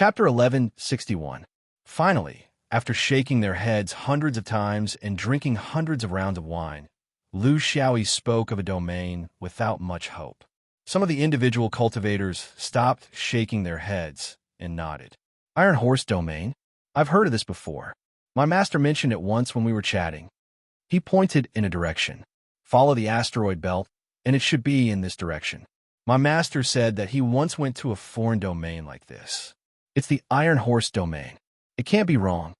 Chapter 1161. Finally, after shaking their heads hundreds of times and drinking hundreds of rounds of wine, Lu Xiaoyi spoke of a domain without much hope. Some of the individual cultivators stopped shaking their heads and nodded. Iron Horse Domain? I've heard of this before. My master mentioned it once when we were chatting. He pointed in a direction. Follow the asteroid belt, and it should be in this direction. My master said that he once went to a foreign domain like this. It's the Iron Horse Domain. It can't be wrong.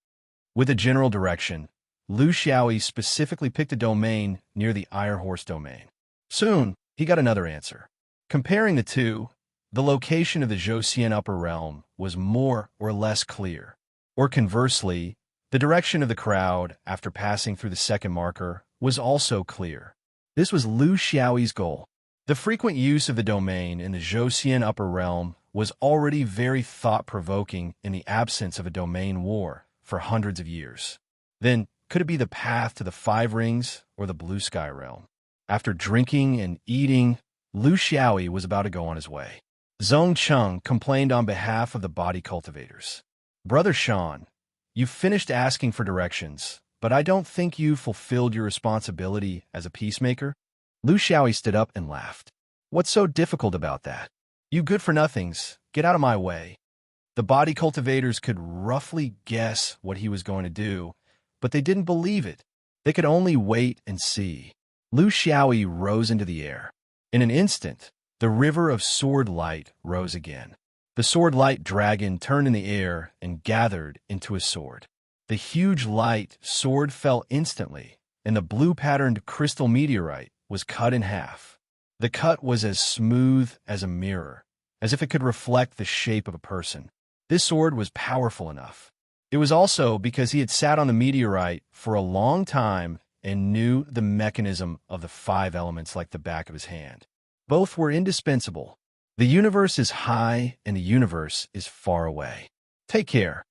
With a general direction, Lu Xiaoyi specifically picked a domain near the Iron Horse Domain. Soon, he got another answer. Comparing the two, the location of the Zhouxian upper realm was more or less clear. Or conversely, the direction of the crowd after passing through the second marker was also clear. This was Lu Xiaoyi's goal. The frequent use of the domain in the Zhouxian upper realm was already very thought-provoking in the absence of a domain war for hundreds of years. Then, could it be the path to the Five Rings or the Blue Sky realm? After drinking and eating, Lu Xiaoyi was about to go on his way. Zhong Cheng complained on behalf of the body cultivators. Brother Shan, you finished asking for directions, but I don't think you fulfilled your responsibility as a peacemaker. Lu Xiaoyi stood up and laughed. What's so difficult about that? You good-for-nothings, get out of my way. The body cultivators could roughly guess what he was going to do, but they didn't believe it. They could only wait and see. Lu Xiaoyi rose into the air. In an instant, the river of sword light rose again. The sword light dragon turned in the air and gathered into a sword. The huge light sword fell instantly, and the blue-patterned crystal meteorite was cut in half. The cut was as smooth as a mirror, as if it could reflect the shape of a person. This sword was powerful enough. It was also because he had sat on the meteorite for a long time and knew the mechanism of the five elements like the back of his hand. Both were indispensable. The universe is high and the universe is far away. Take care.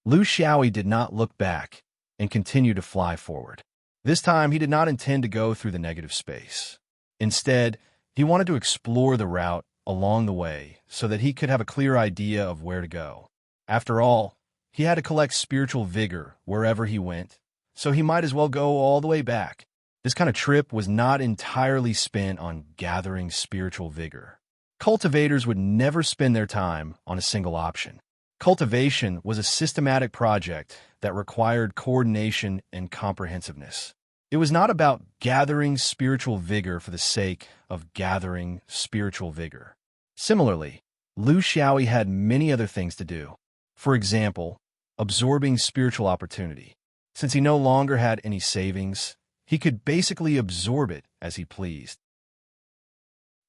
Lu Xiaoyi did not look back and continued to fly forward. This time, he did not intend to go through the negative space. Instead, he wanted to explore the route along the way so that he could have a clear idea of where to go. After all, he had to collect spiritual vigor wherever he went, so he might as well go all the way back. This kind of trip was not entirely spent on gathering spiritual vigor. Cultivators would never spend their time on a single option. Cultivation was a systematic project that required coordination and comprehensiveness. It was not about gathering spiritual vigor for the sake of gathering spiritual vigor. Similarly, Lu Xiaoyi had many other things to do. For example, absorbing spiritual opportunity. Since he no longer had any savings, he could basically absorb it as he pleased.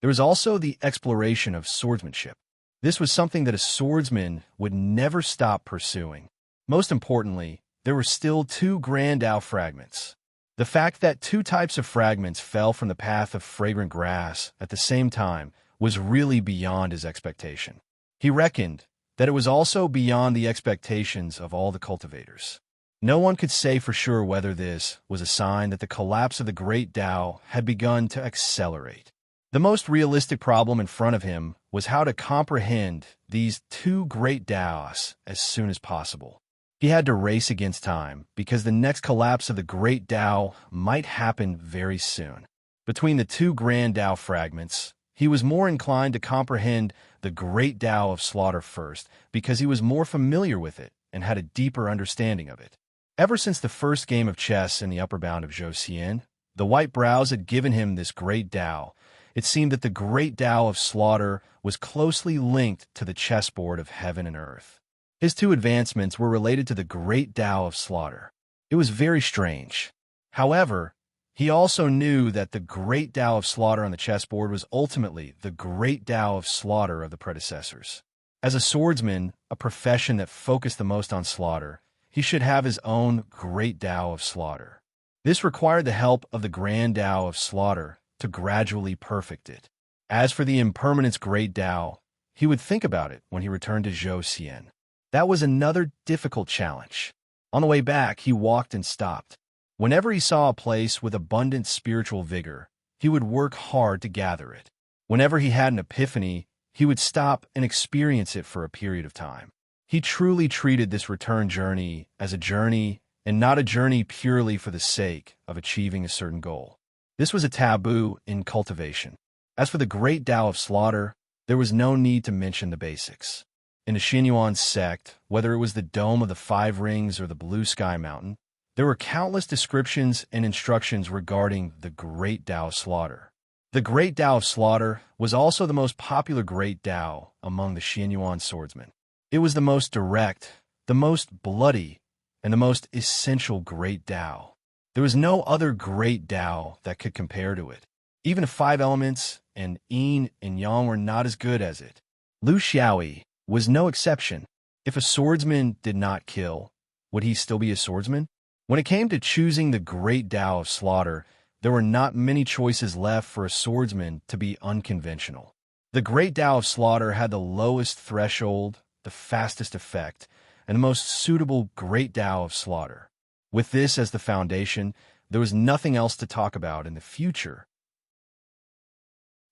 There was also the exploration of swordsmanship. This was something that a swordsman would never stop pursuing. Most importantly, there were still two Grand Dao fragments. The fact that two types of fragments fell from the path of fragrant grass at the same time was really beyond his expectation. He reckoned that it was also beyond the expectations of all the cultivators. No one could say for sure whether this was a sign that the collapse of the Great Dao had begun to accelerate. The most realistic problem in front of him was how to comprehend these two Great Daos as soon as possible. He had to race against time because the next collapse of the Great Dao might happen very soon. Between the two Grand Dao fragments, he was more inclined to comprehend the Great Dao of Slaughter first because he was more familiar with it and had a deeper understanding of it. Ever since the first game of chess in the upper bound of Zhouxian, the White Brows had given him this Great Dao. It seemed that the Great Dao of Slaughter was closely linked to the chessboard of heaven and earth. His two advancements were related to the Great Dao of Slaughter. It was very strange. However, he also knew that the Great Dao of Slaughter on the chessboard was ultimately the Great Dao of Slaughter of the predecessors. As a swordsman, a profession that focused the most on slaughter, he should have his own Great Dao of Slaughter. This required the help of the Grand Dao of Slaughter to gradually perfect it. As for the Impermanence Great Dao, he would think about it when he returned to Zhouxian. That was another difficult challenge. On the way back, he walked and stopped. Whenever he saw a place with abundant spiritual vigor, he would work hard to gather it. Whenever he had an epiphany, he would stop and experience it for a period of time. He truly treated this return journey as a journey and not a journey purely for the sake of achieving a certain goal. This was a taboo in cultivation. As for the great Tao of slaughter, there was no need to mention the basics. In the Xinyuan sect, whether it was the Dome of the Five Rings or the Blue Sky Mountain, there were countless descriptions and instructions regarding the great Tao of slaughter. The great Tao of slaughter was also the most popular great Tao among the Xinyuan swordsmen. It was the most direct, the most bloody, and the most essential great Tao. There was no other great Tao that could compare to it. Even if 5 elements and yin and yang were not as good as it. Lu Xiaoyi was no exception. If a swordsman did not kill, would he still be a swordsman? When it came to choosing the great Tao of slaughter, there were not many choices left for a swordsman to be unconventional. The great Tao of slaughter had the lowest threshold, the fastest effect, and the most suitable great Tao of slaughter. With this as the foundation, there was nothing else to talk about in the future.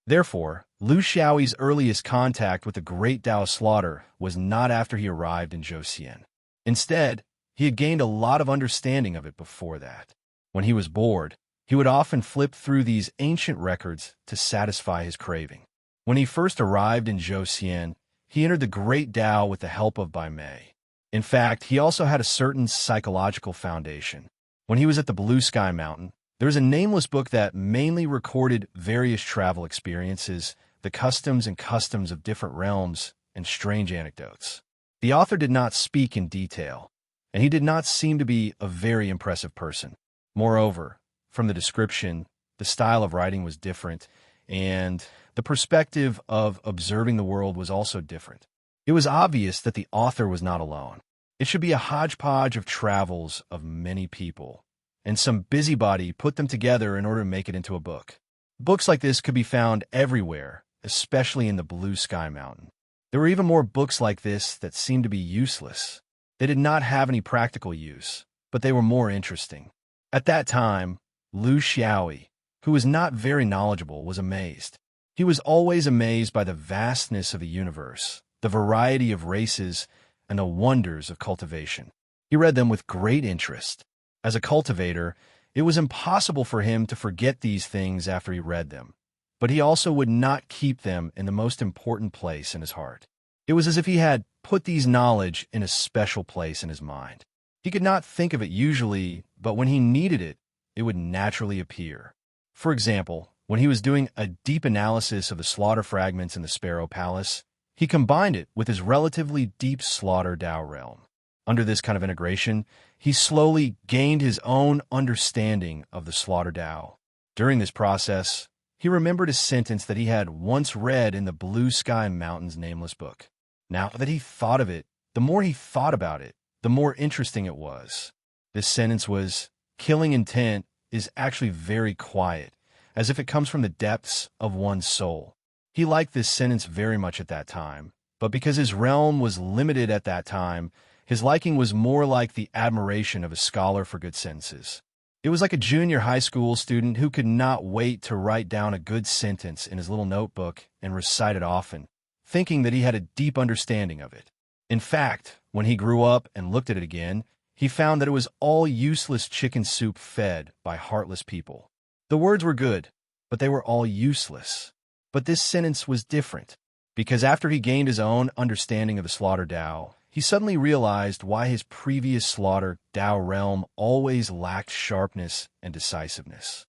Therefore, Lu Xiaoyi's earliest contact with the great Tao of slaughter was not after he arrived in Zhouxian. Instead, he had gained a lot of understanding of it before that. When he was bored, he would often flip through these ancient records to satisfy his craving. When he first arrived in Zhouxian, he entered the great Tao with the help of Bai Mei. In fact, he also had a certain psychological foundation. When he was at the Blue Sky Mountain, there was a nameless book that mainly recorded various travel experiences, the customs of different realms, and strange anecdotes. The author did not speak in detail, and he did not seem to be a very impressive person. Moreover, from the description, the style of writing was different, and the perspective of observing the world was also different. It was obvious that the author was not alone. It should be a hodgepodge of travels of many people, and some busybody put them together in order to make it into a book. Books like this could be found everywhere, especially in the Blue Sky Mountain. There were even more books like this that seemed to be useless. They did not have any practical use, but they were more interesting. At that time, Lu Xiaoyi, who was not very knowledgeable, was amazed. He was always amazed by the vastness of the universe, the variety of races, and the wonders of cultivation. He read them with great interest. As a cultivator, it was impossible for him to forget these things after he read them, but he also would not keep them in the most important place in his heart. It was as if he had put these knowledge in a special place in his mind. He could not think of it usually, but when he needed it, it would naturally appear. For example, when he was doing a deep analysis of the slaughter fragments in the Sparrow Palace, he combined it with his relatively deep slaughter Tao realm. Under this kind of integration, he slowly gained his own understanding of the slaughter Tao. During this process, he remembered a sentence that he had once read in the Blue Sky Mountain's nameless book. Now that he thought of it, the more he thought about it, the more interesting it was. This sentence was, "Killing intent is actually very quiet, as if it comes from the depths of one's soul." He liked this sentence very much at that time, but because his realm was limited at that time, his liking was more like the admiration of a scholar for good sentences. It was like a junior high school student who could not wait to write down a good sentence in his little notebook and recite it often, thinking that he had a deep understanding of it. In fact, when he grew up and looked at it again, he found that it was all useless chicken soup fed by heartless people. The words were good, but they were all useless. But this sentence was different, because after he gained his own understanding of the slaughter Tao, he suddenly realized why his previous slaughter Tao realm always lacked sharpness and decisiveness.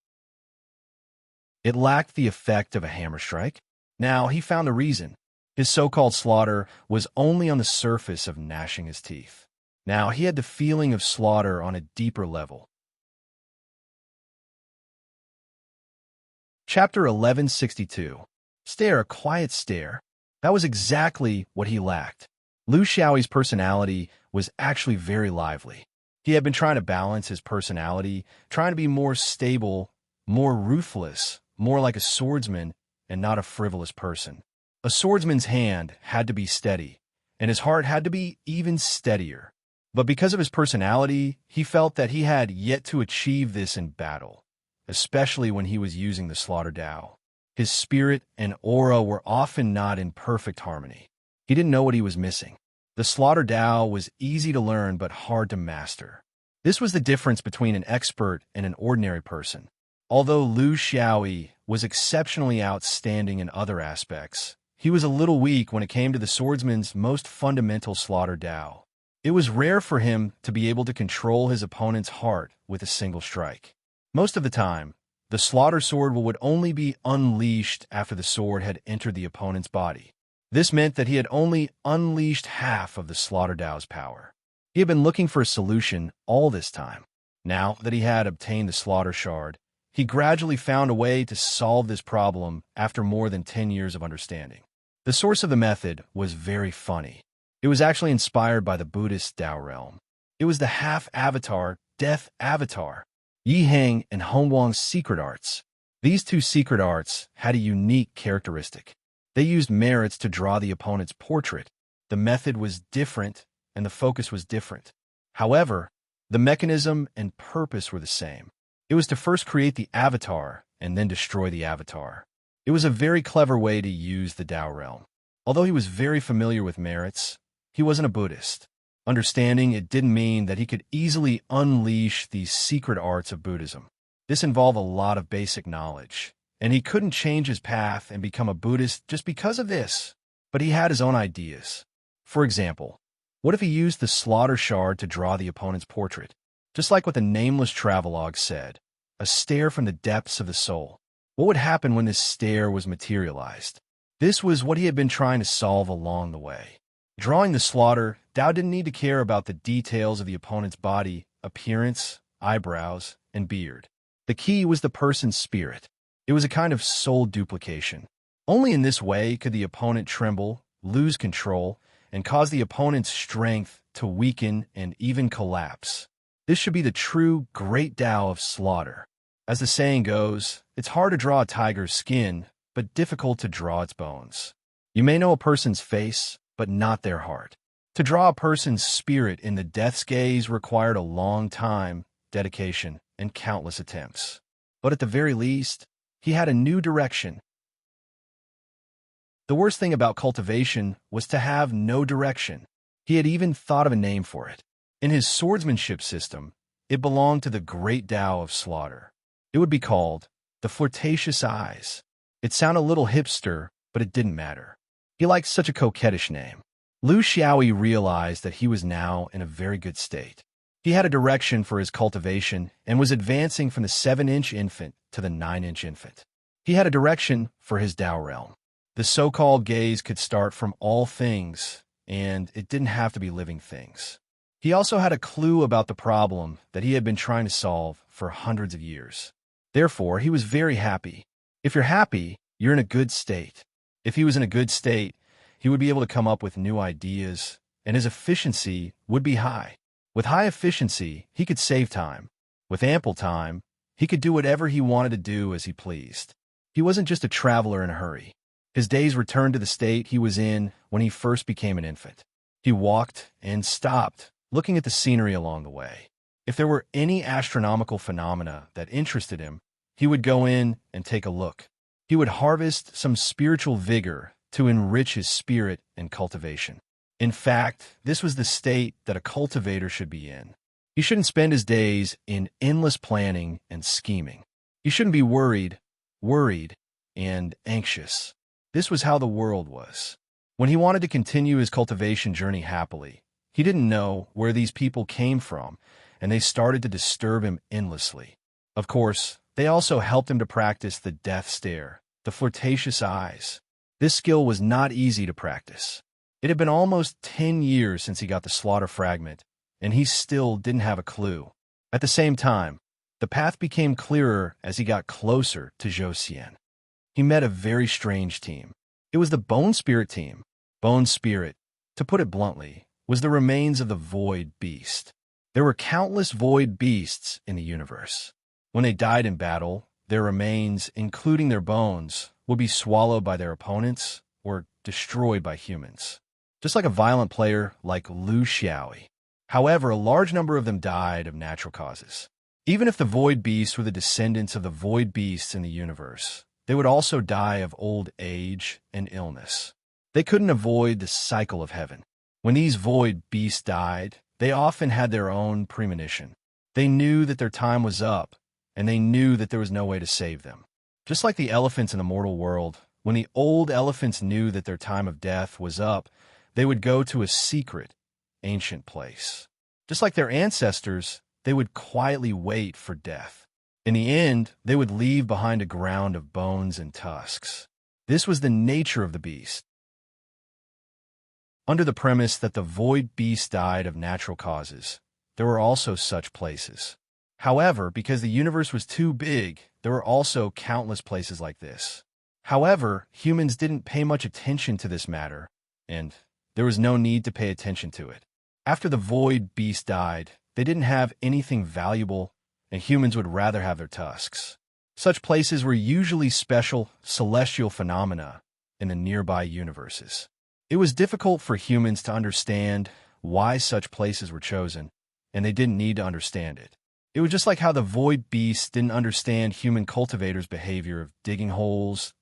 It lacked the effect of a hammer strike. Now he found the reason. His so-called slaughter was only on the surface of gnashing his teeth. Now he had the feeling of slaughter on a deeper level. Chapter 1162. Stare, a quiet stare. That was exactly what he lacked. Lu Xiaoyi's personality was actually very lively. He had been trying to balance his personality, trying to be more stable, more ruthless, more like a swordsman, and not a frivolous person. A swordsman's hand had to be steady, and his heart had to be even steadier. But because of his personality, he felt that he had yet to achieve this in battle, especially when he was using the slaughter Tao. His spirit and aura were often not in perfect harmony. He didn't know what he was missing. The slaughter Dao was easy to learn but hard to master. This was the difference between an expert and an ordinary person. Although Lu Xiaoyi was exceptionally outstanding in other aspects, he was a little weak when it came to the swordsman's most fundamental slaughter Dao. It was rare for him to be able to control his opponent's heart with a single strike. Most of the time, the slaughter sword would only be unleashed after the sword had entered the opponent's body. This meant that he had only unleashed half of the slaughter Dao's power. He had been looking for a solution all this time. Now that he had obtained the slaughter shard, he gradually found a way to solve this problem after more than 10 years of understanding. The source of the method was very funny. It was actually inspired by the Buddhist Dao realm. It was the half-avatar, death avatar, Yi Heng and Hong Wang's secret arts. These two secret arts had a unique characteristic. They used merits to draw the opponent's portrait. The method was different, and the focus was different. However, the mechanism and purpose were the same. It was to first create the avatar and then destroy the avatar. It was a very clever way to use the Dao realm. Although he was very familiar with merits, he wasn't a Buddhist. Understanding it didn't mean that he could easily unleash these secret arts of Buddhism. This involved a lot of basic knowledge, and he couldn't change his path and become a Buddhist just because of this. But he had his own ideas. For example, what if he used the slaughter shard to draw the opponent's portrait? Just like what the nameless travelogue said, a stare from the depths of the soul. What would happen when this stare was materialized? This was what he had been trying to solve along the way. Drawing the slaughter, Dao didn't need to care about the details of the opponent's body, appearance, eyebrows, and beard. The key was the person's spirit. It was a kind of soul duplication. Only in this way could the opponent tremble, lose control, and cause the opponent's strength to weaken and even collapse. This should be the true great Dao of slaughter. As the saying goes, it's hard to draw a tiger's skin, but difficult to draw its bones. You may know a person's face, but not their heart. To draw a person's spirit in the death's gaze required a long time, dedication, and countless attempts. But at the very least, he had a new direction. The worst thing about cultivation was to have no direction. He had even thought of a name for it. In his swordsmanship system, it belonged to the great Dao of slaughter. It would be called the flirtatious eyes. It sounded a little hipster, but it didn't matter. He liked such a coquettish name. Lu Xiaoyi realized that he was now in a very good state. He had a direction for his cultivation and was advancing from the 7-inch infant to the 9-inch infant. He had a direction for his Dao realm. The so-called gaze could start from all things, and it didn't have to be living things. He also had a clue about the problem that he had been trying to solve for hundreds of years. Therefore, he was very happy. If you're happy, you're in a good state. If he was in a good state, he would be able to come up with new ideas, and his efficiency would be high. With high efficiency, he could save time. With ample time, he could do whatever he wanted to do as he pleased. He wasn't just a traveler in a hurry. His days returned to the state he was in when he first became an infant. He walked and stopped, looking at the scenery along the way. If there were any astronomical phenomena that interested him, he would go in and take a look. He would harvest some spiritual vigor to enrich his spirit and cultivation. In fact, this was the state that a cultivator should be in. He shouldn't spend his days in endless planning and scheming. He shouldn't be worried, and anxious. This was how the world was. When he wanted to continue his cultivation journey happily, he didn't know where these people came from, and they started to disturb him endlessly. Of course, they also helped him to practice the death stare, the flirtatious eyes. This skill was not easy to practice. It had been almost 10 years since he got the slaughter fragment, and he still didn't have a clue. At the same time, the path became clearer as he got closer to Zhou Xian. He met a very strange team. It was the Bone Spirit team. Bone Spirit, to put it bluntly, was the remains of the Void Beast. There were countless Void Beasts in the universe. When they died in battle, their remains, including their bones, would be swallowed by their opponents or destroyed by humans. Just like a violent player like Lu Xiaoyi. However, a large number of them died of natural causes. Even if the Void Beasts were the descendants of the Void Beasts in the universe, they would also die of old age and illness. They couldn't avoid the cycle of heaven. When these void beasts died, they often had their own premonition. They knew that their time was up, and they knew that there was no way to save them. Just like the elephants in the mortal world, when the old elephants knew that their time of death was up, they would go to a secret, ancient place. Just like their ancestors, they would quietly wait for death. In the end, they would leave behind a ground of bones and tusks. This was the nature of the beast. Under the premise that the void beast died of natural causes, there were also such places. However, because the universe was too big, there were also countless places like this. However, humans didn't pay much attention to this matter, and there was no need to pay attention to it. After the void beast died, they didn't have anything valuable, and humans would rather have their tusks. Such places were usually special, celestial phenomena in the nearby universes. It was difficult for humans to understand why such places were chosen, and they didn't need to understand it. It was just like how the void beasts didn't understand human cultivators' behavior of digging holes,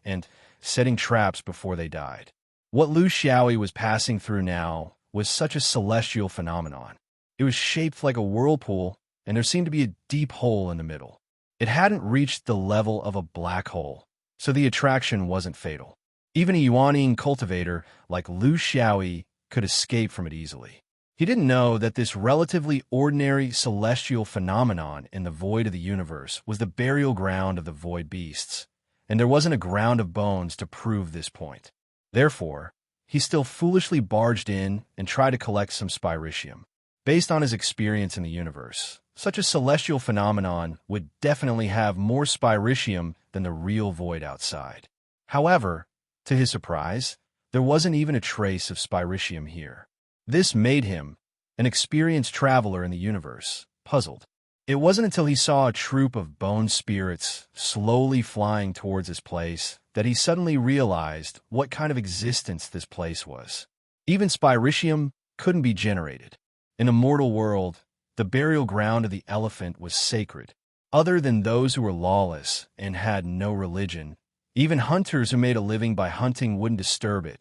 and setting traps before they died. What Lu Xiaoyi was passing through now was such a celestial phenomenon. It was shaped like a whirlpool, and there seemed to be a deep hole in the middle. It hadn't reached the level of a black hole, so the attraction wasn't fatal. Even a Yuanning cultivator like Lu Xiaoyi could escape from it easily. He didn't know that this relatively ordinary celestial phenomenon in the void of the universe was the burial ground of the void beasts, and there wasn't a ground of bones to prove this point. Therefore, he still foolishly barged in and tried to collect some spiritium. Based on his experience in the universe, such a celestial phenomenon would definitely have more spiritium than the real void outside. However, to his surprise, there wasn't even a trace of spiritium here. This made him, an experienced traveler in the universe, puzzled. It wasn't until he saw a troop of bone spirits slowly flying towards his place that he suddenly realized what kind of existence this place was. Even spiritium couldn't be generated. In a mortal world, the burial ground of the elephant was sacred. Other than those who were lawless and had no religion, even hunters who made a living by hunting wouldn't disturb it,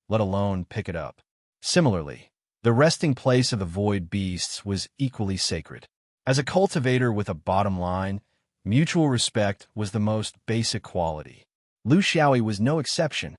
let alone pick it up. Similarly, the resting place of the void beasts was equally sacred. As a cultivator with a bottom line, mutual respect was the most basic quality. Lu Xiaoyi was no exception.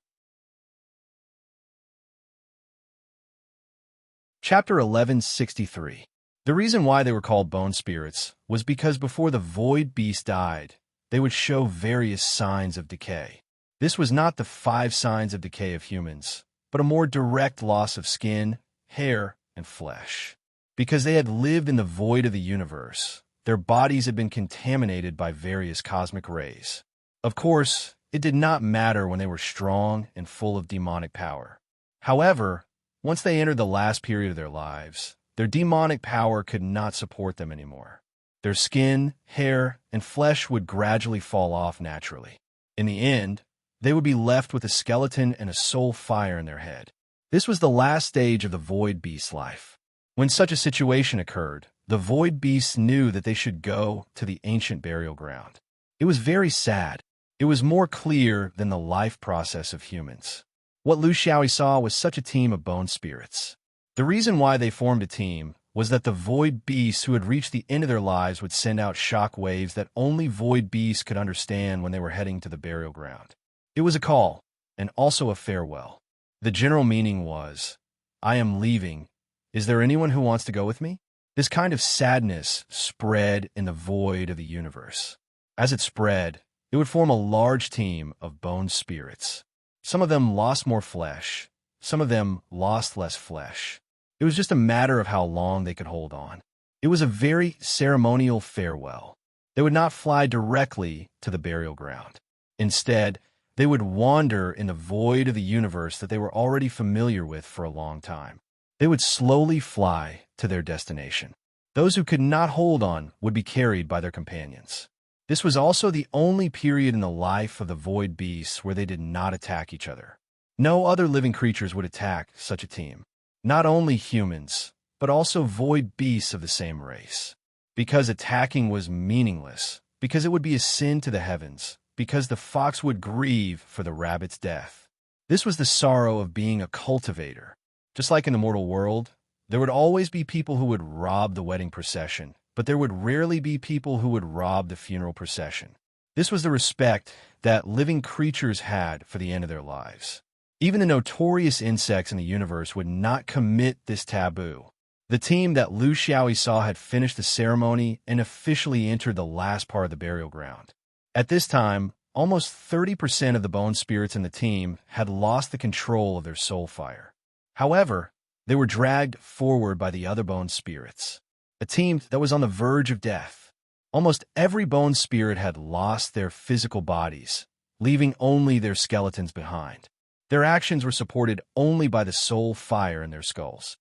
Chapter 1163. The reason why they were called bone spirits was because before the void beast died, they would show various signs of decay. This was not the 5 signs of decay of humans, but a more direct loss of skin, hair, and flesh. Because they had lived in the void of the universe, their bodies had been contaminated by various cosmic rays. Of course, it did not matter when they were strong and full of demonic power. However, once they entered the last period of their lives, their demonic power could not support them anymore. Their skin, hair, and flesh would gradually fall off naturally. In the end, they would be left with a skeleton and a soul fire in their head. This was the last stage of the void beast's life. When such a situation occurred, the void beasts knew that they should go to the ancient burial ground. It was very sad. It was more clear than the life process of humans. What Lu Xiaoyi saw was such a team of bone spirits. The reason why they formed a team was that the void beasts who had reached the end of their lives would send out shock waves that only void beasts could understand when they were heading to the burial ground. It was a call, and also a farewell. The general meaning was, "I am leaving. Is there anyone who wants to go with me?" This kind of sadness spread in the void of the universe. As it spread, it would form a large team of bone spirits. Some of them lost more flesh. Some of them lost less flesh. It was just a matter of how long they could hold on. It was a very ceremonial farewell. They would not fly directly to the burial ground. Instead, they would wander in the void of the universe that they were already familiar with for a long time. They would slowly fly to their destination. Those who could not hold on would be carried by their companions. This was also the only period in the life of the void beasts where they did not attack each other. No other living creatures would attack such a team. Not only humans, but also void beasts of the same race. Because attacking was meaningless, because it would be a sin to the heavens, because the fox would grieve for the rabbit's death. This was the sorrow of being a cultivator. Just like in the mortal world, there would always be people who would rob the wedding procession, but there would rarely be people who would rob the funeral procession. This was the respect that living creatures had for the end of their lives. Even the notorious insects in the universe would not commit this taboo. The team that Lu Xiaoyi saw had finished the ceremony and officially entered the last part of the burial ground. At this time, almost 30% of the bone spirits in the team had lost the control of their soul fire. However, they were dragged forward by the other bone spirits, a team that was on the verge of death. Almost every bone spirit had lost their physical bodies, leaving only their skeletons behind. Their actions were supported only by the soul fire in their skulls.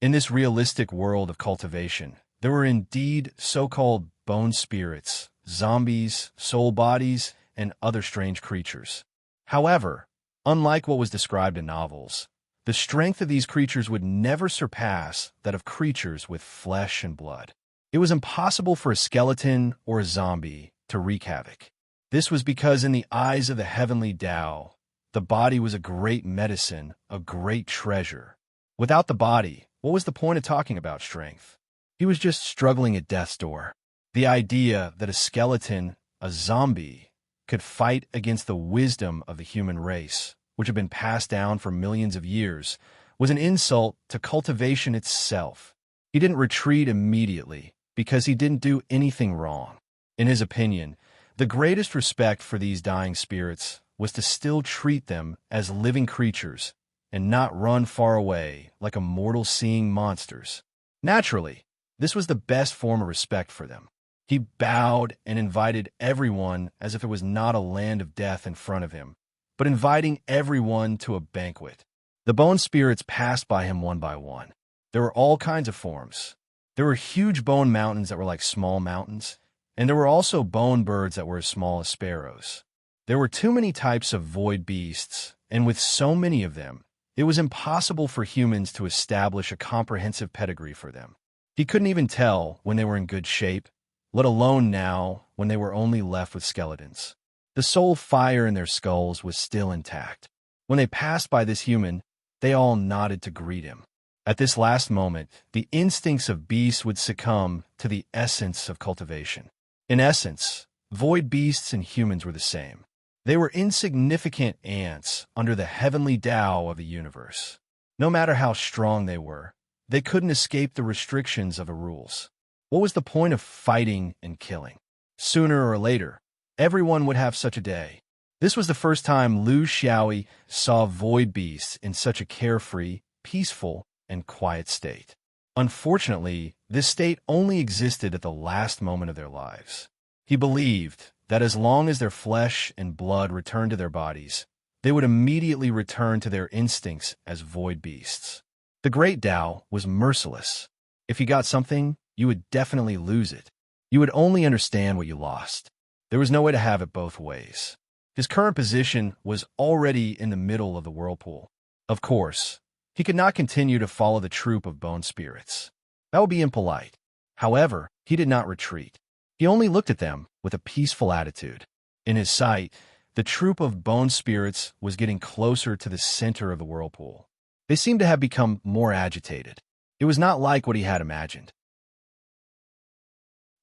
In this realistic world of cultivation, there were indeed so-called bone spirits, zombies, soul bodies, and other strange creatures. However, unlike what was described in novels, the strength of these creatures would never surpass that of creatures with flesh and blood. It was impossible for a skeleton or a zombie to wreak havoc. This was because in the eyes of the heavenly Tao, the body was a great medicine, a great treasure. Without the body, what was the point of talking about strength? He was just struggling at death's door. The idea that a skeleton, a zombie, could fight against the wisdom of the human race, which had been passed down for millions of years, was an insult to cultivation itself. He didn't retreat immediately because he didn't do anything wrong. In his opinion, the greatest respect for these dying spirits was to still treat them as living creatures and not run far away like a mortal seeing monsters. Naturally, this was the best form of respect for them. He bowed and invited everyone as if it was not a land of death in front of him, but inviting everyone to a banquet. The bone spirits passed by him one by one. There were all kinds of forms. There were huge bone mountains that were like small mountains, and there were also bone birds that were as small as sparrows. There were too many types of void beasts, and with so many of them, it was impossible for humans to establish a comprehensive pedigree for them. He couldn't even tell when they were in good shape, let alone now when they were only left with skeletons. The soul fire in their skulls was still intact. When they passed by this human, they all nodded to greet him. At this last moment, the instincts of beasts would succumb to the essence of cultivation. In essence, void beasts and humans were the same. They were insignificant ants under the heavenly Tao of the universe. No matter how strong they were, they couldn't escape the restrictions of the rules. What was the point of fighting and killing? Sooner or later, everyone would have such a day. This was the first time Lu Xiaoyi saw void beasts in such a carefree, peaceful, and quiet state. Unfortunately, this state only existed at the last moment of their lives. He believed that as long as their flesh and blood returned to their bodies, they would immediately return to their instincts as void beasts. The great Tao was merciless. If you got something, you would definitely lose it. You would only understand what you lost. There was no way to have it both ways. His current position was already in the middle of the whirlpool. Of course, he could not continue to follow the troop of bone spirits. That would be impolite. However, he did not retreat. He only looked at them with a peaceful attitude. In his sight, the troop of bone spirits was getting closer to the center of the whirlpool. They seemed to have become more agitated. It was not like what he had imagined.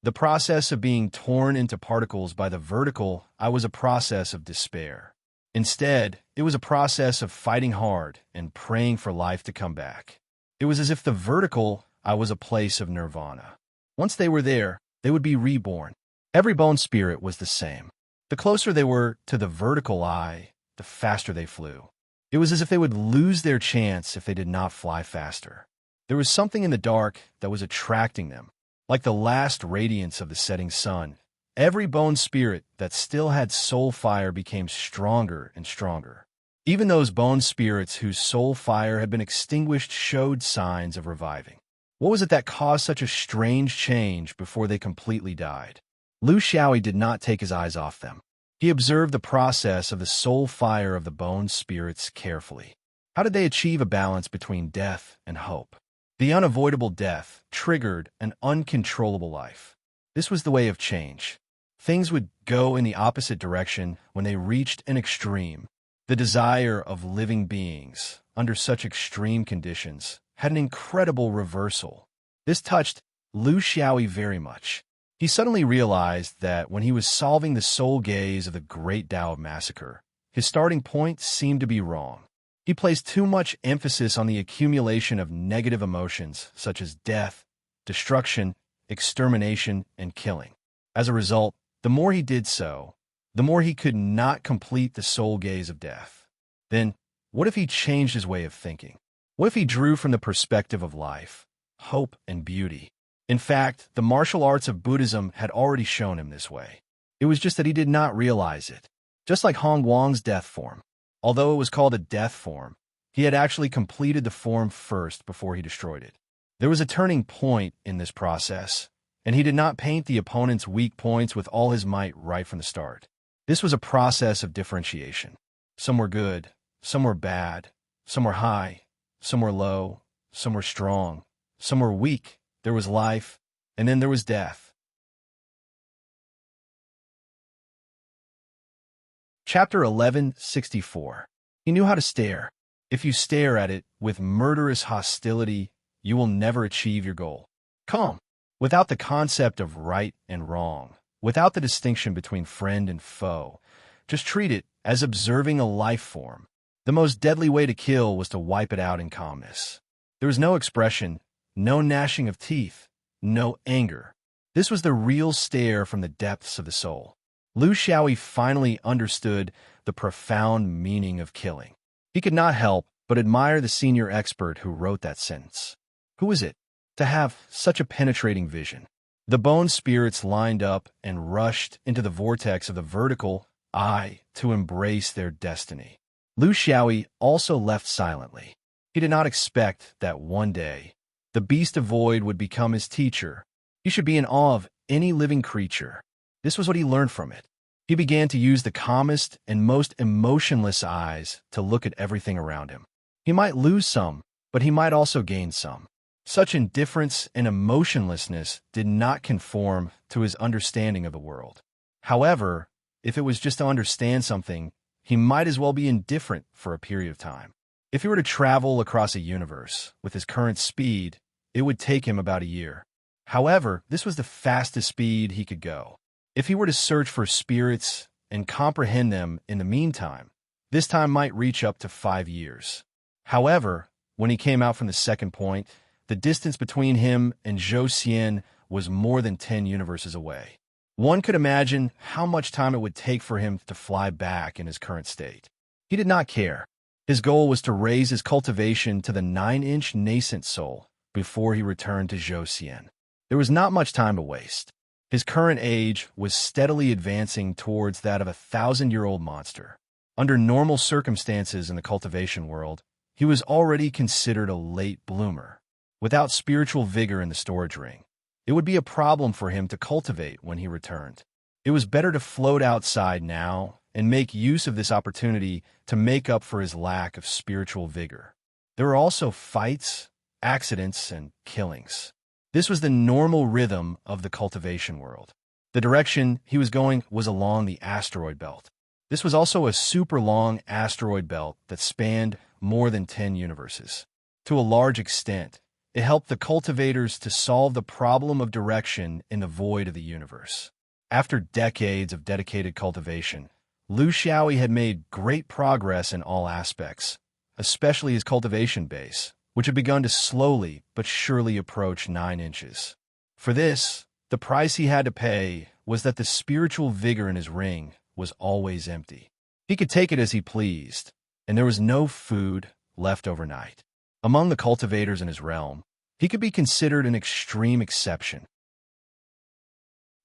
The process of being torn into particles by the vertical eye was a process of despair. Instead, it was a process of fighting hard and praying for life to come back. It was as if the vertical eye was a place of nirvana. Once they were there, they would be reborn. Every bone spirit was the same. The closer they were to the vertical eye, the faster they flew. It was as if they would lose their chance if they did not fly faster. There was something in the dark that was attracting them, like the last radiance of the setting sun. Every bone spirit that still had soul fire became stronger and stronger. Even those bone spirits whose soul fire had been extinguished showed signs of reviving. What was it that caused such a strange change before they completely died? Lu Xiaoyi did not take his eyes off them. He observed the process of the soul fire of the bone spirits carefully. How did they achieve a balance between death and hope? The unavoidable death triggered an uncontrollable life. This was the way of change. Things would go in the opposite direction when they reached an extreme. The desire of living beings, under such extreme conditions, had an incredible reversal. This touched Lu Xiaoyi very much. He suddenly realized that when he was solving the soul gaze of the Great Tao Massacre, his starting point seemed to be wrong. He placed too much emphasis on the accumulation of negative emotions such as death, destruction, extermination, and killing. As a result, the more he did so, the more he could not complete the soul gaze of death. Then, what if he changed his way of thinking? What if he drew from the perspective of life, hope, and beauty? In fact, the martial arts of Buddhism had already shown him this way. It was just that he did not realize it. Just like Hong Guang's death form. Although it was called a death form, he had actually completed the form first before he destroyed it. There was a turning point in this process, and he did not paint the opponent's weak points with all his might right from the start. This was a process of differentiation. Some were good, some were bad, some were high, some were low, some were strong, some were weak. There was life, and then there was death. Chapter 1164. He knew how to stare. If you stare at it with murderous hostility, you will never achieve your goal. Calm, without the concept of right and wrong, without the distinction between friend and foe. Just treat it as observing a life form. The most deadly way to kill was to wipe it out in calmness. There was no expression, no gnashing of teeth, no anger. This was the real stare from the depths of the soul. Lu Xiaoyi finally understood the profound meaning of killing. He could not help but admire the senior expert who wrote that sentence. Who is it to have such a penetrating vision? The bone spirits lined up and rushed into the vortex of the vertical eye to embrace their destiny. Lu Xiaoyi also left silently. He did not expect that one day the beast of void would become his teacher. He should be in awe of any living creature. This was what he learned from it. He began to use the calmest and most emotionless eyes to look at everything around him. He might lose some, but he might also gain some. Such indifference and emotionlessness did not conform to his understanding of the world. However, if it was just to understand something, he might as well be indifferent for a period of time. If he were to travel across a universe with his current speed, it would take him about a year. However, this was the fastest speed he could go. If he were to search for spirits and comprehend them in the meantime, this time might reach up to 5 years. However, when he came out from the second point, the distance between him and Zhou Xian was more than 10 universes away. One could imagine how much time it would take for him to fly back in his current state. He did not care. His goal was to raise his cultivation to the 9-inch nascent soul before he returned to Zhou Xian. There was not much time to waste. His current age was steadily advancing towards that of a 1,000-year-old monster. Under normal circumstances in the cultivation world, he was already considered a late bloomer. Without spiritual vigor in the storage ring, it would be a problem for him to cultivate when he returned. It was better to float outside now and make use of this opportunity to make up for his lack of spiritual vigor. There were also fights, accidents, and killings. This was the normal rhythm of the cultivation world. The direction he was going was along the asteroid belt. This was also a super long asteroid belt that spanned more than 10 universes. To a large extent, it helped the cultivators to solve the problem of direction in the void of the universe. After decades of dedicated cultivation, Lu Xiaoyi had made great progress in all aspects, especially his cultivation base, which had begun to slowly but surely approach 9 inches. For this, the price he had to pay was that the spiritual vigor in his ring was always empty. He could take it as he pleased, and there was no food left overnight. Among the cultivators in his realm, he could be considered an extreme exception.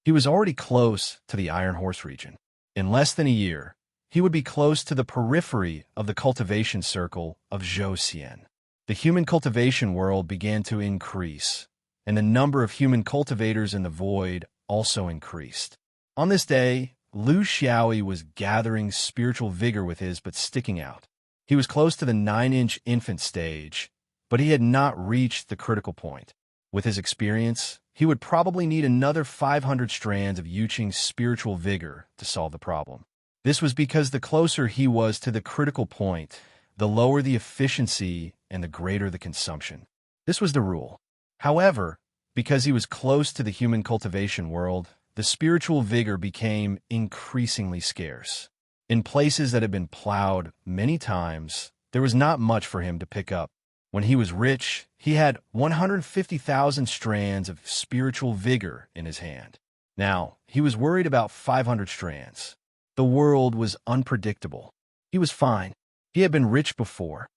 He was already close to the Iron Horse region. In less than a year, he would be close to the periphery of the cultivation circle of Zhou Xian. The human cultivation world began to increase, and the number of human cultivators in the void also increased. On this day, Lu Xiaoyi was gathering spiritual vigor with his but sticking out. He was close to the 9-inch infant stage, but he had not reached the critical point. With his experience, he would probably need another 500 strands of Yuqing's spiritual vigor to solve the problem. This was because the closer he was to the critical point, the lower the efficiency and the greater the consumption. This was the rule. However, because he was close to the human cultivation world, the spiritual vigor became increasingly scarce. In places that had been plowed many times, there was not much for him to pick up. When he was rich, he had 150,000 strands of spiritual vigor in his hand. Now, he was worried about 500 strands. The world was unpredictable. He was fine. He had been rich before,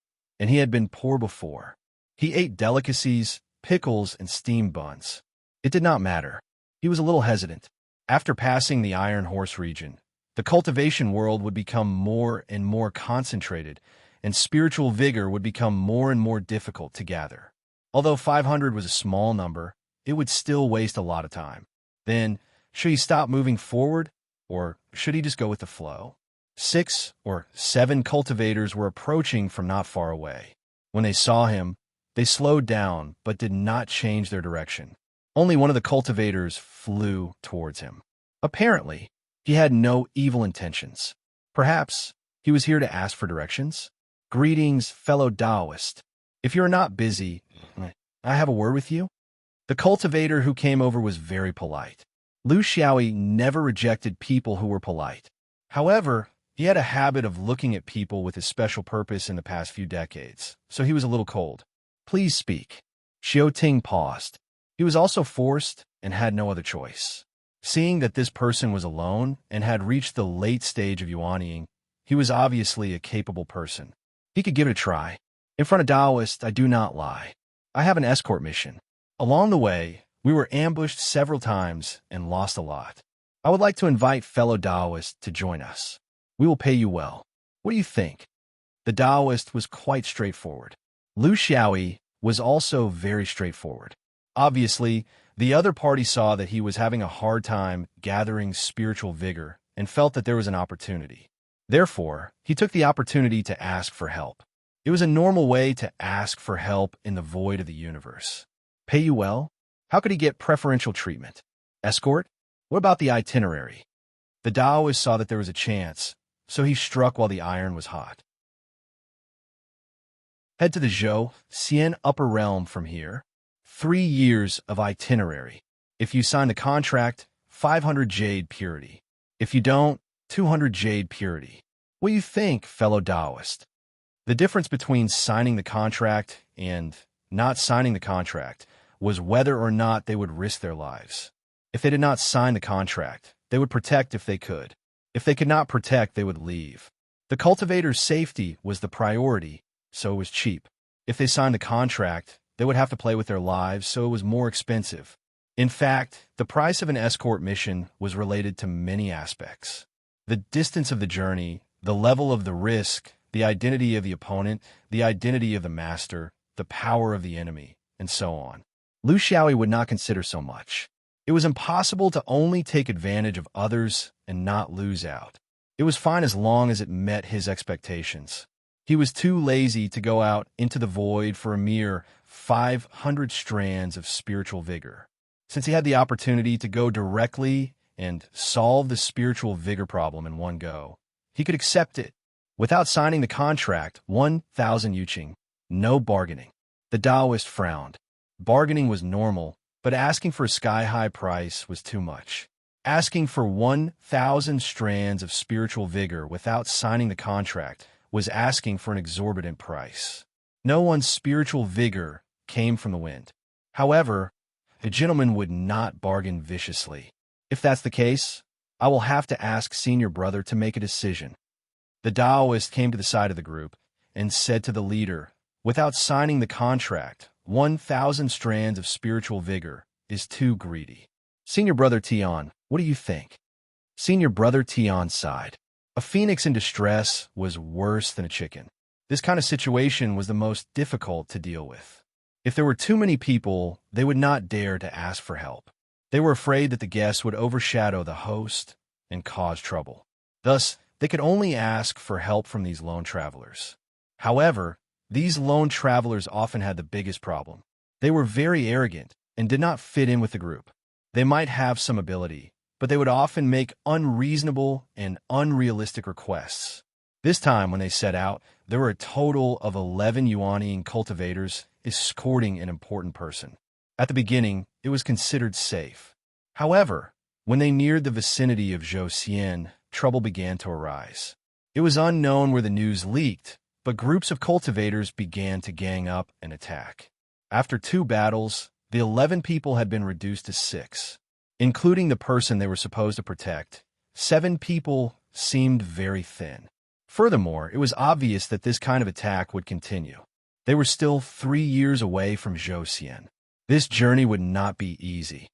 and he had been poor before. He ate delicacies, pickles, and steamed buns. It did not matter. He was a little hesitant. After passing the Iron Horse region, the cultivation world would become more and more concentrated, and spiritual vigor would become more and more difficult to gather. Although 500 was a small number, it would still waste a lot of time. Then, should he stop moving forward, or should he just go with the flow? 6 or 7 cultivators were approaching from not far away. When they saw him, they slowed down but did not change their direction. Only one of the cultivators flew towards him. Apparently, he had no evil intentions. Perhaps he was here to ask for directions. Greetings, fellow Taoist. If you are not busy, I have a word with you. The cultivator who came over was very polite. Lu Xiaoyi never rejected people who were polite. However, he had a habit of looking at people with his special purpose in the past few decades, so he was a little cold. Please speak. Xiao Ting paused. He was also forced and had no other choice. Seeing that this person was alone and had reached the late stage of yuanying, he was obviously a capable person. He could give it a try. In front of Taoist, I do not lie. I have an escort mission. Along the way, we were ambushed several times and lost a lot. I would like to invite fellow Taoists to join us. We will pay you well. What do you think? The Taoist was quite straightforward. Lu Xiaoyi was also very straightforward. Obviously, the other party saw that he was having a hard time gathering spiritual vigor and felt that there was an opportunity. Therefore, he took the opportunity to ask for help. It was a normal way to ask for help in the void of the universe. Pay you well? How could he get preferential treatment? Escort? What about the itinerary? The Taoist saw that there was a chance, so he struck while the iron was hot. Head to the Zhou, Xian Upper Realm from here. 3 years of itinerary. If you sign the contract, 500 jade purity. If you don't, 200 jade purity. What do you think, fellow Taoist? The difference between signing the contract and not signing the contract was whether or not they would risk their lives. If they did not sign the contract, they would protect if they could. If they could not protect, they would leave. The cultivator's safety was the priority, so it was cheap. If they signed the contract, they would have to play with their lives, so it was more expensive. In fact, the price of an escort mission was related to many aspects. The distance of the journey, the level of the risk, the identity of the opponent, the identity of the master, the power of the enemy, and so on. Lu Xiaoyi would not consider so much. It was impossible to only take advantage of others and not lose out. It was fine as long as it met his expectations. He was too lazy to go out into the void for a mere 500 strands of spiritual vigor. Since he had the opportunity to go directly and solve the spiritual vigor problem in one go, he could accept it. Without signing the contract, 1,000 yuqing, no bargaining. The Taoist frowned. Bargaining was normal, but asking for a sky-high price was too much. Asking for 1,000 strands of spiritual vigor without signing the contract was asking for an exorbitant price. No one's spiritual vigor came from the wind. However, the gentleman would not bargain viciously. If that's the case, I will have to ask senior brother to make a decision. The Taoist came to the side of the group and said to the leader, without signing the contract, 1,000 strands of spiritual vigor is too greedy. Senior brother Tian, what do you think? Senior brother Tian sighed. A phoenix in distress was worse than a chicken. This kind of situation was the most difficult to deal with. If there were too many people, they would not dare to ask for help. They were afraid that the guests would overshadow the host and cause trouble. Thus, they could only ask for help from these lone travelers. However, these lone travelers often had the biggest problem. They were very arrogant and did not fit in with the group. They might have some ability, but they would often make unreasonable and unrealistic requests. This time, when they set out, there were a total of 11 Yuanian cultivators escorting an important person. At the beginning, it was considered safe. However, when they neared the vicinity of Zhou, trouble began to arise. It was unknown where the news leaked, but groups of cultivators began to gang up and attack. After 2 battles, the 11 people had been reduced to 6. Including the person they were supposed to protect, 7 people seemed very thin. Furthermore, it was obvious that this kind of attack would continue. They were still 3 years away from Zhou. This journey would not be easy.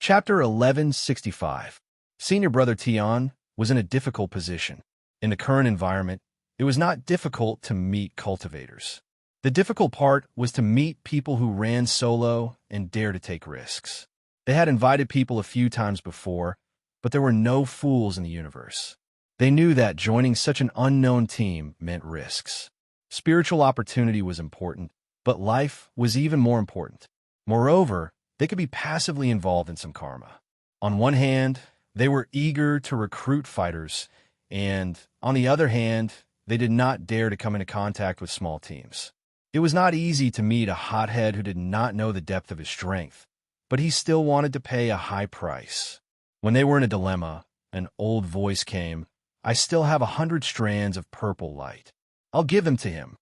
Chapter 1165. Senior brother Tian was in a difficult position. In the current environment, it was not difficult to meet cultivators. The difficult part was to meet people who ran solo and dare to take risks. They had invited people a few times before, but there were no fools in the universe. They knew that joining such an unknown team meant risks. Spiritual opportunity was important, but life was even more important. Moreover, they could be passively involved in some karma. On one hand, they were eager to recruit fighters, and on the other hand, they did not dare to come into contact with small teams. It was not easy to meet a hothead who did not know the depth of his strength, but he still wanted to pay a high price. When they were in a dilemma, an old voice came, "I still have 100 strands of purple light. I'll give them to him."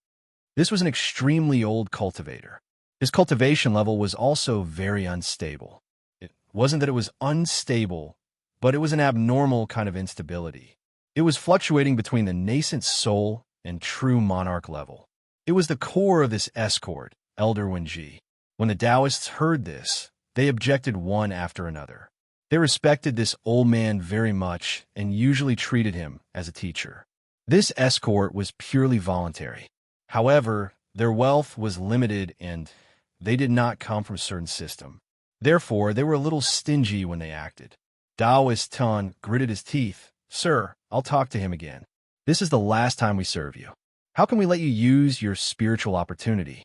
This was an extremely old cultivator. His cultivation level was also very unstable. It wasn't that it was unstable, but it was an abnormal kind of instability. It was fluctuating between the nascent soul and true monarch level. It was the core of this escort, Elder Wenji. When the Taoists heard this, they objected one after another. They respected this old man very much and usually treated him as a teacher. This escort was purely voluntary. However, their wealth was limited and they did not come from a certain system. Therefore, they were a little stingy when they acted. Taoist Tun gritted his teeth. "Sir, I'll talk to him again. This is the last time we serve you. How can we let you use your spiritual opportunity?"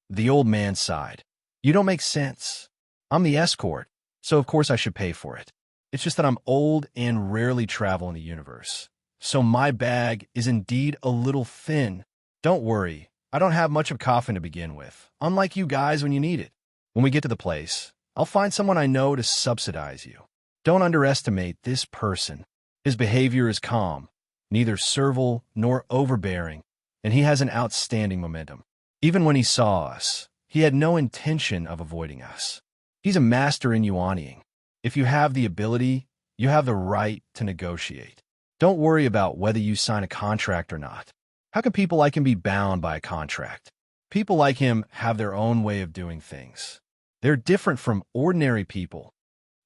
The old man sighed. "You don't make sense. I'm the escort, so of course I should pay for it. It's just that I'm old and rarely travel in the universe. So my bag is indeed a little thin. Don't worry, I don't have much of coffin to begin with, unlike you guys when you need it. When we get to the place, I'll find someone I know to subsidize you. Don't underestimate this person. His behavior is calm, neither servile nor overbearing, and he has an outstanding momentum. Even when he saw us, he had no intention of avoiding us. He's a master in yuanying. If you have the ability, you have the right to negotiate. Don't worry about whether you sign a contract or not. How can people like him be bound by a contract? People like him have their own way of doing things. They're different from ordinary people."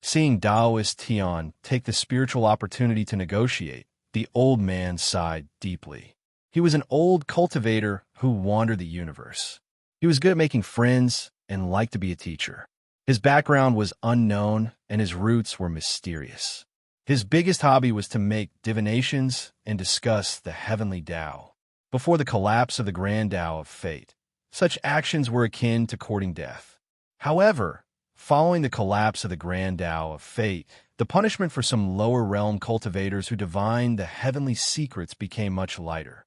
Seeing Taoist Tian take the spiritual opportunity to negotiate, the old man sighed deeply. He was an old cultivator who wandered the universe. He was good at making friends and liked to be a teacher. His background was unknown and his roots were mysterious. His biggest hobby was to make divinations and discuss the heavenly Tao. Before the collapse of the Grand Tao of Fate, such actions were akin to courting death. However, following the collapse of the Grand Tao of Fate, the punishment for some lower realm cultivators who divined the heavenly secrets became much lighter.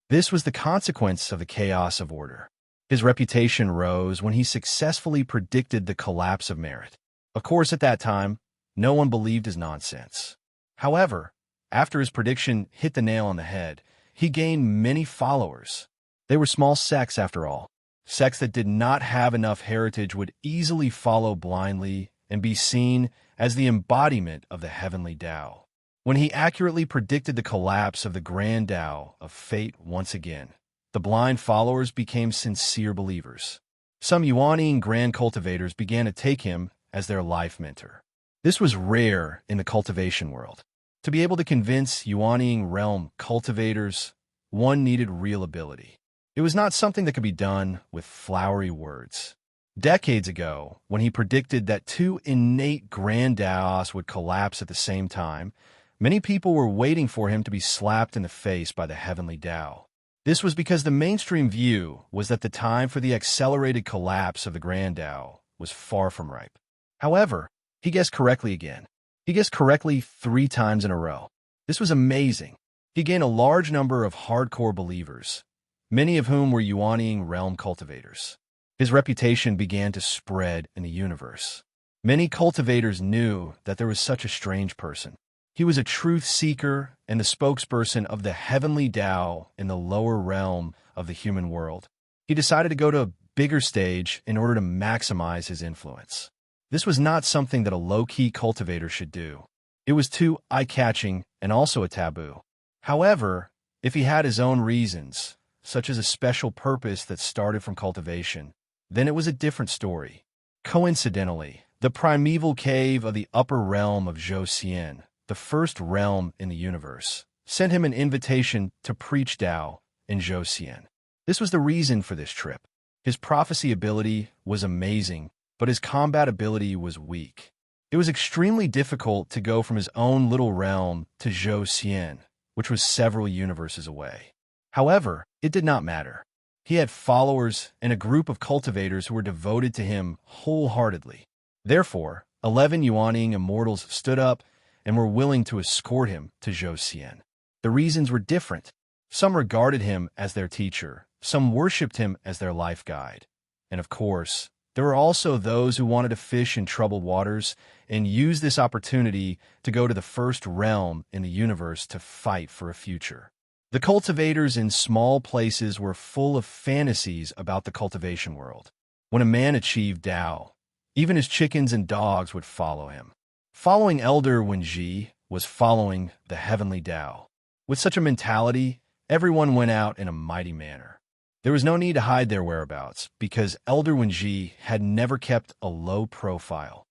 This was the consequence of the chaos of order. His reputation rose when he successfully predicted the collapse of merit. Of course, at that time, no one believed his nonsense. However, after his prediction hit the nail on the head, he gained many followers. They were small sects after all. Sects that did not have enough heritage would easily follow blindly and be seen as the embodiment of the heavenly Tao. When he accurately predicted the collapse of the Grand Tao of Fate once again, the blind followers became sincere believers. Some yuanying grand cultivators began to take him as their life mentor. This was rare in the cultivation world. To be able to convince yuanying realm cultivators, one needed real ability. It was not something that could be done with flowery words. Decades ago, when he predicted that 2 innate grand Taos would collapse at the same time, many people were waiting for him to be slapped in the face by the heavenly Tao. This was because the mainstream view was that the time for the accelerated collapse of the Grand Tao was far from ripe. However, He guessed correctly again. He guessed correctly 3 times in a row. This was amazing. He gained a large number of hardcore believers, many of whom were Yuaniing realm cultivators. His reputation began to spread in the universe. Many cultivators knew that there was such a strange person. He was a truth seeker and the spokesperson of the heavenly Tao in the lower realm of the human world. He decided to go to a bigger stage in order to maximize his influence. This was not something that a low-key cultivator should do. It was too eye-catching and also a taboo. However, if he had his own reasons, such as a special purpose that started from cultivation, then it was a different story. Coincidentally, the primeval cave of the upper realm of Zhou, the first realm in the universe, sent him an invitation to preach Tao in Zhou. This was the reason for this trip. His prophecy ability was amazing, but his combat ability was weak. It was extremely difficult to go from his own little realm to Zhou, which was several universes away. However, it did not matter. He had followers and a group of cultivators who were devoted to him wholeheartedly. Therefore, 11 Yuaniing immortals stood up and were willing to escort him to Zhou. The reasons were different. Some regarded him as their teacher, some worshipped him as their life guide. And of course, there were also those who wanted to fish in troubled waters and use this opportunity to go to the first realm in the universe to fight for a future. The cultivators in small places were full of fantasies about the cultivation world. When a man achieved Tao, even his chickens and dogs would follow him. Following Elder Wenji was following the heavenly Tao. With such a mentality, everyone went out in a mighty manner. There was no need to hide their whereabouts, because Elder Wenji had never kept a low profile.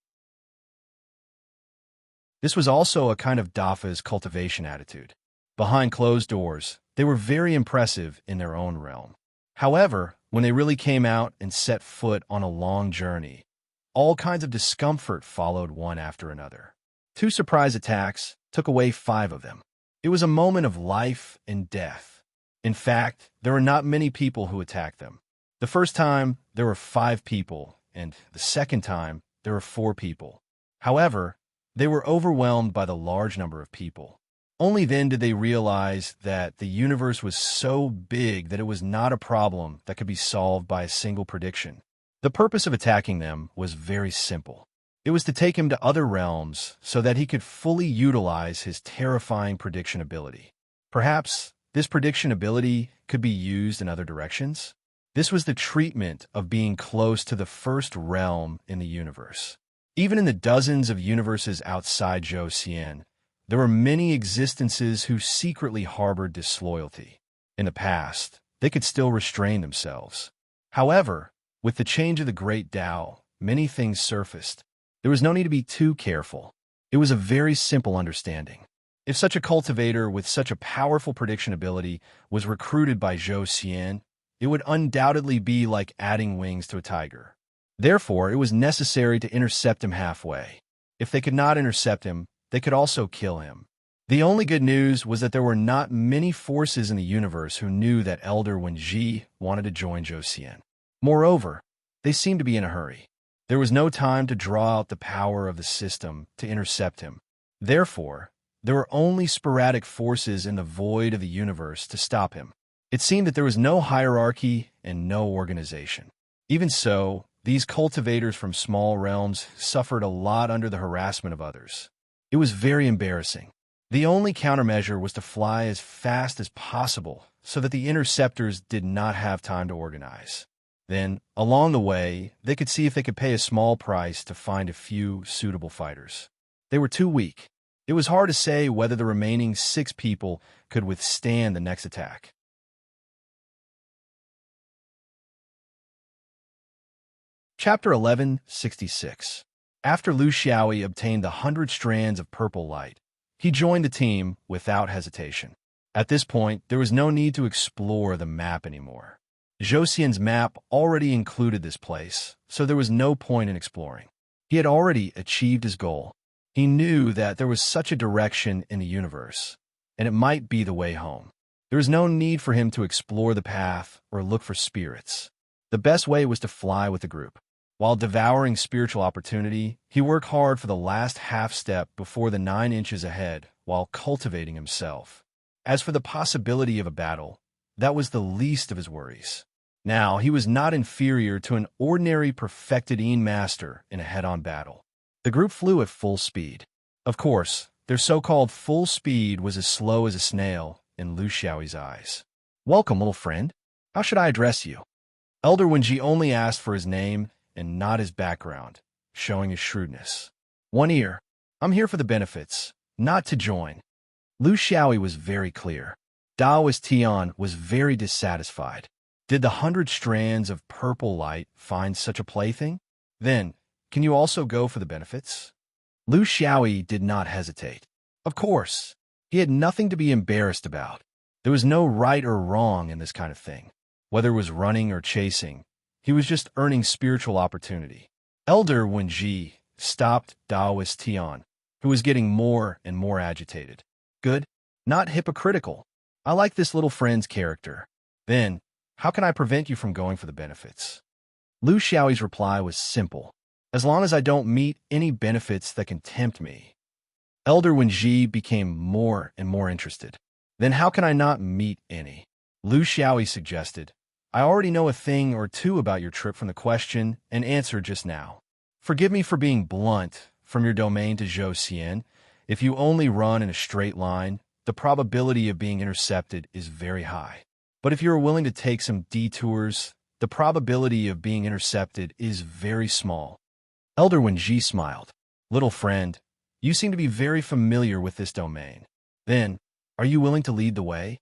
This was also a kind of Dafa's cultivation attitude. Behind closed doors, they were very impressive in their own realm. However, when they really came out and set foot on a long journey, all kinds of discomfort followed one after another. 2 surprise attacks took away 5 of them. It was a moment of life and death. In fact, there were not many people who attacked them. The first time, there were 5 people, and the second time, there were 4 people. However, they were overwhelmed by the large number of people. Only then did they realize that the universe was so big that it was not a problem that could be solved by a single prediction. The purpose of attacking them was very simple. It was to take him to other realms so that he could fully utilize his terrifying prediction ability. Perhaps this prediction ability could be used in other directions? This was the treatment of being close to the first realm in the universe. Even in the dozens of universes outside Zhou, there were many existences who secretly harbored disloyalty. In the past, they could still restrain themselves. However, with the change of the great Tao, many things surfaced. There was no need to be too careful. It was a very simple understanding. If such a cultivator with such a powerful prediction ability was recruited by Zhou, it would undoubtedly be like adding wings to a tiger. Therefore, it was necessary to intercept him halfway. If they could not intercept him, they could also kill him. The only good news was that there were not many forces in the universe who knew that Elder Wenji wanted to join Zhou. Moreover, they seemed to be in a hurry. There was no time to draw out the power of the system to intercept him. Therefore, there were only sporadic forces in the void of the universe to stop him. It seemed that there was no hierarchy and no organization. Even so, these cultivators from small realms suffered a lot under the harassment of others. It was very embarrassing. The only countermeasure was to fly as fast as possible so that the interceptors did not have time to organize. Then, along the way, they could see if they could pay a small price to find a few suitable fighters. They were too weak. It was hard to say whether the remaining 6 people could withstand the next attack. Chapter 1166. After Lu Xiaoyi obtained the 100 strands of purple light, he joined the team without hesitation. At this point, there was no need to explore the map anymore. Zhou map already included this place, so there was no point in exploring. He had already achieved his goal. He knew that there was such a direction in the universe, and it might be the way home. There was no need for him to explore the path or look for spirits. The best way was to fly with the group. While devouring spiritual opportunity, he worked hard for the last half step before the 9 inches ahead while cultivating himself. As for the possibility of a battle, that was the least of his worries. Now, he was not inferior to an ordinary perfected master in a head-on battle. The group flew at full speed. Of course, their so-called full speed was as slow as a snail in Lu Xiaoyi's eyes. "Welcome, little friend. How should I address you?" Elder Wenji only asked for his name and not his background, showing his shrewdness. "One ear. I'm here for the benefits, not to join." Lu Xiaoyi was very clear. Daoist Tian was very dissatisfied. Did the 100 strands of purple light find such a plaything? Then, can you also go for the benefits? Lu Xiaoyi did not hesitate. Of course, he had nothing to be embarrassed about. There was no right or wrong in this kind of thing. Whether it was running or chasing, he was just earning spiritual opportunity. Elder Wenji stopped Daoist Tian, who was getting more and more agitated. "Good, not hypocritical. I like this little friend's character. Then, how can I prevent you from going for the benefits?" Lu Xiaoyi's reply was simple. "As long as I don't meet any benefits that can tempt me." Elder Wenji became more and more interested. "Then how can I not meet any?" Lu Xiaoyi suggested. "I already know a thing or two about your trip from the question and answer just now. Forgive me for being blunt. From your domain to Zhou, if you only run in a straight line, the probability of being intercepted is very high. But if you are willing to take some detours, the probability of being intercepted is very small." Elder Wenji smiled. "Little friend, you seem to be very familiar with this domain. Then, are you willing to lead the way?"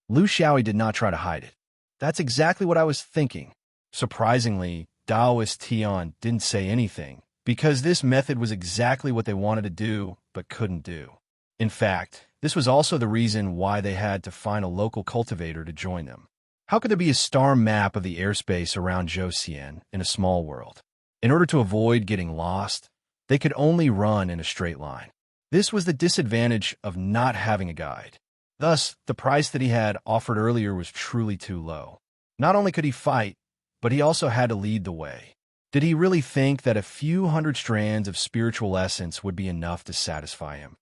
Lu Xiaoyi did not try to hide it. "That's exactly what I was thinking." Surprisingly, Daoist Tian didn't say anything, because this method was exactly what they wanted to do but couldn't do. In fact, this was also the reason why they had to find a local cultivator to join them. How could there be a star map of the airspace around Zhou in a small world? In order to avoid getting lost, they could only run in a straight line. This was the disadvantage of not having a guide. Thus, the price that he had offered earlier was truly too low. Not only could he fight, but he also had to lead the way. Did he really think that a few hundred strands of spiritual essence would be enough to satisfy him?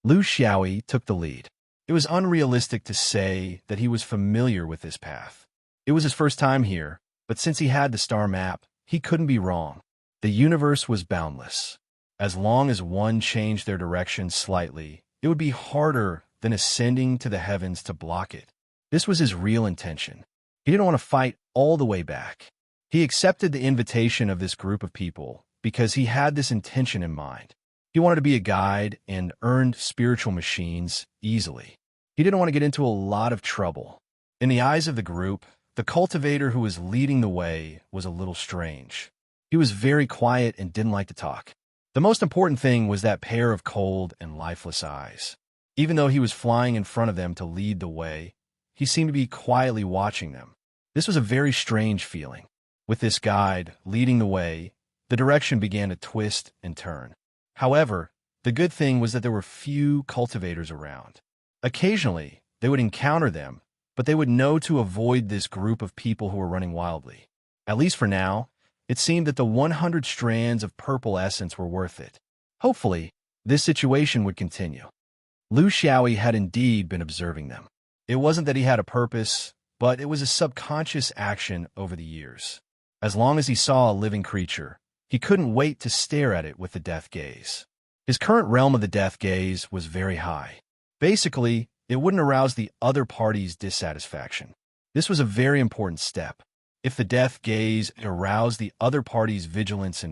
Lu Xiaoyi took the lead. It was unrealistic to say that he was familiar with this path. It was his first time here, but since he had the star map, he couldn't be wrong. The universe was boundless. As long as one changed their direction slightly, it would be harder than ascending to the heavens to block it. This was his real intention. He didn't want to fight all the way back. He accepted the invitation of this group of people because he had this intention in mind. He wanted to be a guide and earned spiritual machines easily. He didn't want to get into a lot of trouble. In the eyes of the group, the cultivator who was leading the way was a little strange. He was very quiet and didn't like to talk. The most important thing was that pair of cold and lifeless eyes. Even though he was flying in front of them to lead the way, he seemed to be quietly watching them. This was a very strange feeling. With this guide leading the way, the direction began to twist and turn. However, the good thing was that there were few cultivators around. Occasionally, they would encounter them, but they would know to avoid this group of people who were running wildly. At least for now, it seemed that the 100 strands of purple essence were worth it. Hopefully, this situation would continue. Lu Xiaoyi had indeed been observing them. It wasn't that he had a purpose, but it was a subconscious action over the years. As long as he saw a living creature, he couldn't wait to stare at it with the death gaze. His current realm of the death gaze was very high. Basically, it wouldn't arouse the other party's dissatisfaction. This was a very important step. If the death gaze aroused the other party's vigilance,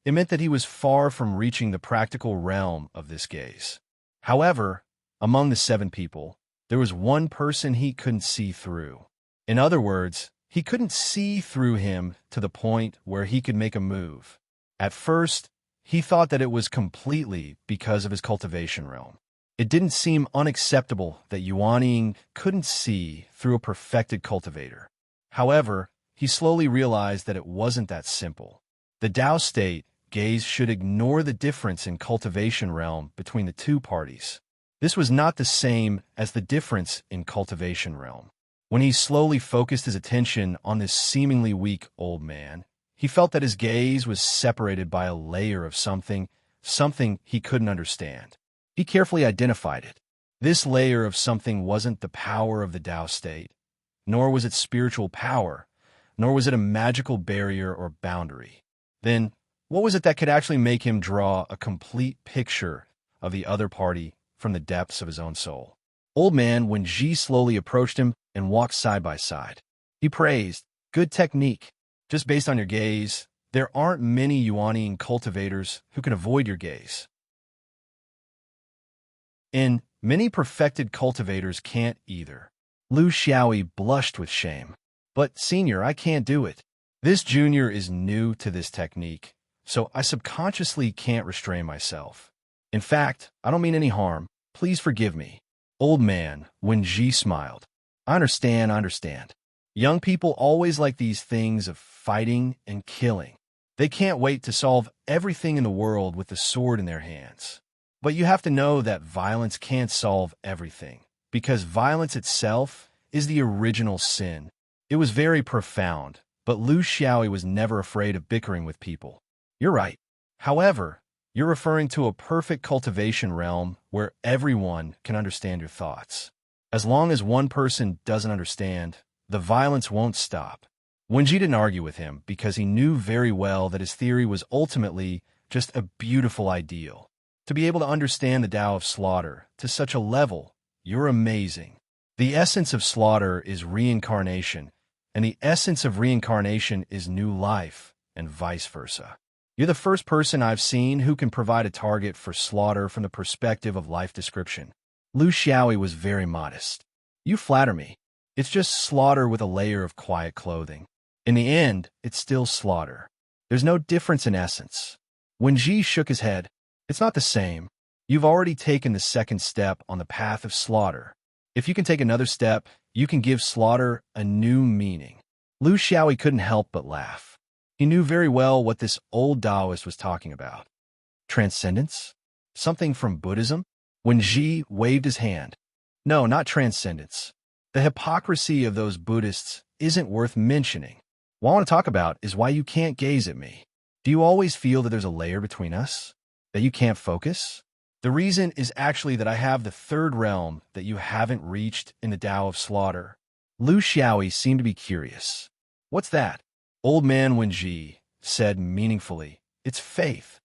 it meant that he was far from reaching the practical realm of this gaze. However, among the 7 people, there was one person he couldn't see through. In other words, he couldn't see through him to the point where he could make a move. At first, he thought that it was completely because of his cultivation realm. It didn't seem unacceptable that Yuanying couldn't see through a perfected cultivator. However, he slowly realized that it wasn't that simple. The Tao state gaze should ignore the difference in cultivation realm between the two parties. This was not the same as the difference in cultivation realm. When he slowly focused his attention on this seemingly weak old man, he felt that his gaze was separated by a layer of something he couldn't understand. He carefully identified it. This layer of something wasn't the power of the Tao state, nor was it spiritual power, nor was it a magical barrier or boundary. Then, what was it that could actually make him draw a complete picture of the other party from the depths of his own soul? Old man Wenji slowly approached him and walked side by side. He praised, "Good technique. Just based on your gaze, there aren't many Yuanian cultivators who can avoid your gaze. And many perfected cultivators can't either." Lu Xiaoyi blushed with shame. "But, senior, I can't do it. This junior is new to this technique, so I subconsciously can't restrain myself. In fact, I don't mean any harm. Please forgive me." Old man Wenji smiled. I understand. Young people always like these things of fighting and killing. They can't wait to solve everything in the world with the sword in their hands. But you have to know that violence can't solve everything, because violence itself is the original sin. It was very profound, but Lu Xiaoyi was never afraid of bickering with people. You're right. However, you're referring to a perfect cultivation realm where everyone can understand your thoughts. As long as one person doesn't understand, the violence won't stop. Wenji didn't argue with him because he knew very well that his theory was ultimately just a beautiful ideal. To be able to understand the Tao of slaughter to such a level, you're amazing. The essence of slaughter is reincarnation, and the essence of reincarnation is new life, and vice versa. You're the first person I've seen who can provide a target for slaughter from the perspective of life description. Lu Xiaoyi was very modest. You flatter me. It's just slaughter with a layer of quiet clothing. In the end, it's still slaughter. There's no difference in essence. Wenji shook his head. It's not the same. You've already taken the second step on the path of slaughter. If you can take another step, you can give slaughter a new meaning. Lu Xiaoyi couldn't help but laugh. He knew very well what this old Taoist was talking about. Transcendence? Something from Buddhism? Wenji waved his hand. No, not transcendence. The hypocrisy of those Buddhists isn't worth mentioning. What I want to talk about is why you can't gaze at me. Do you always feel that there's a layer between us? That you can't focus? The reason is actually that I have the third realm that you haven't reached in the Tao of slaughter. Lu Xiaoyi seemed to be curious. What's that? Old man Wenji said meaningfully, It's faith.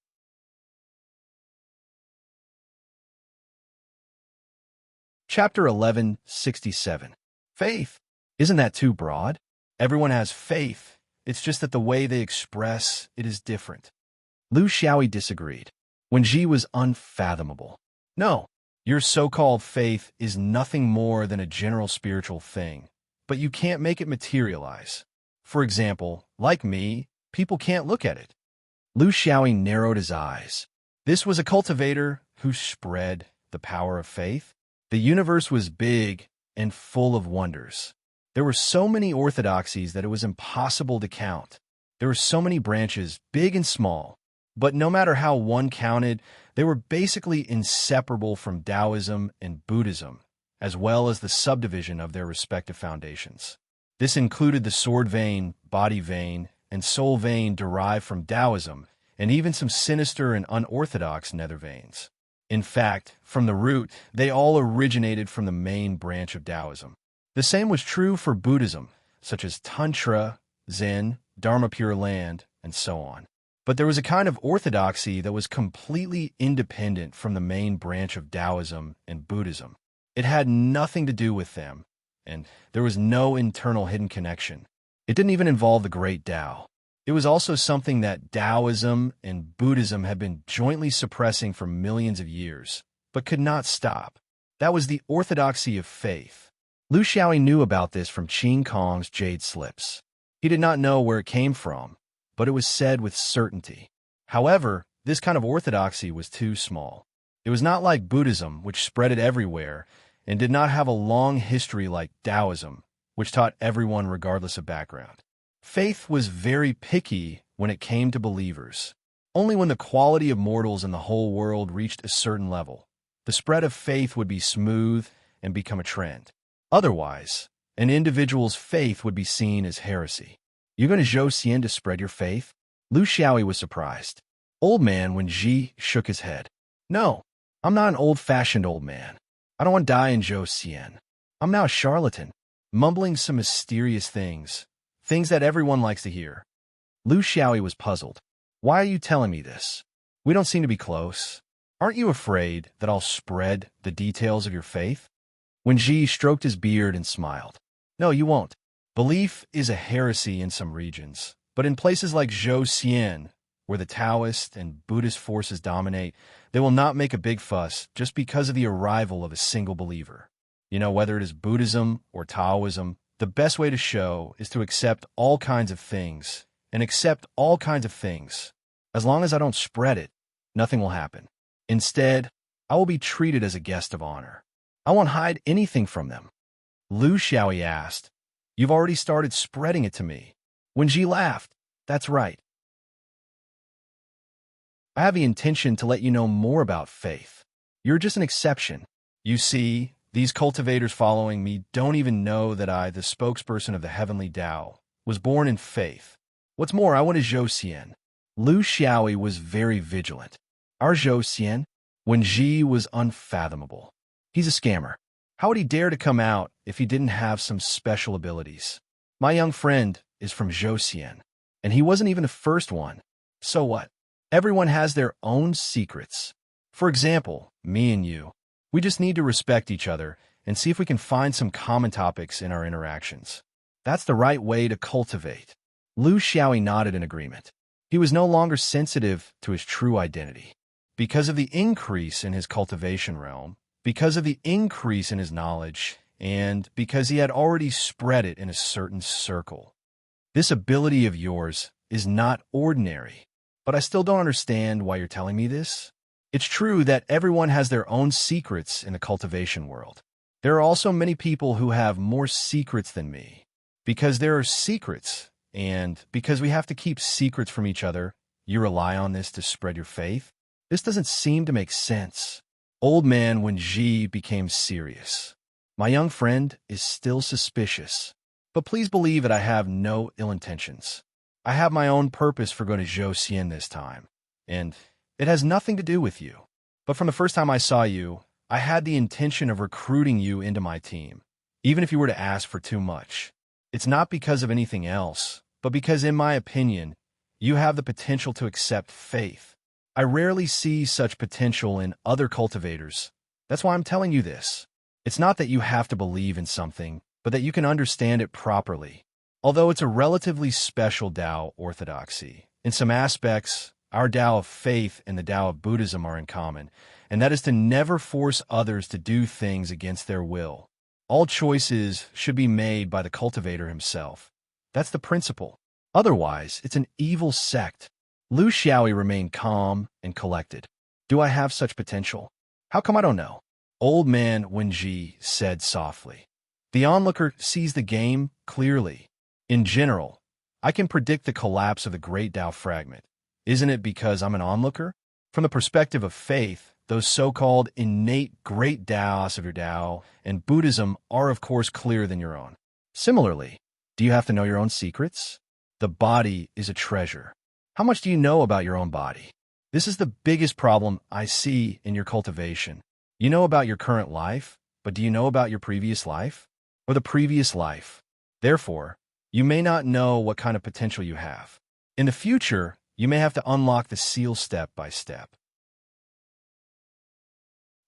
Chapter 1167. Faith. Isn't that too broad? Everyone has faith. It's just that the way they express it is different. Lu Xiaoyi disagreed. Wenji was unfathomable. No, your so-called faith is nothing more than a general spiritual thing, but you can't make it materialize. For example, like me, people can't look at it. Lu Xiaoyi narrowed his eyes. This was a cultivator who spread the power of faith. The universe was big and full of wonders. There were so many orthodoxies that it was impossible to count. There were so many branches, big and small. But no matter how one counted, they were basically inseparable from Taoism and Buddhism, as well as the subdivision of their respective foundations. This included the sword vein, body vein, and soul vein derived from Taoism, and even some sinister and unorthodox nether veins. In fact, from the root, they all originated from the main branch of Taoism. The same was true for Buddhism, such as Tantra, Zen, Dharma Pure Land, and so on. But there was a kind of orthodoxy that was completely independent from the main branch of Taoism and Buddhism. It had nothing to do with them, and there was no internal hidden connection. It didn't even involve the great Tao. It was also something that Taoism and Buddhism had been jointly suppressing for millions of years, but could not stop. That was the orthodoxy of faith. Lu Xiaoyi knew about this from Qin Kong's jade slips. He did not know where it came from, but it was said with certainty. However, this kind of orthodoxy was too small. It was not like Buddhism, which spread it everywhere, and did not have a long history like Taoism, which taught everyone regardless of background. Faith was very picky when it came to believers. Only when the quality of mortals in the whole world reached a certain level, the spread of faith would be smooth and become a trend. Otherwise, An individual's faith would be seen as heresy. You're going to Zhou Xian to spread your faith? Lu Xiaoyi was surprised. Old man Wen Ji shook his head. No, I'm not an old-fashioned old man. I don't want to die in Zhou Xian. I'm now a charlatan, mumbling some mysterious things that everyone likes to hear. Lu Xiaoyi was puzzled. Why are you telling me this? We don't seem to be close. Aren't you afraid that I'll spread the details of your faith? Wen Ji stroked his beard and smiled. No, you won't. Belief is a heresy in some regions, but in places like Zhou Xian, where the Taoist and Buddhist forces dominate, they will not make a big fuss just because of the arrival of a single believer. Whether it is Buddhism or Taoism, the best way to show is to accept all kinds of things, and accept all kinds of things. As long as I don't spread it, nothing will happen. Instead, I will be treated as a guest of honor. I won't hide anything from them. Lu Xiaoyi asked, You've already started spreading it to me. Wen Ji laughed. That's right. I have the intention to let you know more about faith. You're just an exception. You see, these cultivators following me don't even know that I, the spokesperson of the heavenly Tao, was born in faith. What's more, I went to Zhou Xian. Lu Xiaoyi was very vigilant. Our Zhou Xian? Wen Ji was unfathomable. He's a scammer. How would he dare to come out if he didn't have some special abilities? My young friend is from Zhou Xian, and he wasn't even the first one. So what? Everyone has their own secrets. For example, me and you. We just need to respect each other and see if we can find some common topics in our interactions. That's the right way to cultivate. Lu Xiaoyi nodded in agreement. He was no longer sensitive to his true identity. Because of the increase in his cultivation realm, because of the increase in his knowledge, and because he had already spread it in a certain circle. This ability of yours is not ordinary, but I still don't understand why you're telling me this. It's true that everyone has their own secrets in the cultivation world. There are also many people who have more secrets than me. Because there are secrets, and because we have to keep secrets from each other, you rely on this to spread your faith? This doesn't seem to make sense. Old man Wen Ji became serious. My young friend is still suspicious, but please believe that I have no ill intentions. I have my own purpose for going to Zhou Xian this time, and it has nothing to do with you. But from the first time I saw you, I had the intention of recruiting you into my team, even if you were to ask for too much. It's not because of anything else, but because, in my opinion, you have the potential to accept faith. I rarely see such potential in other cultivators. That's why I'm telling you this. It's not that you have to believe in something, but that you can understand it properly. Although it's a relatively special Tao orthodoxy, in some aspects, our Tao of faith and the Tao of Buddhism are in common, and that is to never force others to do things against their will. All choices should be made by the cultivator himself. That's the principle. Otherwise, it's an evil sect. Lu Xiaoyi remained calm and collected. Do I have such potential? How come I don't know? Old man Wen Ji said softly. The onlooker sees the game clearly. In general, I can predict the collapse of the great Tao fragment. Isn't it because I'm an onlooker? From the perspective of faith, those so-called innate great Taos of your Tao and Buddhism are of course clearer than your own. Similarly, do you have to know your own secrets? The body is a treasure. How much do you know about your own body? This is the biggest problem I see in your cultivation. You know about your current life, but do you know about your previous life? Or the previous life? Therefore, you may not know what kind of potential you have. In the future, you may have to unlock the seal step by step.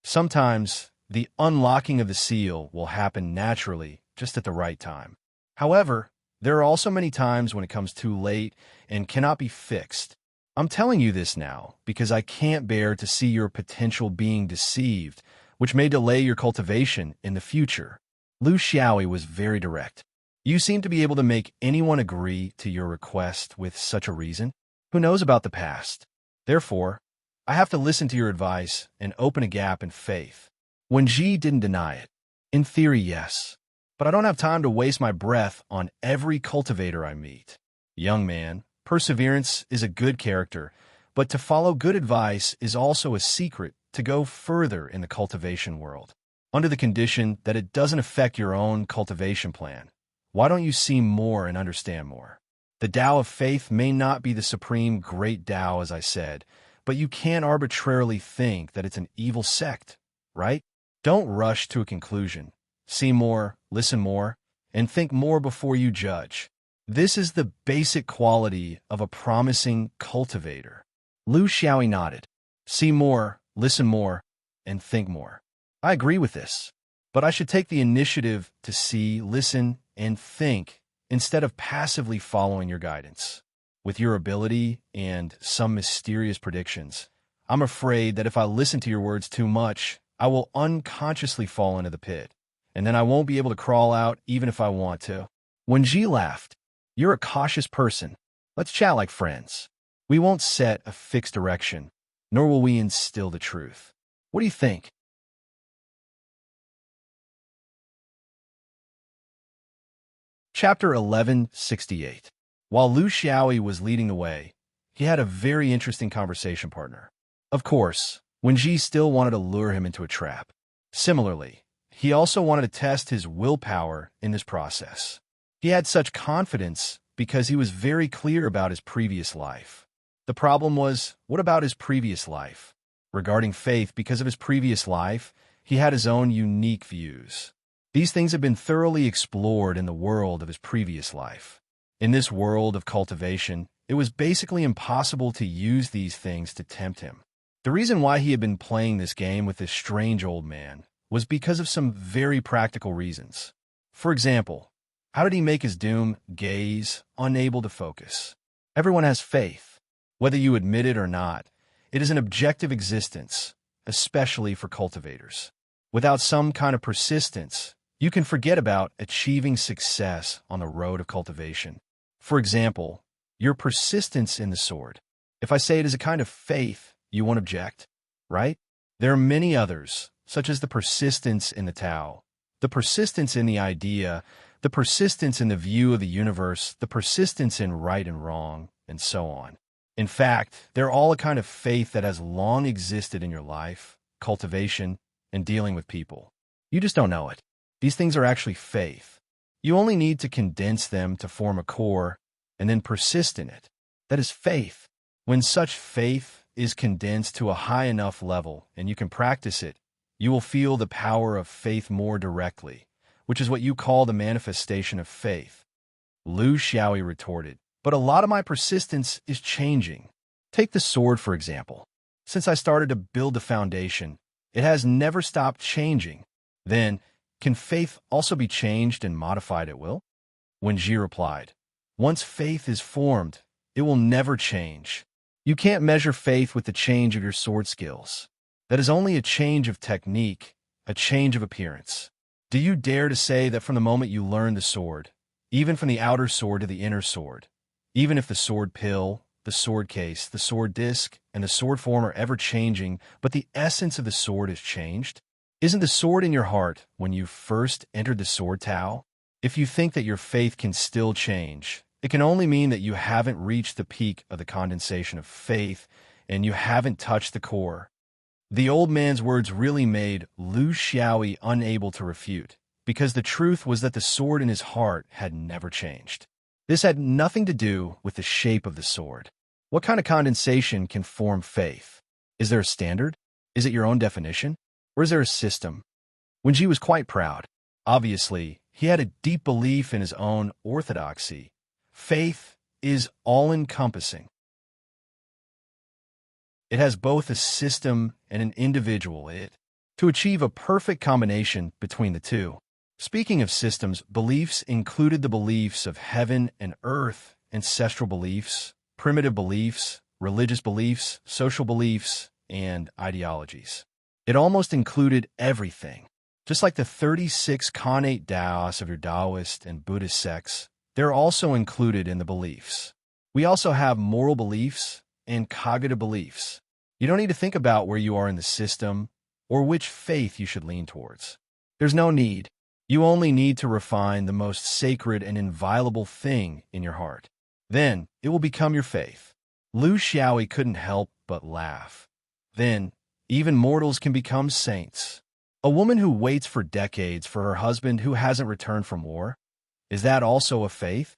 Sometimes, the unlocking of the seal will happen naturally, just at the right time. However, there are also many times when it comes too late and cannot be fixed. I'm telling you this now because I can't bear to see your potential being deceived, which may delay your cultivation in the future. Lu Xiaoyi was very direct. You seem to be able to make anyone agree to your request with such a reason. Who knows about the past? Therefore, I have to listen to your advice and open a gap in faith. Wen Ji didn't deny it. In theory, yes. But I don't have time to waste my breath on every cultivator I meet. Young man, perseverance is a good character, but to follow good advice is also a secret to go further in the cultivation world. under the condition that it doesn't affect your own cultivation plan. Why don't you see more and understand more? The Tao of faith may not be the supreme great Tao, as I said, but you can't arbitrarily think that it's an evil sect, right? Don't rush to a conclusion. See more, listen more, and think more before you judge. This is the basic quality of a promising cultivator. Lu Xiaoyi nodded. See more, listen more, and think more. I agree with this, but I should take the initiative to see, listen, and think instead of passively following your guidance. With your ability and some mysterious predictions, I'm afraid that if I listen to your words too much, I will unconsciously fall into the pit, and then I won't be able to crawl out even if I want to. When Ji laughed, "You're a cautious person. Let's chat like friends. We won't set a fixed direction, nor will we instill the truth. What do you think?" Chapter 1168. While Lu Xiaoyi was leading the way, he had a very interesting conversation partner. Of course, Wen Ji still wanted to lure him into a trap. Similarly, he also wanted to test his willpower in this process. He had such confidence because he was very clear about his previous life. The problem was, what about his previous life? Regarding faith, because of his previous life, he had his own unique views. These things had been thoroughly explored in the world of his previous life. In this world of cultivation, it was basically impossible to use these things to tempt him. The reason why he had been playing this game with this strange old man was because of some very practical reasons. For example, how did he make his doom gaze, unable to focus? Everyone has faith. Whether you admit it or not, it is an objective existence, especially for cultivators. Without some kind of persistence, you can forget about achieving success on the road of cultivation. For example, your persistence in the sword. If I say it is a kind of faith, you won't object, right? There are many others, such as the persistence in the Tao, the persistence in the idea, the persistence in the view of the universe, the persistence in right and wrong, and so on. In fact, they're all a kind of faith that has long existed in your life, cultivation, and dealing with people. You just don't know it. These things are actually faith. You only need to condense them to form a core and then persist in it. That is faith. When such faith is condensed to a high enough level and you can practice it, you will feel the power of faith more directly, which is what you call the manifestation of faith. Lu Xiaoyi retorted, "But a lot of my persistence is changing. Take the sword, for example. Since I started to build the foundation, it has never stopped changing. Then, can faith also be changed and modified at will?" Wen Ji replied, "Once faith is formed, it will never change. You can't measure faith with the change of your sword skills. That is only a change of technique, a change of appearance. Do you dare to say that from the moment you learn the sword, even from the outer sword to the inner sword, even if the sword pill, the sword case, the sword disc, and the sword form are ever changing, but the essence of the sword is changed? Isn't the sword in your heart when you first entered the sword Tao? If you think that your faith can still change, it can only mean that you haven't reached the peak of the condensation of faith and you haven't touched the core." The old man's words really made Lu Xiaoyi unable to refute, because the truth was that the sword in his heart had never changed. This had nothing to do with the shape of the sword. What kind of condensation can form faith? Is there a standard? Is it your own definition? Or is there a system? Wen Ji was quite proud. Obviously, he had a deep belief in his own orthodoxy. Faith is all-encompassing. It has both a system and an individual it. To achieve a perfect combination between the two. Speaking of systems, beliefs included the beliefs of heaven and earth, ancestral beliefs, primitive beliefs, religious beliefs, social beliefs, and ideologies. It almost included everything. Just like the 36 connate Taos of your Taoist and Buddhist sects, they're also included in the beliefs. We also have moral beliefs and cognitive beliefs. You don't need to think about where you are in the system or which faith you should lean towards. There's no need. You only need to refine the most sacred and inviolable thing in your heart. Then it will become your faith. Lu Xiaoyi couldn't help but laugh. Then, even mortals can become saints. A woman who waits for decades for her husband who hasn't returned from war? Is that also a faith?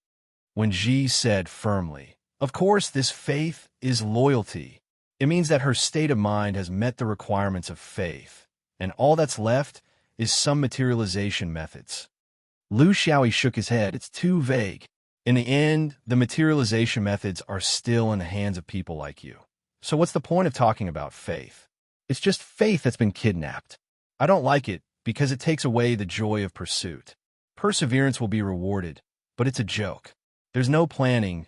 When Ji said firmly, of course, this faith is loyalty. It means that her state of mind has met the requirements of faith, and all that's left is some materialization methods. Lu Xiaoyi shook his head. It's too vague. In the end, the materialization methods are still in the hands of people like you. So what's the point of talking about faith? It's just faith that's been kidnapped. I don't like it because it takes away the joy of pursuit. Perseverance will be rewarded, but it's a joke. There's no planning,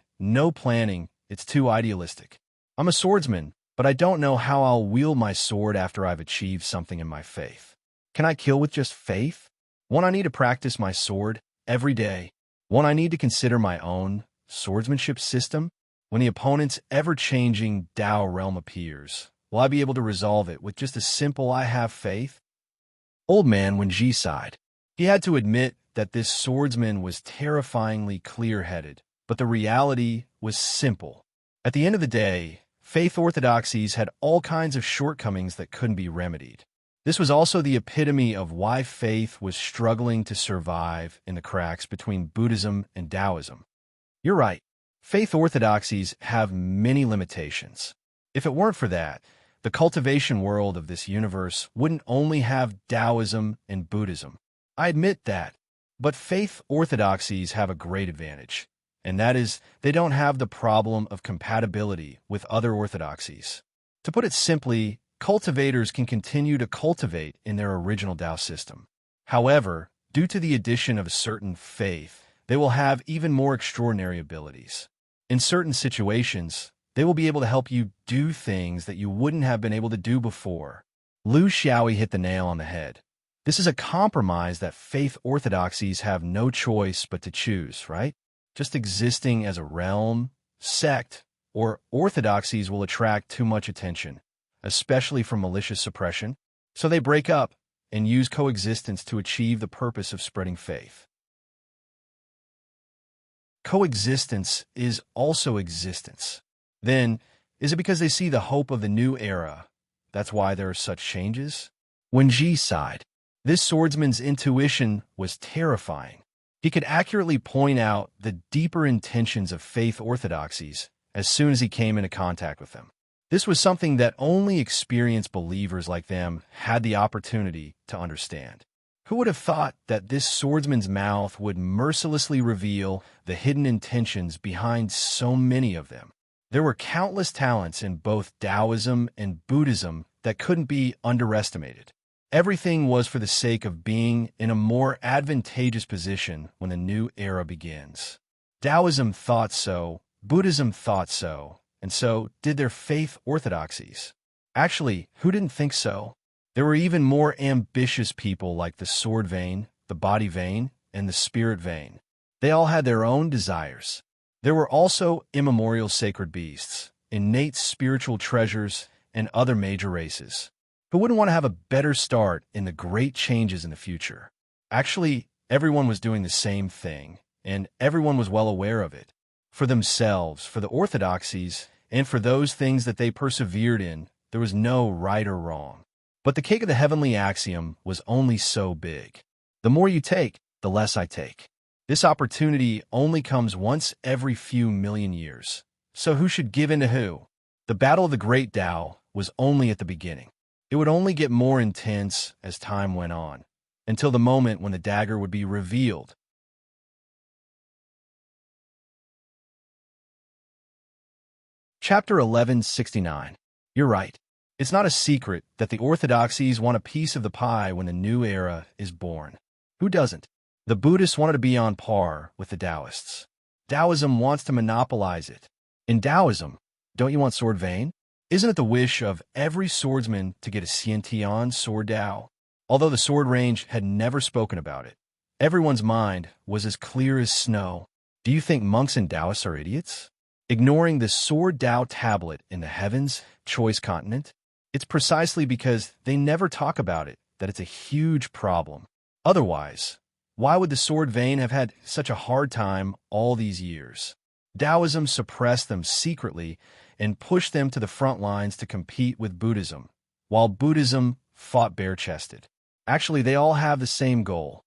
it's too idealistic. I'm a swordsman, but I don't know how I'll wield my sword after I've achieved something in my faith. Can I kill with just faith? One, I need to practice my sword every day. One, I need to consider my own swordsmanship system. When the opponent's ever-changing Tao realm appears, will I be able to resolve it with just a simple I have faith? Old man Wenji sighed. He had to admit that this swordsman was terrifyingly clear-headed, but the reality was simple. At the end of the day, faith orthodoxies had all kinds of shortcomings that couldn't be remedied. This was also the epitome of why faith was struggling to survive in the cracks between Buddhism and Taoism. You're right. Faith orthodoxies have many limitations. If it weren't for that, the cultivation world of this universe wouldn't only have Taoism and Buddhism. I admit that. But faith orthodoxies have a great advantage, and that is they don't have the problem of compatibility with other orthodoxies. To put it simply, cultivators can continue to cultivate in their original Tao system. However, due to the addition of a certain faith, they will have even more extraordinary abilities. In certain situations, they will be able to help you do things that you wouldn't have been able to do before. Lu Xiaoyi hit the nail on the head. This is a compromise that faith orthodoxies have no choice but to choose, right? Just existing as a realm, sect, or orthodoxies will attract too much attention, especially from malicious suppression, so they break up and use coexistence to achieve the purpose of spreading faith. Coexistence is also existence. Then, is it because they see the hope of the new era? That's why there are such changes? When Ji sighed, this swordsman's intuition was terrifying. He could accurately point out the deeper intentions of faith orthodoxies as soon as he came into contact with them. This was something that only experienced believers like them had the opportunity to understand. Who would have thought that this swordsman's mouth would mercilessly reveal the hidden intentions behind so many of them? There were countless talents in both Taoism and Buddhism that couldn't be underestimated. Everything was for the sake of being in a more advantageous position when the new era begins. Taoism thought so, Buddhism thought so, and so did their faith orthodoxies. Actually, who didn't think so? There were even more ambitious people like the sword vein, the body vein, and the spirit vein. They all had their own desires. There were also immemorial sacred beasts, innate spiritual treasures, and other major races. Who wouldn't want to have a better start in the great changes in the future? Actually, everyone was doing the same thing, and everyone was well aware of it. For themselves, for the orthodoxies, and for those things that they persevered in, there was no right or wrong. But the cake of the heavenly axiom was only so big. The more you take, the less I take. This opportunity only comes once every few million years. So who should give in to who? The battle of the great Tao was only at the beginning. It would only get more intense as time went on, until the moment when the dagger would be revealed. Chapter 1169. You're right. It's not a secret that the orthodoxies want a piece of the pie when the new era is born. Who doesn't? The Buddhists wanted to be on par with the Taoists. Taoism wants to monopolize it. In Taoism, don't you want sword vein? Isn't it the wish of every swordsman to get a Xiantian sword Tao? Although the sword range had never spoken about it, everyone's mind was as clear as snow. Do you think monks and Taoists are idiots? Ignoring the sword Tao tablet in the heavens, choice continent? It's precisely because they never talk about it that it's a huge problem. Otherwise, why would the sword vein have had such a hard time all these years? Taoism suppressed them secretly and pushed them to the front lines to compete with Buddhism, while Buddhism fought bare-chested. Actually, they all have the same goal.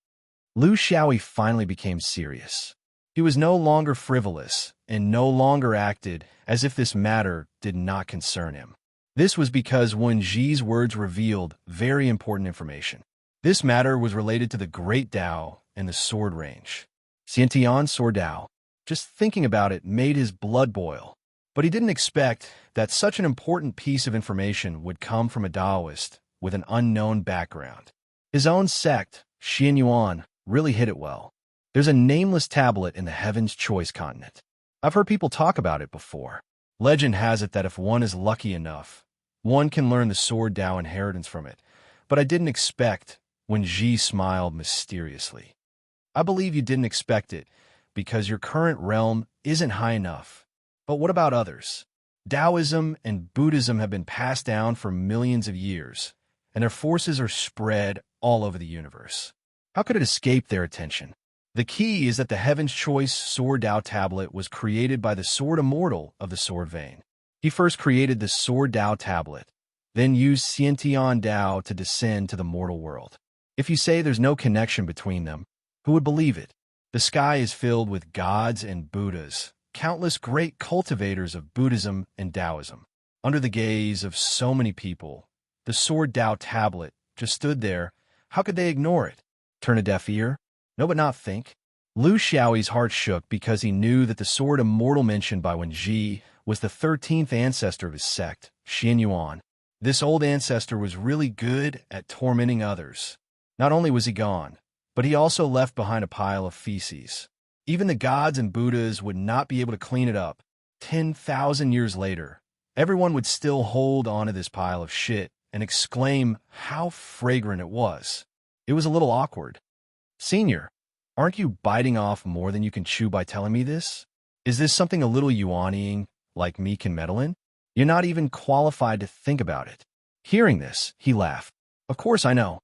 Lu Xiaoyi finally became serious. He was no longer frivolous and no longer acted as if this matter did not concern him. This was because Wen Ji's words revealed very important information. This matter was related to the Great Tao and the sword range. Xiantian Sword Tao. Just thinking about it made his blood boil. But he didn't expect that such an important piece of information would come from a Taoist with an unknown background. His own sect, Xianyuan, really hit it well. There's a nameless tablet in the Heaven's Choice continent. I've heard people talk about it before. Legend has it that if one is lucky enough, one can learn the Sword Tao inheritance from it. But I didn't expect when Ji smiled mysteriously. I believe you didn't expect it because your current realm isn't high enough. But what about others? Taoism and Buddhism have been passed down for millions of years, and their forces are spread all over the universe. How could it escape their attention? The key is that the Heaven's Choice Sword Tao tablet was created by the Sword Immortal of the Sword Vein. He first created the Sword Tao tablet, then used Xiantian Tao to descend to the mortal world. If you say there's no connection between them, who would believe it? The sky is filled with gods and Buddhas, countless great cultivators of Buddhism and Taoism. Under the gaze of so many people, the Sword Tao tablet just stood there. How could they ignore it? Turn a deaf ear? No, but not think. Lu Xiaoyi's heart shook because he knew that the sword immortal mentioned by Wen Ji was the 13th ancestor of his sect, Xianyuan. This old ancestor was really good at tormenting others. Not only was he gone, but he also left behind a pile of feces. Even the gods and Buddhas would not be able to clean it up. 10,000 years later, everyone would still hold onto this pile of shit and exclaim how fragrant it was. It was a little awkward. Senior, aren't you biting off more than you can chew by telling me this? Is this something a little yuanying, like me, can meddle in? You're not even qualified to think about it. Hearing this, he laughed. Of course I know.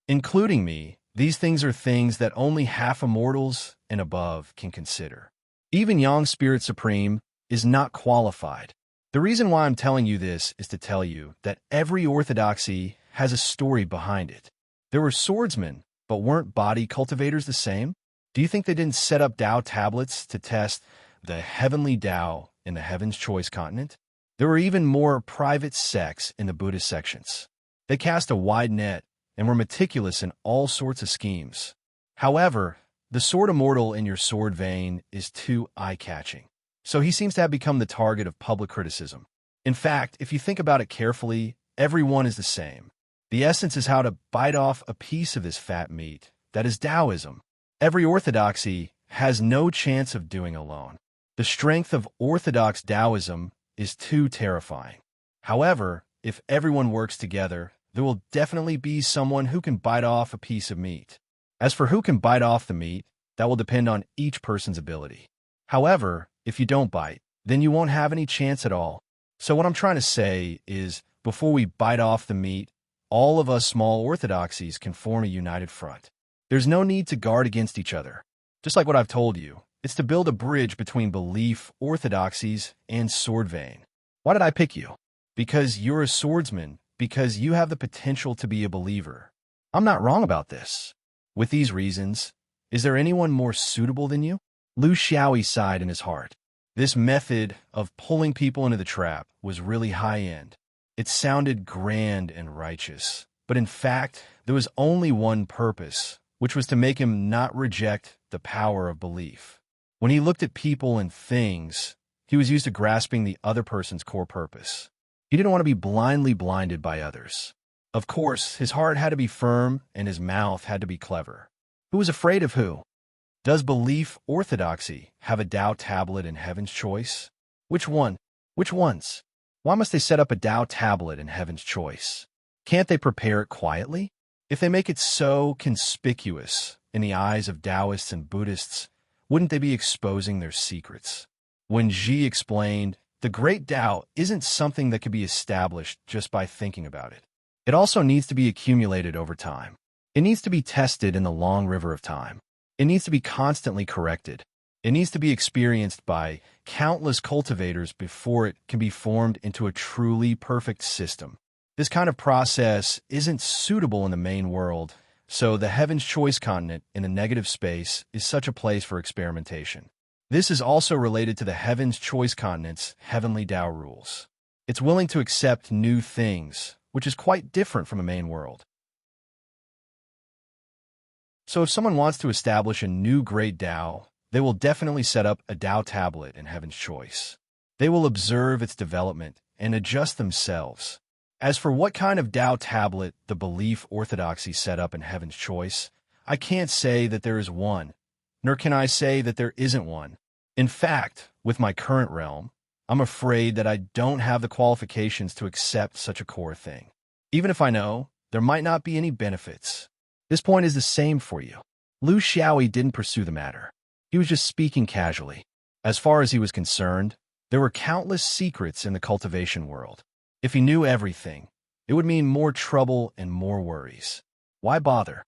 Including me, these things are things that only half immortals and above can consider. Even Yang Spirit Supreme is not qualified. The reason why I'm telling you this is to tell you that every orthodoxy has a story behind it. There were swordsmen, but weren't body cultivators the same? Do you think they didn't set up Tao tablets to test the heavenly Tao in the Heaven's Choice continent? There were even more private sects in the Buddhist sections. They cast a wide net and were meticulous in all sorts of schemes. However, the sword immortal in your sword vein is too eye-catching. So he seems to have become the target of public criticism. In fact, if you think about it carefully, everyone is the same. The essence is how to bite off a piece of this fat meat. That is Taoism. Every orthodoxy has no chance of doing alone. The strength of orthodox Taoism is too terrifying. However, if everyone works together, there will definitely be someone who can bite off a piece of meat. As for who can bite off the meat, that will depend on each person's ability. However, if you don't bite, then you won't have any chance at all. So what I'm trying to say is, before we bite off the meat, all of us small orthodoxies can form a united front. There's no need to guard against each other. Just like what I've told you, it's to build a bridge between belief, orthodoxies, and sword vein. Why did I pick you? Because you're a swordsman, because you have the potential to be a believer. I'm not wrong about this. With these reasons, is there anyone more suitable than you? Lu Xiaoyi sighed in his heart. This method of pulling people into the trap was really high-end. It sounded grand and righteous, but in fact, there was only one purpose, which was to make him not reject the power of belief. When he looked at people and things, he was used to grasping the other person's core purpose. He didn't want to be blindly blinded by others. Of course, his heart had to be firm and his mouth had to be clever. Who was afraid of who? Does belief orthodoxy have a Tao tablet in Heaven's Choice? Which one? Which ones? Why must they set up a Tao tablet in Heaven's Choice? Can't they prepare it quietly? If they make it so conspicuous in the eyes of Taoists and Buddhists, wouldn't they be exposing their secrets? When Ji explained, the great Tao isn't something that can be established just by thinking about it. It also needs to be accumulated over time. It needs to be tested in the long river of time. It needs to be constantly corrected. It needs to be experienced by countless cultivators before it can be formed into a truly perfect system. This kind of process isn't suitable in the main world, so the Heaven's Choice continent in the negative space is such a place for experimentation. This is also related to the Heaven's Choice continent's heavenly Tao rules. It's willing to accept new things, which is quite different from a main world. So if someone wants to establish a new great Tao, they will definitely set up a Tao tablet in Heaven's Choice. They will observe its development and adjust themselves. As for what kind of Tao tablet the belief orthodoxy set up in Heaven's Choice, I can't say that there is one, nor can I say that there isn't one. In fact, with my current realm, I'm afraid that I don't have the qualifications to accept such a core thing. Even if I know, there might not be any benefits. This point is the same for you. Lu Xiaoyi didn't pursue the matter. He was just speaking casually. As far as he was concerned, there were countless secrets in the cultivation world. If he knew everything, it would mean more trouble and more worries. Why bother?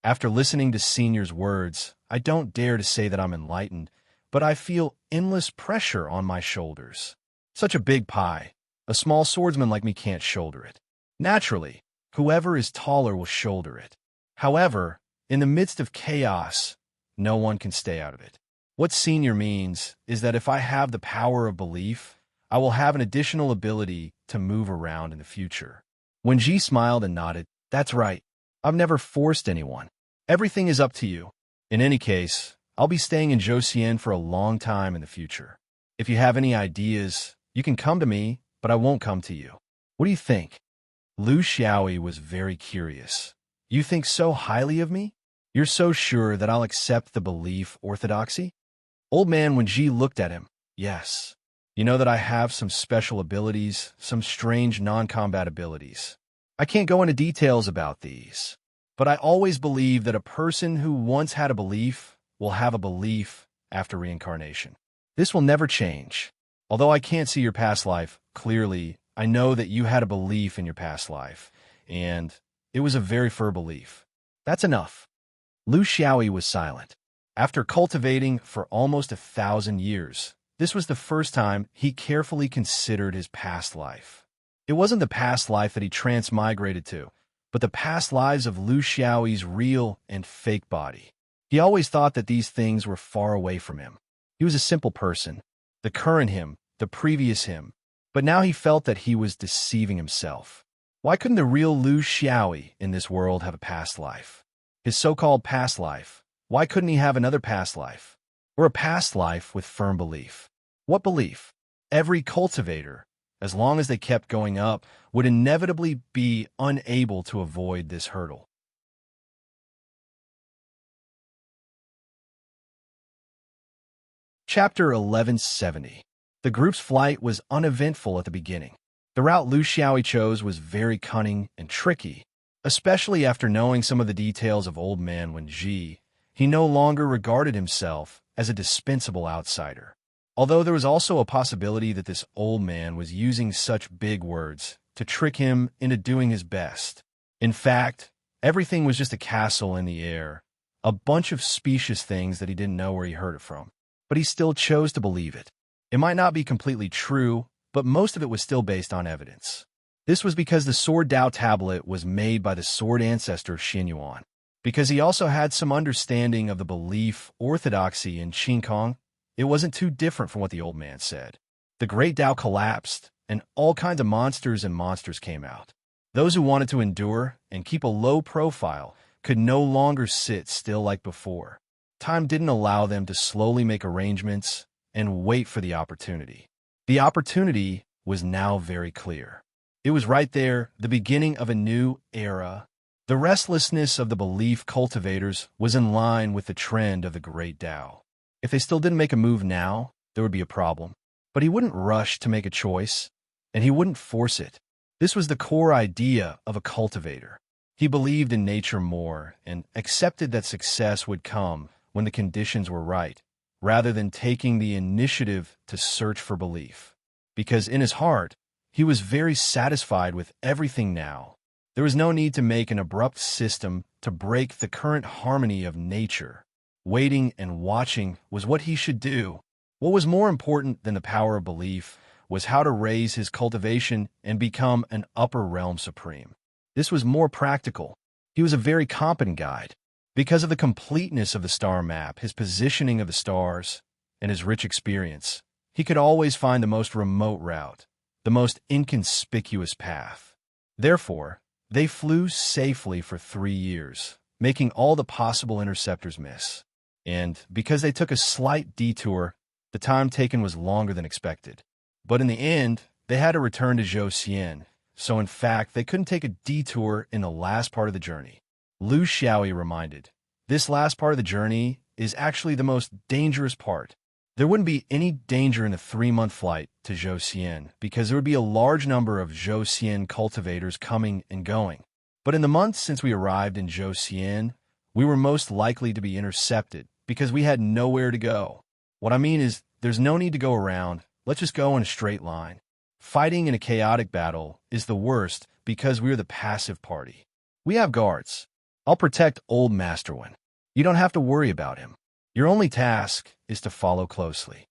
After listening to Senior's words, I don't dare to say that I'm enlightened, but I feel endless pressure on my shoulders. Such a big pie. A small swordsman like me can't shoulder it. Naturally, whoever is taller will shoulder it. However, in the midst of chaos, no one can stay out of it. What Senior means is that if I have the power of belief, I will have an additional ability to move around in the future. When Ji smiled and nodded, that's right. I've never forced anyone. Everything is up to you. In any case, I'll be staying in Zhousien for a long time in the future. If you have any ideas, you can come to me, but I won't come to you. What do you think? Lu Xiaoyi was very curious. You think so highly of me? You're so sure that I'll accept the belief orthodoxy? Old man Wenji looked at him. Yes. You know that I have some special abilities, some strange non-combat abilities. I can't go into details about these, but I always believe that a person who once had a belief will have a belief after reincarnation. This will never change. Although I can't see your past life clearly, I know that you had a belief in your past life, and it was a very firm belief. That's enough. Lu Xiaoyi was silent. After cultivating for almost 1,000 years, this was the first time he carefully considered his past life. It wasn't the past life that he transmigrated to, but the past lives of Lu Xiaoyi's real and fake body. He always thought that these things were far away from him. He was a simple person, the current him, the previous him, but now he felt that he was deceiving himself. Why couldn't the real Lu Xiaoyi in this world have a past life? His so-called past life. Why couldn't he have another past life? Or a past life with firm belief? What belief? Every cultivator, as long as they kept going up, would inevitably be unable to avoid this hurdle. Chapter 1170. The group's flight was uneventful at the beginning. The route Lu Xiaoyi chose was very cunning and tricky, especially after knowing some of the details of Old Man Wenji. He no longer regarded himself as a dispensable outsider. Although there was also a possibility that this old man was using such big words to trick him into doing his best. In fact, everything was just a castle in the air, a bunch of specious things that he didn't know where he heard it from. But he still chose to believe it. It might not be completely true, but most of it was still based on evidence. This was because the Sword Tao tablet was made by the sword ancestor Xin Yuan. Because he also had some understanding of the belief orthodoxy in Qingkong, it wasn't too different from what the old man said. The Great Tao collapsed, and all kinds of monsters came out. Those who wanted to endure and keep a low profile could no longer sit still like before. Time didn't allow them to slowly make arrangements and wait for the opportunity. The opportunity was now very clear. It was right there, the beginning of a new era. The restlessness of the belief cultivators was in line with the trend of the Great Tao. If they still didn't make a move now, there would be a problem. But he wouldn't rush to make a choice, and he wouldn't force it. This was the core idea of a cultivator. He believed in nature more and accepted that success would come when the conditions were right, rather than taking the initiative to search for belief. Because in his heart, he was very satisfied with everything now. There was no need to make an abrupt system to break the current harmony of nature. Waiting and watching was what he should do. What was more important than the power of belief was how to raise his cultivation and become an upper realm supreme. This was more practical. He was a very competent guide. Because of the completeness of the star map, his positioning of the stars, and his rich experience, he could always find the most remote route, the most inconspicuous path. Therefore, they flew safely for 3 years, making all the possible interceptors miss. And because they took a slight detour, the time taken was longer than expected. But in the end, they had to return to Zhou, so in fact, they couldn't take a detour in the last part of the journey. Lu Xiaoyi reminded, "This last part of the journey is actually the most dangerous part. There wouldn't be any danger in a 3-month flight to Zhou because there would be a large number of Zhou cultivators coming and going. But in the months since we arrived in Zhou, we were most likely to be intercepted because we had nowhere to go. What I mean is, there's no need to go around. Let's just go in a straight line. Fighting in a chaotic battle is the worst because we're the passive party. We have guards. I'll protect old Masterwin. You don't have to worry about him. Your only task is to follow closely.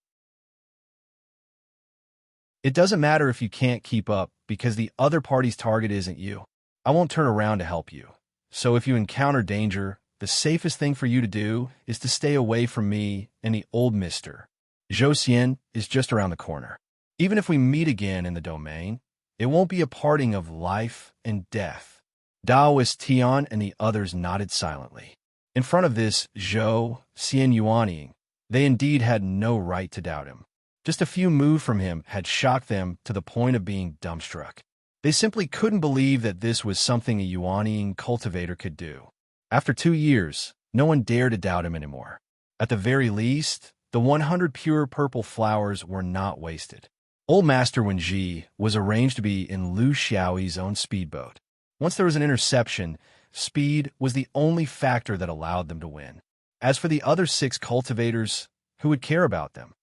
It doesn't matter if you can't keep up because the other party's target isn't you. I won't turn around to help you. So if you encounter danger, the safest thing for you to do is to stay away from me and the old mister. Zhou is just around the corner. Even if we meet again in the domain, it won't be a parting of life and death." Daoist Tian and the others nodded silently. In front of this Zhou Yuanying, they indeed had no right to doubt him. Just a few moves from him had shocked them to the point of being dumbstruck. They simply couldn't believe that this was something a Yuanying cultivator could do. After 2 years, no one dared to doubt him anymore. At the very least, the 100 pure purple flowers were not wasted. Old Master Wenji was arranged to be in Lu Xiaoyi's own speedboat. Once there was an interception, speed was the only factor that allowed them to win. As for the other 6 cultivators, who would care about them?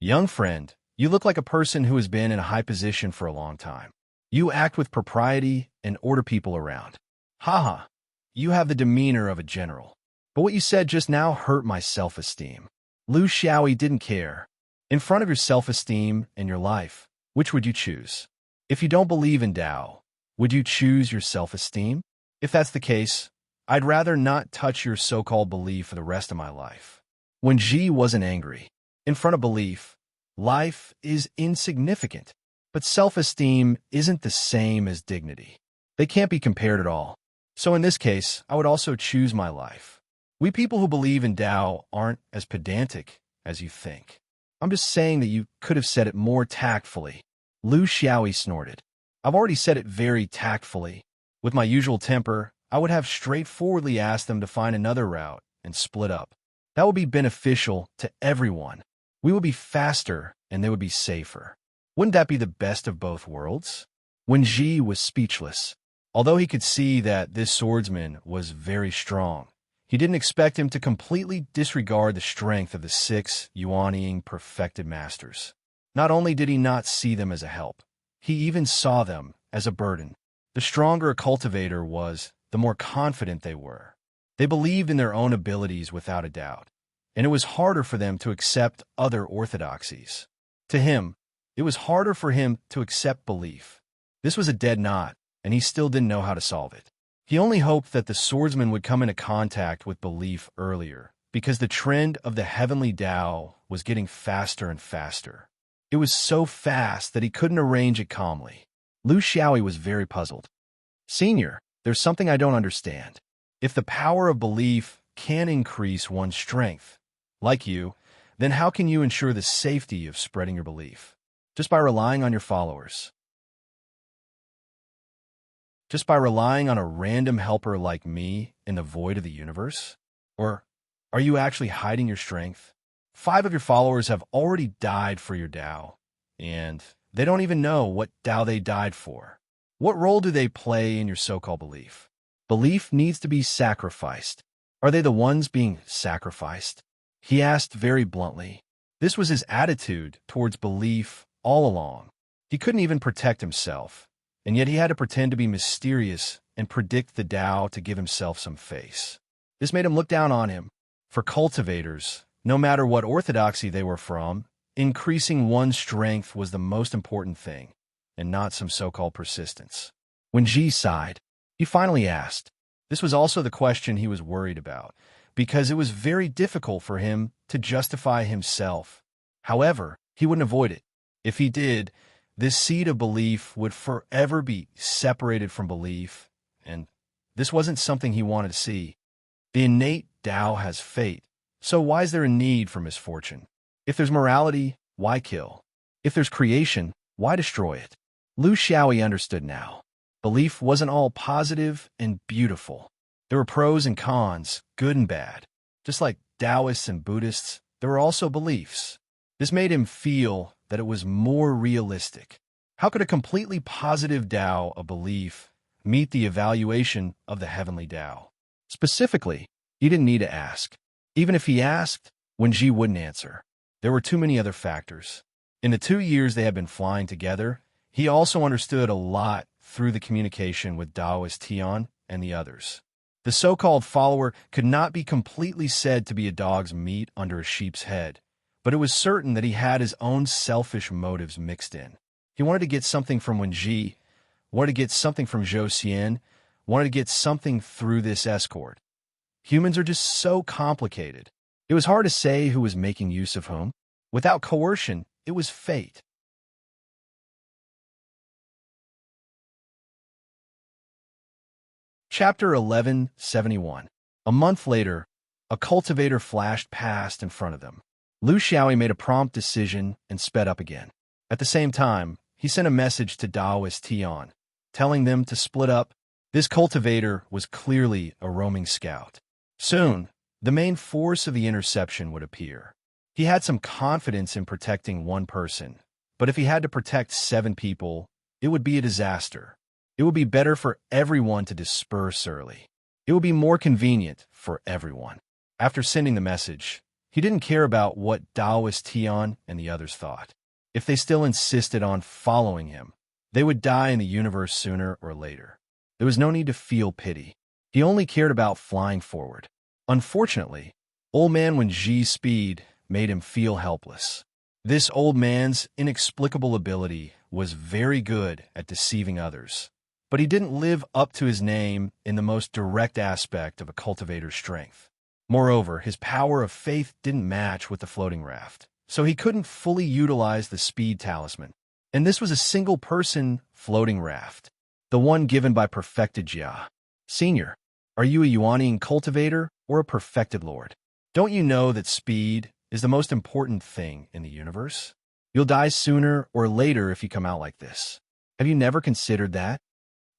"Young friend, you look like a person who has been in a high position for a long time. You act with propriety and order people around. Haha, you have the demeanor of a general. But what you said just now hurt my self-esteem." Lu Xiaoyi didn't care. In front of your self-esteem and your life, which would you choose? If you don't believe in Tao, would you choose your self-esteem? If that's the case, I'd rather not touch your so-called belief for the rest of my life. When Ji wasn't angry, in front of belief, life is insignificant. But self-esteem isn't the same as dignity. They can't be compared at all. So in this case, I would also choose my life. We people who believe in Tao aren't as pedantic as you think. I'm just saying that you could have said it more tactfully. Lu Xiaoyi snorted. I've already said it very tactfully. With my usual temper, I would have straightforwardly asked them to find another route and split up. That would be beneficial to everyone. We would be faster and they would be safer. Wouldn't that be the best of both worlds? Wen Ji was speechless. Although he could see that this swordsman was very strong, he didn't expect him to completely disregard the strength of the 6 Yuanying perfected masters. Not only did he not see them as a help, he even saw them as a burden. The stronger a cultivator was, the more confident they were. They believed in their own abilities without a doubt, and it was harder for them to accept other orthodoxies. To him, it was harder for him to accept belief. This was a dead knot, and he still didn't know how to solve it. He only hoped that the swordsman would come into contact with belief earlier, because the trend of the heavenly Tao was getting faster and faster. It was so fast that he couldn't arrange it calmly. Lu Xiaoyi was very puzzled. "Senior, there's something I don't understand. If the power of belief can increase one's strength, like you, then how can you ensure the safety of spreading your belief? Just by relying on your followers? Just by relying on a random helper like me in the void of the universe? Or are you actually hiding your strength? 5 of your followers have already died for your Tao, and they don't even know what Tao they died for. What role do they play in your so-called belief? Belief needs to be sacrificed. Are they the ones being sacrificed?" He asked very bluntly. This was his attitude towards belief all along. He couldn't even protect himself, and yet he had to pretend to be mysterious and predict the Tao to give himself some face. This made him look down on him. For cultivators, no matter what orthodoxy they were from, increasing one's strength was the most important thing, and not some so-called persistence. When Ji sighed, he finally asked. This was also the question he was worried about, because it was very difficult for him to justify himself. However, he wouldn't avoid it. If he did, this seed of belief would forever be separated from belief, and this wasn't something he wanted to see. The innate Tao has fate, so why is there a need for misfortune? If there's morality, why kill? If there's creation, why destroy it? Lu Xiaoyi understood now. Belief wasn't all positive and beautiful. There were pros and cons, good and bad. Just like Taoists and Buddhists, there were also beliefs. This made him feel that it was more realistic. How could a completely positive Tao of belief meet the evaluation of the heavenly Tao? Specifically, he didn't need to ask. Even if he asked, Wenji wouldn't answer. There were too many other factors. In the 2 years they had been flying together, he also understood a lot through the communication with Taoist Tian and the others. The so-called follower could not be completely said to be a dog's meat under a sheep's head, but it was certain that he had his own selfish motives mixed in. He wanted to get something from Wenji, wanted to get something from Zhou Xian, wanted to get something through this escort. Humans are just so complicated. It was hard to say who was making use of whom. Without coercion, it was fate. Chapter 1171. A month later, a cultivator flashed past in front of them. Lu Xiaoyi made a prompt decision and sped up again. At the same time, he sent a message to Taoist Tian, telling them to split up. This cultivator was clearly a roaming scout. Soon, the main force of the interception would appear. He had some confidence in protecting one person, but if he had to protect 7 people, it would be a disaster. It would be better for everyone to disperse early. It would be more convenient for everyone. After sending the message, he didn't care about what Taoist Tian and the others thought. If they still insisted on following him, they would die in the universe sooner or later. There was no need to feel pity. He only cared about flying forward. Unfortunately, old man Wenji's speed made him feel helpless. This old man's inexplicable ability was very good at deceiving others, but he didn't live up to his name in the most direct aspect of a cultivator's strength. Moreover, his power of faith didn't match with the floating raft, so he couldn't fully utilize the speed talisman. And this was a single-person floating raft, the one given by perfected Jia. Senior, are you a Yuanian cultivator or a perfected lord? Don't you know that speed is the most important thing in the universe? You'll die sooner or later if you come out like this. Have you never considered that?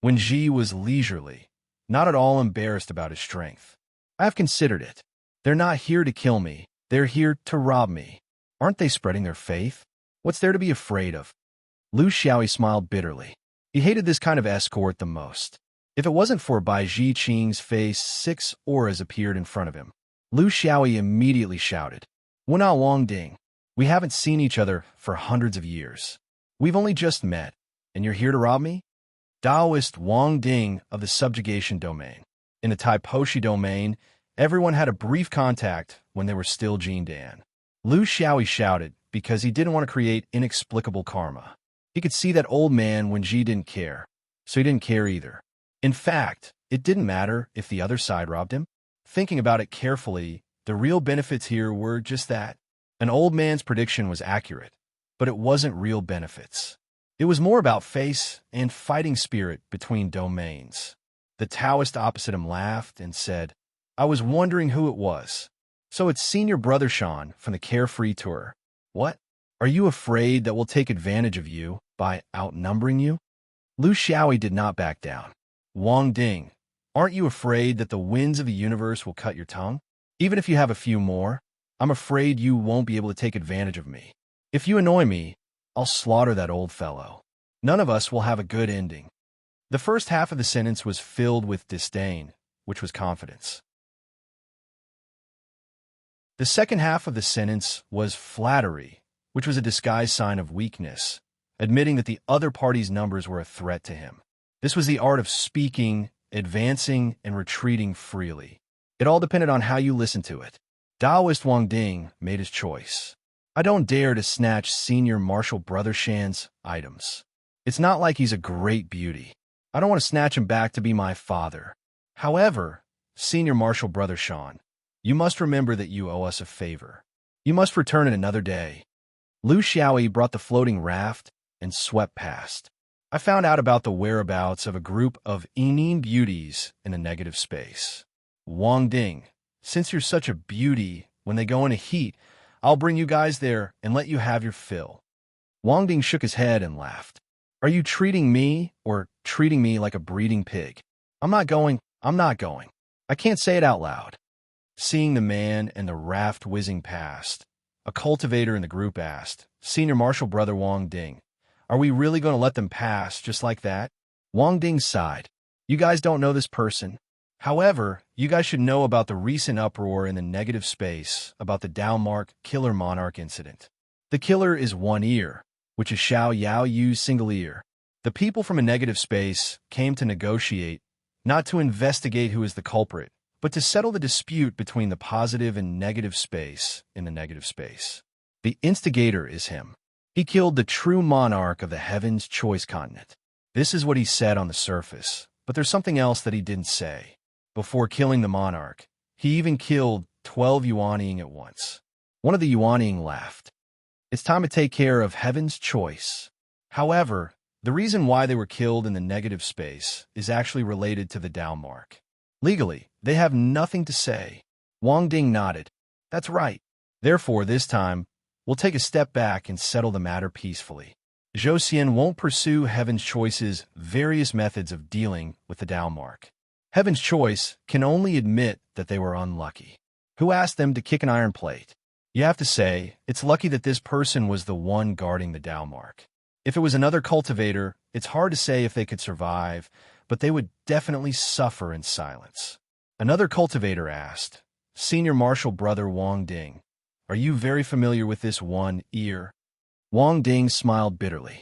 When Ji was leisurely, not at all embarrassed about his strength. I have considered it. They're not here to kill me. They're here to rob me. Aren't they spreading their faith? What's there to be afraid of? Lu Xiaoyi smiled bitterly. He hated this kind of escort the most. If it wasn't for Bai Qing's face, 6 auras appeared in front of him. Lu Xiaoyi immediately shouted, "Wuna Wang Ding, we haven't seen each other for hundreds of years. We've only just met, and you're here to rob me?" Taoist Wang Ding of the subjugation domain. In the Taiposhi domain, everyone had a brief contact when they were still Jin Dan. Lu Xiaoyi shouted because he didn't want to create inexplicable karma. He could see that old man when Ji didn't care, so he didn't care either. In fact, it didn't matter if the other side robbed him. Thinking about it carefully, the real benefits here were just that. An old man's prediction was accurate, but it wasn't real benefits. It was more about face and fighting spirit between domains. The Taoist opposite him laughed and said, "I was wondering who it was. So it's Senior Brother Sean from the Carefree Tour. What? Are you afraid that we'll take advantage of you by outnumbering you?" Lu Xiaoyi did not back down. "Wang Ding, aren't you afraid that the winds of the universe will cut your tongue? Even if you have a few more, I'm afraid you won't be able to take advantage of me. If you annoy me, I'll slaughter that old fellow. None of us will have a good ending." The first half of the sentence was filled with disdain, which was confidence. The second half of the sentence was flattery, which was a disguised sign of weakness, admitting that the other party's numbers were a threat to him. This was the art of speaking, advancing, and retreating freely. It all depended on how you listened to it. Taoist Wang Ding made his choice. I don't dare to snatch Senior Marshal Brother Shan's items. It's not like he's a great beauty. I don't want to snatch him back to be my father. However, Senior Marshal Brother Sean, you must remember that you owe us a favor. You must return it another day. Lu Xiaoyi brought the floating raft and swept past. I found out about the whereabouts of a group of Enin beauties in the negative space. Wang Ding, since you're such a beauty, when they go in a heat, I'll bring you guys there and let you have your fill. Wang Ding shook his head and laughed. Are you treating me or treating me like a breeding pig? I'm not going. I can't say it out loud. Seeing the man and the raft whizzing past, a cultivator in the group asked, Senior Marshal Brother Wang Ding, are we really going to let them pass just like that? Wang Ding sighed. You guys don't know this person. However, you guys should know about the recent uproar in the negative space about the Dalmark Killer Monarch incident. The killer is One Ear, which is Xiao Yao Yu's single ear. The people from a negative space came to negotiate, not to investigate who is the culprit, but to settle the dispute between the positive and negative space in the negative space. The instigator is him. He killed the true monarch of the Heaven's Choice continent. This is what he said on the surface, but there's something else that he didn't say. Before killing the monarch, he even killed 12 Yuanying at once. One of the Yuanying laughed. It's time to take care of Heaven's Choice. However, the reason why they were killed in the negative space is actually related to the Dalmark. Legally, they have nothing to say. Wang Ding nodded. That's right. Therefore, this time, we'll take a step back and settle the matter peacefully. Zhou Xian won't pursue Heaven's Choice's various methods of dealing with the Dalmark. Heaven's Choice can only admit that they were unlucky. Who asked them to kick an iron plate? You have to say, it's lucky that this person was the one guarding the Dalmark. If it was another cultivator, it's hard to say if they could survive, but they would definitely suffer in silence. Another cultivator asked, Senior Marshal Brother Wang Ding, are you very familiar with this One Ear? Wang Ding smiled bitterly.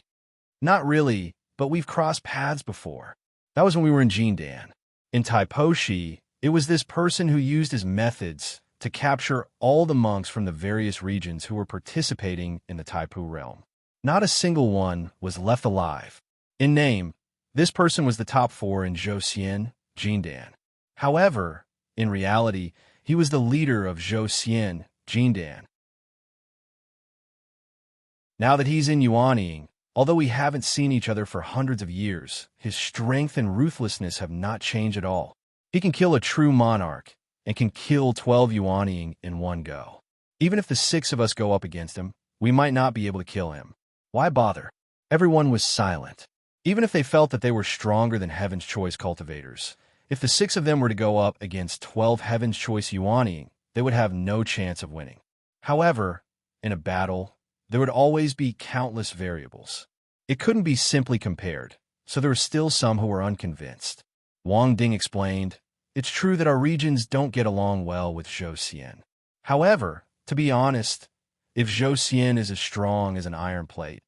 Not really, but we've crossed paths before. That was when we were in Jindan. In Taiposhi, it was this person who used his methods to capture all the monks from the various regions who were participating in the Taipu realm. Not a single one was left alive. In name, this person was the top 4 in Zhouxian, Jindan. However, in reality, he was the leader of Zhouxian, Jindan. Now that he's in Yuanying, although we haven't seen each other for hundreds of years, his strength and ruthlessness have not changed at all. He can kill a true monarch and can kill 12 Yuanying in one go. Even if the 6 of us go up against him, we might not be able to kill him. Why bother? Everyone was silent. Even if they felt that they were stronger than Heaven's Choice cultivators, if the 6 of them were to go up against 12 Heaven's Choice Yuanying, they would have no chance of winning. However, in a battle, there would always be countless variables. It couldn't be simply compared, so there were still some who were unconvinced. Wang Ding explained, it's true that our regions don't get along well with Zhouxian. However, to be honest, if Zhouxian is as strong as an iron plate,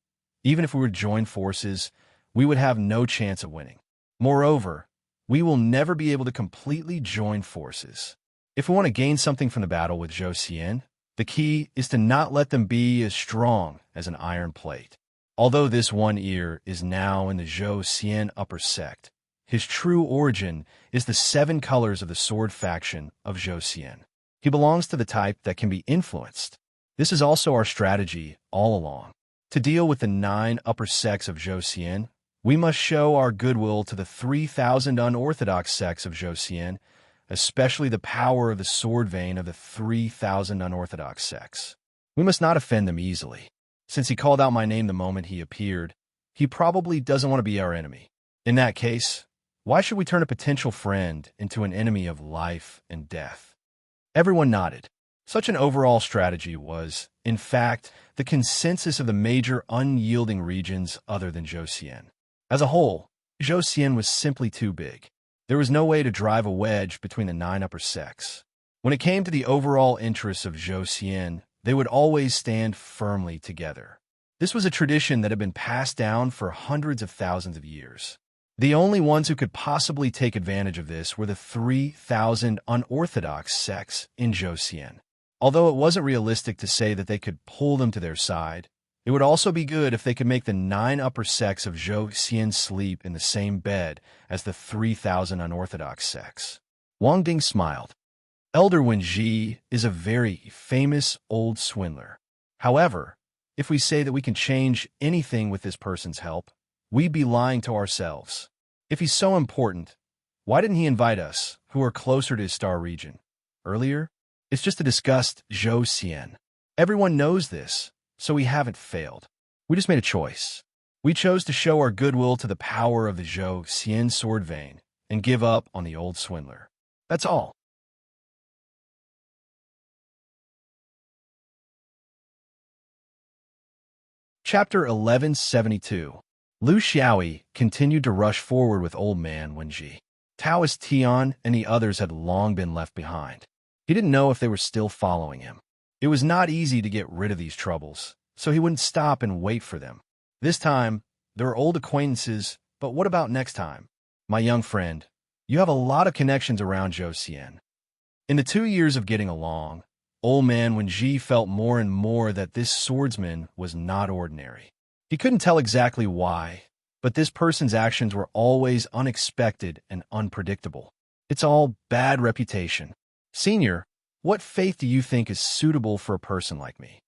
even if we were to join forces, we would have no chance of winning. Moreover, we will never be able to completely join forces. If we want to gain something from the battle with Zhouxian, the key is to not let them be as strong as an iron plate. Although this One Ear is now in the Zhouxian upper sect, his true origin is the 7 colors of the sword faction of Zhouxian. He belongs to the type that can be influenced. This is also our strategy all along. To deal with the 9 upper sects of Zhouxian, we must show our goodwill to the 3,000 unorthodox sects of Zhouxian, especially the power of the sword vein of the 3,000 unorthodox sects. We must not offend them easily. Since he called out my name the moment he appeared, he probably doesn't want to be our enemy. In that case, why should we turn a potential friend into an enemy of life and death? Everyone nodded. Such an overall strategy was, in fact, the consensus of the major unyielding regions other than Zhouxian. As a whole, Zhouxian was simply too big. There was no way to drive a wedge between the 9 upper sects. When it came to the overall interests of Zhouxian, they would always stand firmly together. This was a tradition that had been passed down for hundreds of thousands of years. The only ones who could possibly take advantage of this were the 3,000 unorthodox sects in Zhouxian. Although it wasn't realistic to say that they could pull them to their side, it would also be good if they could make the 9 upper sects of Zhou Xian sleep in the same bed as the 3,000 unorthodox sects. Wang Ding smiled. Elder Wenji is a very famous old swindler. However, if we say that we can change anything with this person's help, we'd be lying to ourselves. If he's so important, why didn't he invite us, who are closer to his star region, earlier? It's just to discuss Zhou Xian. Everyone knows this, so we haven't failed. We just made a choice. We chose to show our goodwill to the power of the Zhou Xian sword vein and give up on the old swindler. That's all. Chapter 1172. Lu Xiaoyi continued to rush forward with Old Man Wenji. Taoist Tian and the others had long been left behind. He didn't know if they were still following him. It was not easy to get rid of these troubles, so he wouldn't stop and wait for them. This time, there were old acquaintances, but what about next time? My young friend, you have a lot of connections around Zhou Xian. In the 2 years of getting along, Old Man Wenji felt more and more that this swordsman was not ordinary. He couldn't tell exactly why, but this person's actions were always unexpected and unpredictable. It's all bad reputation. Senior, what faith do you think is suitable for a person like me?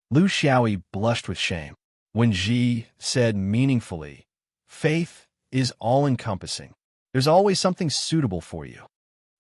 Lu Xiaoyi blushed with shame. Wenji said meaningfully, faith is all-encompassing. There's always something suitable for you.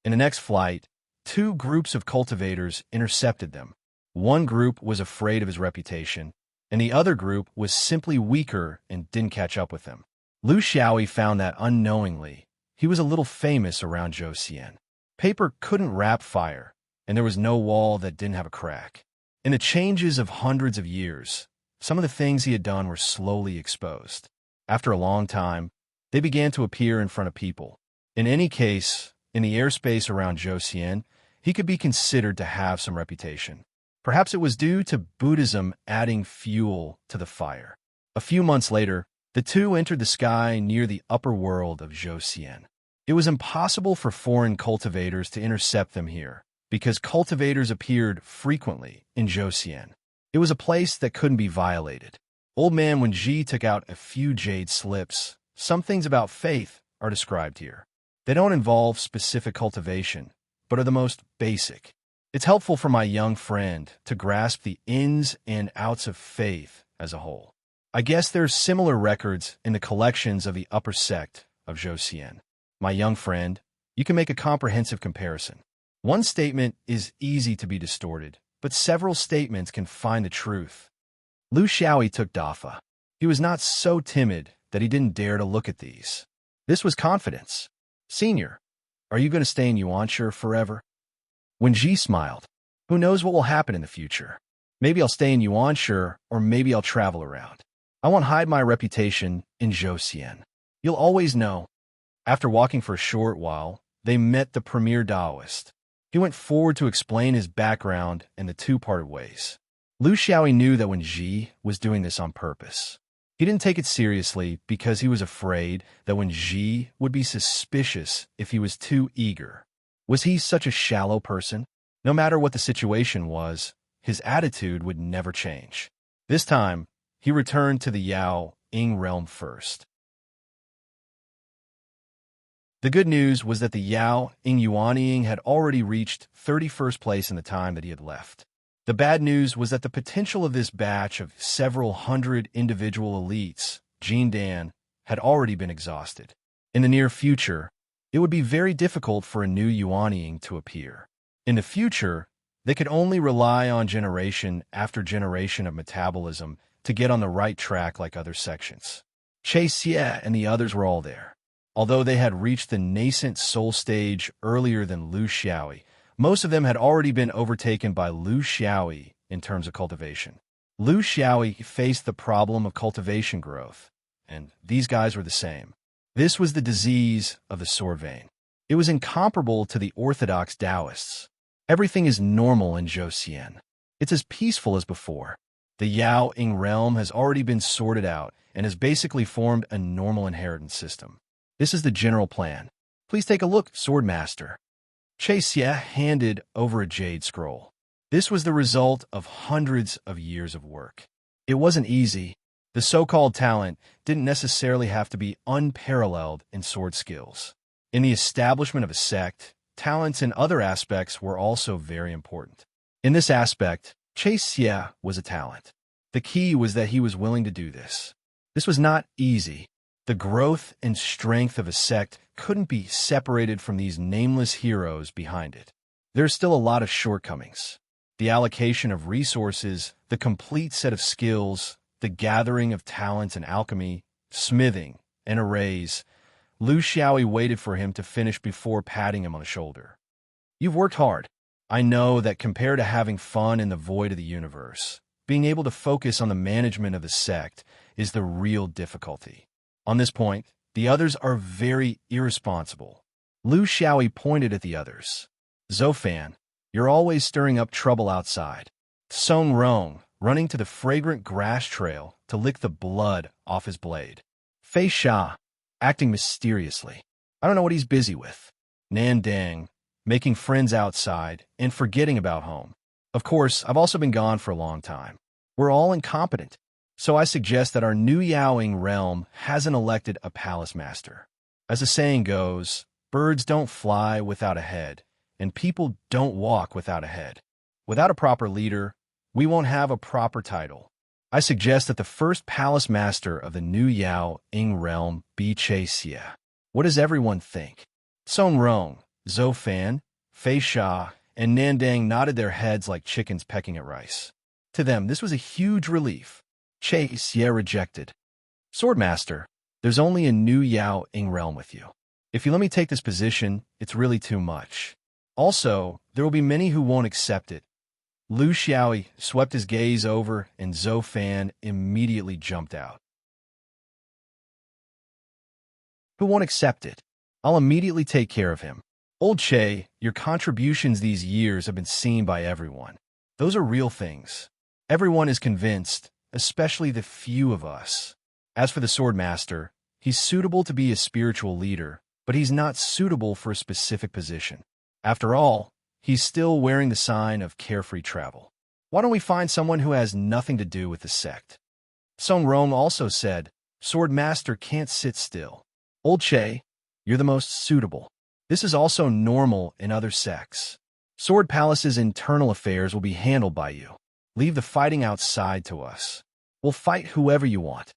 In the next flight, 2 groups of cultivators intercepted them. One group was afraid of his reputation, and the other group was simply weaker and didn't catch up with him. Lu Xiaoyi found that unknowingly, he was a little famous around Zhou Xian. Paper couldn't wrap fire, and there was no wall that didn't have a crack. In the changes of hundreds of years, some of the things he had done were slowly exposed. After a long time, they began to appear in front of people. In any case, in the airspace around Zhou Xian, he could be considered to have some reputation. Perhaps it was due to Buddhism adding fuel to the fire. A few months later, the 2 entered the sky near the upper world of Zhou Xian. It was impossible for foreign cultivators to intercept them here, because cultivators appeared frequently in Zhou Xian. It was a place that couldn't be violated. Old Man Wenji took out a few jade slips. Some things about faith are described here. They don't involve specific cultivation, but are the most basic. It's helpful for my young friend to grasp the ins and outs of faith as a whole. I guess there's similar records in the collections of the upper sect of Zhou Xian. My young friend, you can make a comprehensive comparison. One statement is easy to be distorted, but several statements can find the truth. Lu Xiaoyi took Dafa. He was not so timid that he didn't dare to look at these. This was confidence. Senior, are you going to stay in Yuanshe forever? Wenji smiled. Who knows what will happen in the future? Maybe I'll stay in Yuanshe, or maybe I'll travel around. I won't hide my reputation in Zhou Xian. You'll always know. After walking for a short while, they met the premier Taoist. He went forward to explain his background, and the 2 parted ways. Lu Xiaoyi knew that Wenji was doing this on purpose. He didn't take it seriously because he was afraid that Wenji would be suspicious if he was too eager. Was he such a shallow person? No matter what the situation was, his attitude would never change. This time, he returned to the Yao Ying realm first. The good news was that the Yao Ying Yuanying had already reached 31st place in the time that he had left. The bad news was that the potential of this batch of several hundred individual elites, Jin Dan, had already been exhausted. In the near future, it would be very difficult for a new Yuanying to appear. In the future, they could only rely on generation after generation of metabolism to get on the right track like other sections. Che Xie and the others were all there. Although they had reached the nascent soul stage earlier than Lu Xiaoyi, most of them had already been overtaken by Lu Xiaoyi in terms of cultivation. Lu Xiaoyi faced the problem of cultivation growth, and these guys were the same. This was the disease of the sword vein. It was incomparable to the orthodox Taoists. Everything is normal in Zhou Xian. It's as peaceful as before. The Yao Ying realm has already been sorted out and has basically formed a normal inheritance system. This is the general plan. Please take a look, Swordmaster. Che Xie handed over a jade scroll. This was the result of hundreds of years of work. It wasn't easy. The so-called talent didn't necessarily have to be unparalleled in sword skills. In the establishment of a sect, talents in other aspects were also very important. In this aspect, Xie was a talent. The key was that he was willing to do this. This was not easy. The growth and strength of a sect couldn't be separated from these nameless heroes behind it. There's still a lot of shortcomings. The allocation of resources, the complete set of skills, the gathering of talents in alchemy, smithing, and arrays. Lu Xiaoyi waited for him to finish before patting him on the shoulder. You've worked hard. I know that compared to having fun in the void of the universe, being able to focus on the management of the sect is the real difficulty. On this point, the others are very irresponsible. Lu Xiaoyi pointed at the others. Zofan, you're always stirring up trouble outside. Song Rong, running to the fragrant grass trail to lick the blood off his blade. Fei Sha, acting mysteriously. I don't know what he's busy with. Nan Dang, making friends outside and forgetting about home. Of course, I've also been gone for a long time. We're all incompetent. So I suggest that our new Yaoing realm hasn't elected a palace master. As the saying goes, birds don't fly without a head, and people don't walk without a head. Without a proper leader, we won't have a proper title. I suggest that the first palace master of the new Yaoing realm be Xie. What does everyone think? Song Rong, Zhou Fan, Fei Sha, and Nandang nodded their heads like chickens pecking at rice. To them, this was a huge relief. Xie rejected. Swordmaster, there's only a new Yaoing realm with you. If you let me take this position, it's really too much. Also, there will be many who won't accept it. Lu Xiaoyi swept his gaze over, and Zhou Fan immediately jumped out. Who won't accept it? I'll immediately take care of him. Old Che, your contributions these years have been seen by everyone. Those are real things. Everyone is convinced, especially the few of us. As for the Swordmaster, he's suitable to be a spiritual leader, but he's not suitable for a specific position. After all, he's still wearing the sign of carefree travel. Why don't we find someone who has nothing to do with the sect? Song Rong also said, Swordmaster can't sit still. Old Che, you're the most suitable. This is also normal in other sects. Sword Palace's internal affairs will be handled by you. Leave the fighting outside to us. We'll fight whoever you want.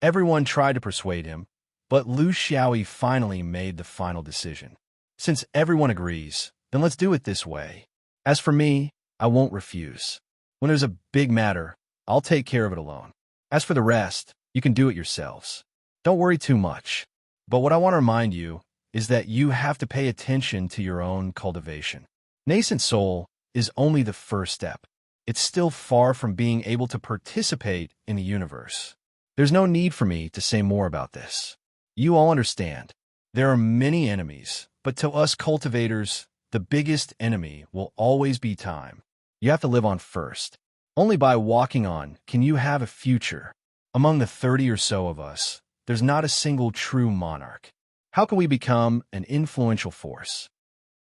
Everyone tried to persuade him, but Lu Xiaoyi finally made the final decision. Since everyone agrees, then let's do it this way. As for me, I won't refuse. When there's a big matter, I'll take care of it alone. As for the rest, you can do it yourselves. Don't worry too much. But what I want to remind you is that you have to pay attention to your own cultivation. Nascent soul is only the first step. It's still far from being able to participate in the universe. There's no need for me to say more about this. You all understand. There are many enemies, but to us cultivators, the biggest enemy will always be time. You have to live on first. Only by walking on can you have a future. Among the 30 or so of us, there's not a single true monarch. How can we become an influential force?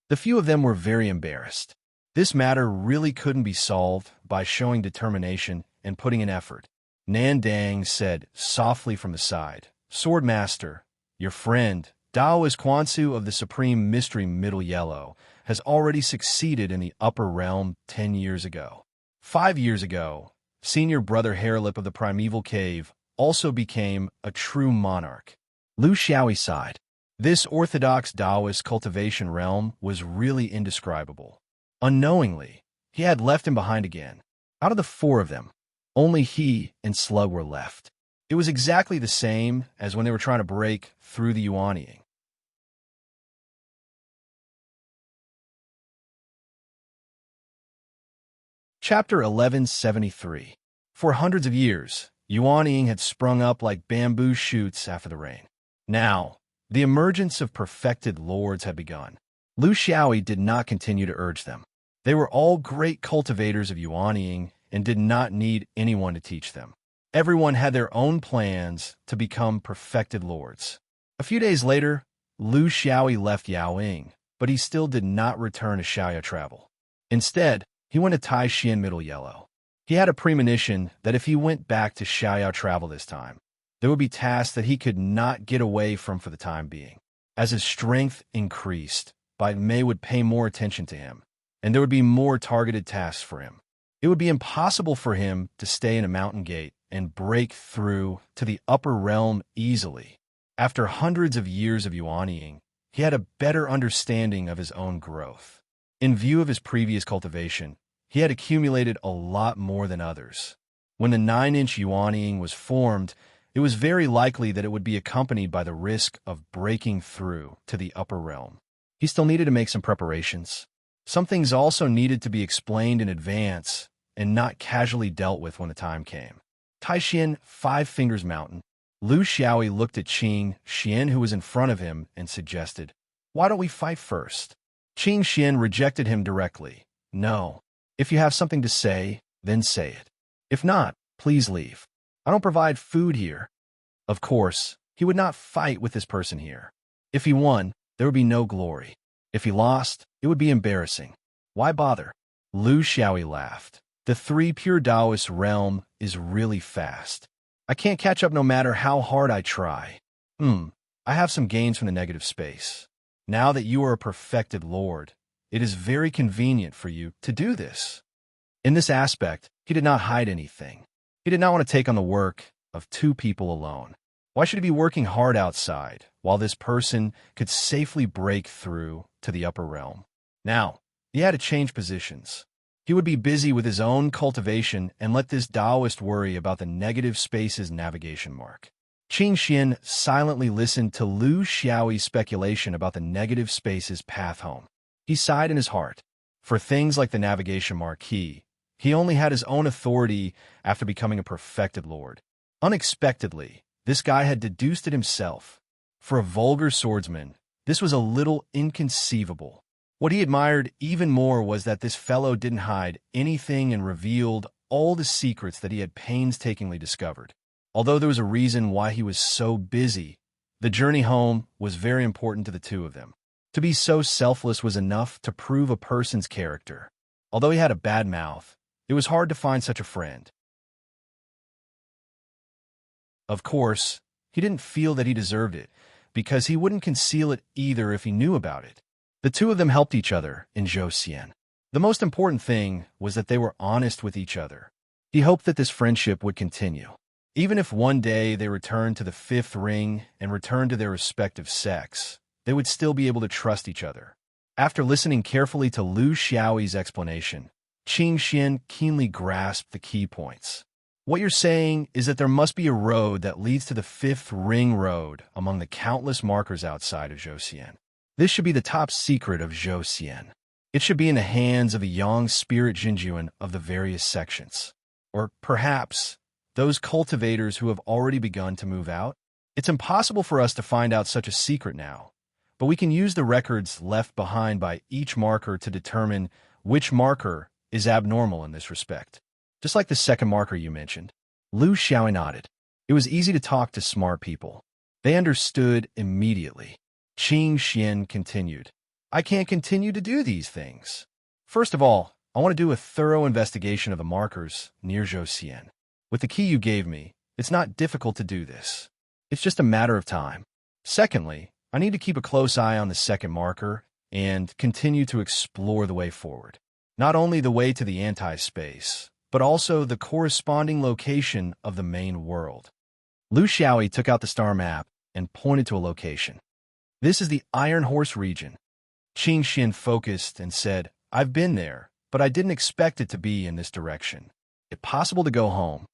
The few of them were very embarrassed. This matter really couldn't be solved by showing determination and putting in effort. Nan Dang said softly from the side, Swordmaster, your friend, Daoist Quansu of the Supreme Mystery Middle Yellow, has already succeeded in the upper realm 10 years ago. 5 years ago, senior brother Hairlip of the Primeval Cave also became a true monarch. Lu Xiaoyi sighed. This orthodox Taoist cultivation realm was really indescribable. Unknowingly, he had left him behind again. Out of the 4 of them, only he and Slug were left. It was exactly the same as when they were trying to break through the Yuanying. Chapter 1173. For hundreds of years, Yuanying had sprung up like bamboo shoots after the rain. Now, the emergence of perfected lords had begun. Lu Xiaoyi did not continue to urge them. They were all great cultivators of Yuanying and did not need anyone to teach them. Everyone had their own plans to become perfected lords. A few days later, Lu Xiaoyi left Yaoying, but he still did not return to Xiaoya travel. Instead, He went to Tai Xian middle yellow. He had a premonition that if he went back to Xiaoyao travel this time, there would be tasks that he could not get away from for the time being. As his strength increased, Bai Mei would pay more attention to him, and there would be more targeted tasks for him. It would be impossible for him to stay in a mountain gate and break through to the upper realm easily. After hundreds of years of yuanying, he had a better understanding of his own growth. In view of his previous cultivation, he had accumulated a lot more than others. When the 9-inch yuanying was formed, it was very likely that it would be accompanied by the risk of breaking through to the upper realm. He still needed to make some preparations. Some things also needed to be explained in advance and not casually dealt with when the time came. Tai Xian, 5 Fingers Mountain. Lu Xiaoyi looked at Qing Xian, who was in front of him, and suggested, "Why don't we fight first?" Qing Xian rejected him directly. "No. If you have something to say, then say it. If not, please leave. I don't provide food here." Of course, he would not fight with this person here. If he won, there would be no glory. If he lost, it would be embarrassing. Why bother? Lu Xiaoyi laughed. The 3 pure Taoist realm is really fast. I can't catch up no matter how hard I try. I have some gains from the negative space. Now that you are a perfected lord, it is very convenient for you to do this. In this aspect, he did not hide anything. He did not want to take on the work of 2 people alone. Why should he be working hard outside while this person could safely break through to the upper realm? Now, he had to change positions. He would be busy with his own cultivation and let this Taoist worry about the negative space's navigation mark. Qing Xian silently listened to Lu Xiaoyi's speculation about the negative space's path home. He sighed in his heart. For things like the navigation mark, he only had his own authority after becoming a perfected lord. Unexpectedly, this guy had deduced it himself. For a vulgar swordsman, this was a little inconceivable. What he admired even more was that this fellow didn't hide anything and revealed all the secrets that he had painstakingly discovered. Although there was a reason why he was so busy, the journey home was very important to the 2 of them. To be so selfless was enough to prove a person's character. Although he had a bad mouth, it was hard to find such a friend. Of course, he didn't feel that he deserved it, because he wouldn't conceal it either if he knew about it. The 2 of them helped each other in Zhou. The most important thing was that they were honest with each other. He hoped that this friendship would continue. Even if one day they returned to the 5th ring and returned to their respective sects, they would still be able to trust each other. After listening carefully to Lu Xiaoyi's explanation, Qing Xian keenly grasped the key points. What you're saying is that there must be a road that leads to the 5th ring road among the countless markers outside of Zhou. This should be the top secret of Zhou. It should be in the hands of the young spirit Jinjuan of the various sections. Or perhaps those cultivators who have already begun to move out. It's impossible for us to find out such a secret now, but we can use the records left behind by each marker to determine which marker is abnormal in this respect. Just like the 2nd marker you mentioned. Lu Xiaoyi nodded. It was easy to talk to smart people. They understood immediately. Qing Xian continued. I can't continue to do these things. First of all, I want to do a thorough investigation of the markers near Zhou. With the key you gave me, it's not difficult to do this. It's just a matter of time. Secondly, I need to keep a close eye on the 2nd marker and continue to explore the way forward. Not only the way to the anti-space, but also the corresponding location of the main world. Lu Xiaoyi took out the star map and pointed to a location. This is the Iron Horse region. Qing Xian focused and said, I've been there, but I didn't expect it to be in this direction. Is it possible to go home?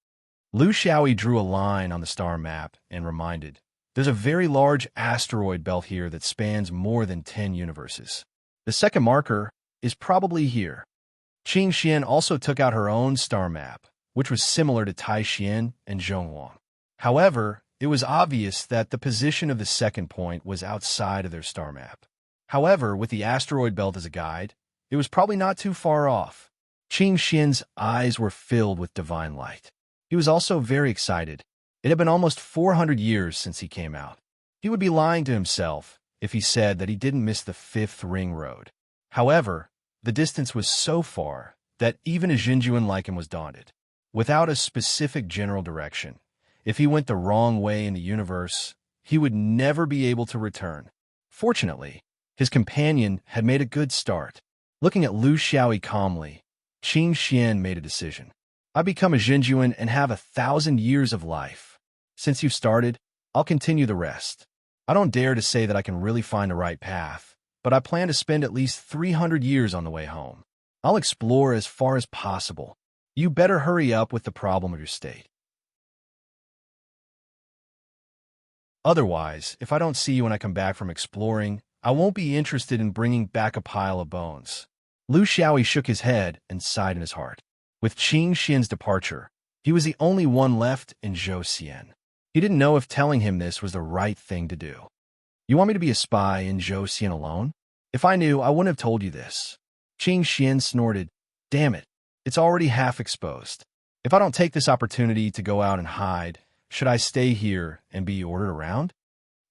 Lu Xiaoyi drew a line on the star map and reminded, there's a very large asteroid belt here that spans more than 10 universes. The 2nd marker is probably here. Qing Xian also took out her own star map, which was similar to Tai Xian and Zhonghuang. However, it was obvious that the position of the 2nd point was outside of their star map. However, with the asteroid belt as a guide, it was probably not too far off. Qing Xian's eyes were filled with divine light. He was also very excited. It had been almost 400 years since he came out. He would be lying to himself if he said that he didn't miss the 5th ring road. However, the distance was so far that even a Jinjuan like him was daunted. Without a specific general direction, if he went the wrong way in the universe, he would never be able to return. Fortunately, his companion had made a good start. Looking at Lu Xiaoyi calmly, Qing Xian made a decision. I become a Jinjuan and have 1,000 years of life. Since you've started, I'll continue the rest. I don't dare to say that I can really find the right path, but I plan to spend at least 300 years on the way home. I'll explore as far as possible. You better hurry up with the problem of your state. Otherwise, if I don't see you when I come back from exploring, I won't be interested in bringing back a pile of bones. Lu Xiaoyi shook his head and sighed in his heart. With Qing Xian's departure, he was the only one left in Zhou Xian. He didn't know if telling him this was the right thing to do. You want me to be a spy in Zhou Xian alone? If I knew, I wouldn't have told you this. Qing Xian snorted. Damn it, it's already half exposed. If I don't take this opportunity to go out and hide, should I stay here and be ordered around?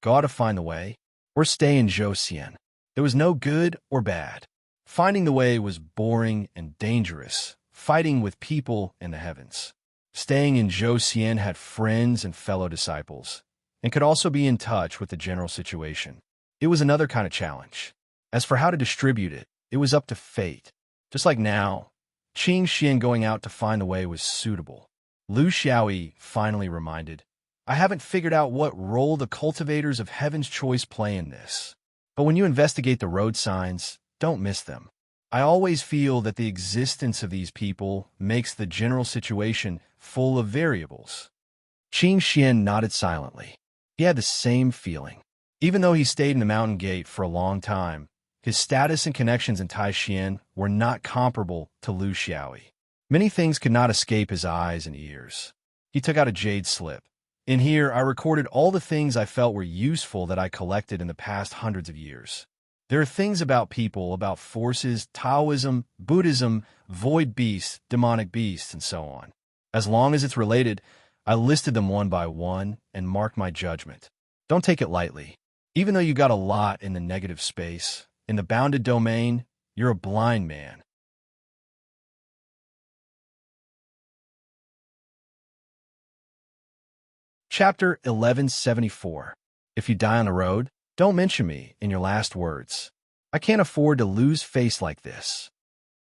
Go out to find the way, or stay in Zhou Xian? There was no good or bad. Finding the way was boring and dangerous, fighting with people in the heavens. Staying in Zhou Xian had friends and fellow disciples, and could also be in touch with the general situation. It was another kind of challenge. As for how to distribute it, it was up to fate. Just like now, Qing Xian going out to find the way was suitable. Lu Xiaoyi finally reminded, I haven't figured out what role the cultivators of Heaven's Choice play in this. But when you investigate the road signs, don't miss them. I always feel that the existence of these people makes the general situation full of variables. Qing Xian nodded silently. He had the same feeling. Even though he stayed in the mountain gate for a long time, his status and connections in Taixin were not comparable to Lu Xiaoyi. Many things could not escape his eyes and ears. He took out a jade slip. In here, I recorded all the things I felt were useful that I collected in the past hundreds of years. There are things about people, about forces, Taoism, Buddhism, void beasts, demonic beasts, and so on. As long as it's related, I listed them one by one and marked my judgment. Don't take it lightly. Even though you got a lot in the negative space, in the bounded domain, you're a blind man. Chapter 1174. If you die on the road, don't mention me in your last words. I can't afford to lose face like this.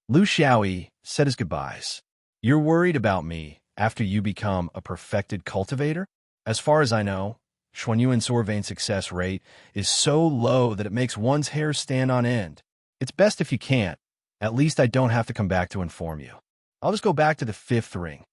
Lu Xiaoyi said his goodbyes. You're worried about me after you become a perfected cultivator? As far as I know, Xuanyuan Sorvain's success rate is so low that it makes one's hair stand on end. It's best if you can't. At least I don't have to come back to inform you. I'll just go back to the 5th ring.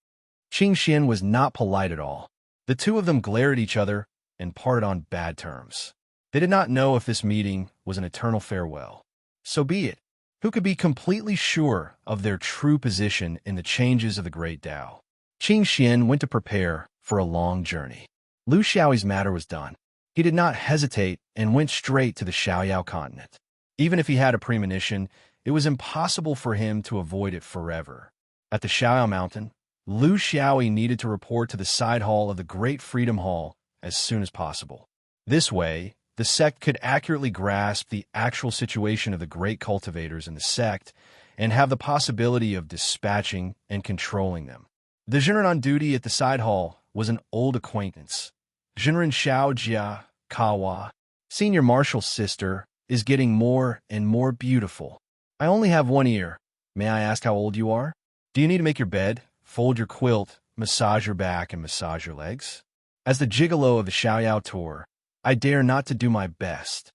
Qing Xian was not polite at all. The two of them glared at each other and parted on bad terms. They did not know if this meeting was an eternal farewell. So be it. Who could be completely sure of their true position in the changes of the great Tao? Qing Xian went to prepare for a long journey. Lu Xiaoyi's matter was done. He did not hesitate and went straight to the Xiaoyao continent. Even if he had a premonition, it was impossible for him to avoid it forever. At the Xiaoyao mountain, Lu Xiaoyi needed to report to the side hall of the Great Freedom Hall as soon as possible. This way, the sect could accurately grasp the actual situation of the great cultivators in the sect and have the possibility of dispatching and controlling them. The general on duty at the side hall was an old acquaintance. General Xiao Jia Kawa, senior marshal's sister, is getting more and more beautiful. I only have one ear. May I ask how old you are? Do you need to make your bed, fold your quilt, massage your back, and massage your legs? As the gigolo of the Xiaoyao tour, I dare not to do my best.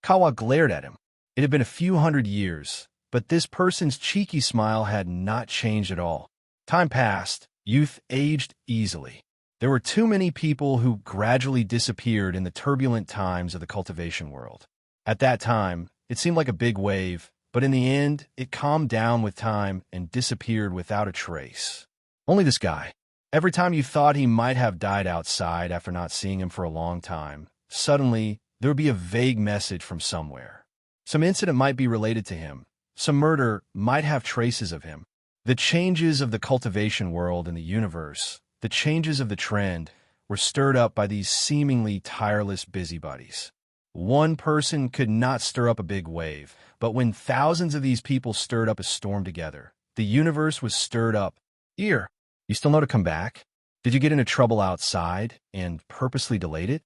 Kawa glared at him. It had been a few hundred years, but this person's cheeky smile had not changed at all. Time passed. Youth aged easily. There were too many people who gradually disappeared in the turbulent times of the cultivation world. At that time, it seemed like a big wave, but in the end, it calmed down with time and disappeared without a trace. Only this guy. Every time you thought he might have died outside after not seeing him for a long time, suddenly there would be a vague message from somewhere. Some incident might be related to him. Some murder might have traces of him. The changes of the cultivation world and the universe, the changes of the trend, were stirred up by these seemingly tireless busybodies. One person could not stir up a big wave, but when thousands of these people stirred up a storm together, The universe was stirred up. Here, you still know to come back? Did you get into trouble outside and purposely delayed it?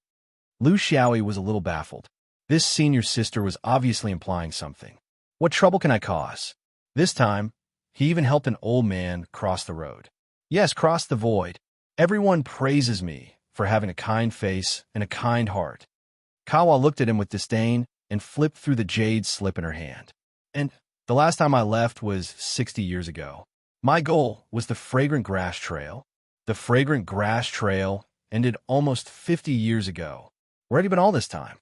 Lu Xiaoyi was a little baffled. This senior sister was obviously implying something. What trouble can I cause? This time, he even helped an old man cross the road. Yes, cross the void. Everyone praises me for having a kind face and a kind heart. Kawa looked at him with disdain and flipped through the jade slip in her hand. And the last time I left was 60 years ago. My goal was the fragrant grass trail. The fragrant grass trail ended almost 50 years ago. Where had he been all this time?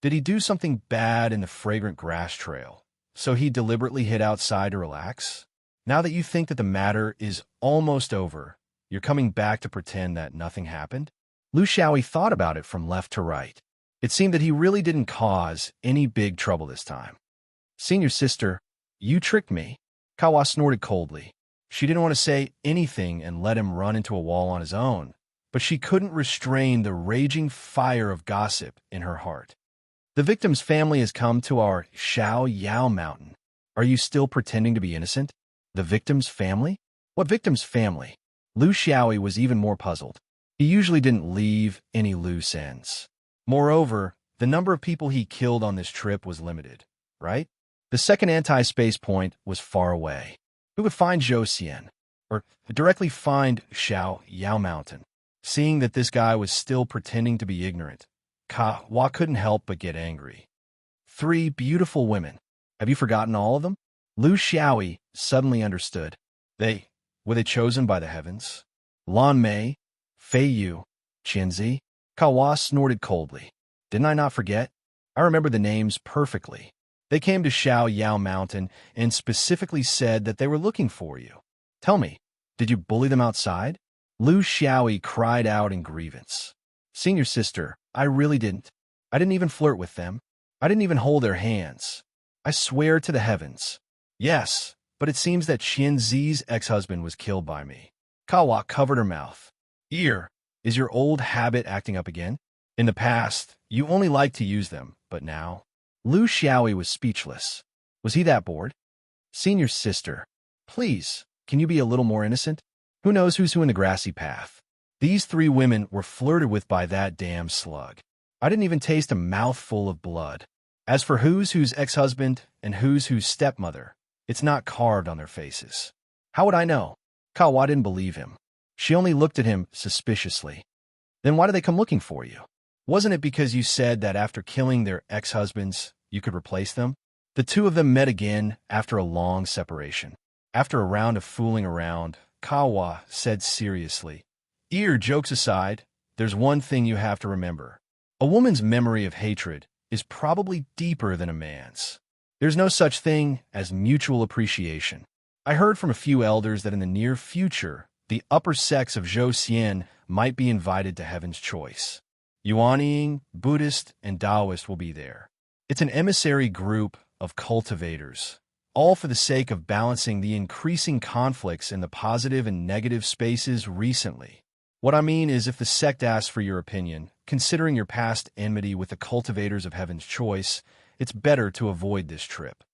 Did he do something bad in the fragrant grass trail, so he deliberately hid outside to relax? Now that you think that the matter is almost over, you're coming back to pretend that nothing happened? Lu Xiaoyi thought about it from left to right. It seemed that he really didn't cause any big trouble this time. Senior sister, you tricked me. Kawa snorted coldly. She didn't want to say anything and let him run into a wall on his own, but she couldn't restrain the raging fire of gossip in her heart. The victim's family has come to our Xiao Yao mountain. Are you still pretending to be innocent? The victim's family? What victim's family? Lu Xiaoyi was even more puzzled. He usually didn't leave any loose ends. Moreover, the number of people he killed on this trip was limited, right? The second anti-space point was far away. Who would find Zhou Xian? Or directly find Xiao Yao Mountain? Seeing that this guy was still pretending to be ignorant, Kawa couldn't help but get angry. 3 beautiful women. Have you forgotten all of them? Lu Xiaoyi suddenly understood. Were they chosen by the heavens? Lan Mei, Fei Yu, Qianzi? Kawa snorted coldly. Didn't I not forget? I remember the names perfectly. They came to Xiao Yao Mountain and specifically said that they were looking for you. Tell me, did you bully them outside? Lu Xiaoyi cried out in grievance. Senior sister, I really didn't. I didn't even flirt with them. I didn't even hold their hands. I swear to the heavens. Yes, but it seems that Qianzi's ex-husband was killed by me. Kawa covered her mouth. Is your old habit acting up again? In the past, you only liked to use them, but now? Lu Xiaoyi was speechless. Was he that bored? Senior sister, please, can you be a little more innocent? Who knows who's who in the grassy path? These 3 women were flirted with by that damn slug. I didn't even taste a mouthful of blood. As for who's whose ex-husband and who's whose stepmother, it's not carved on their faces. How would I know? Kawa didn't believe him. She only looked at him suspiciously. Then why did they come looking for you? Wasn't it because you said that after killing their ex-husbands, you could replace them? The 2 of them met again after a long separation. After a round of fooling around, Kawa said seriously, jokes aside, there's one thing you have to remember. A woman's memory of hatred is probably deeper than a man's. There's no such thing as mutual appreciation. I heard from a few elders that in the near future, the upper sects of Zhou Xian might be invited to Heaven's Choice. Yuanying, Buddhist, and Taoist will be there. It's an emissary group of cultivators, all for the sake of balancing the increasing conflicts in the positive and negative spaces recently. What I mean is if the sect asks for your opinion, considering your past enmity with the cultivators of Heaven's Choice, it's better to avoid this trip.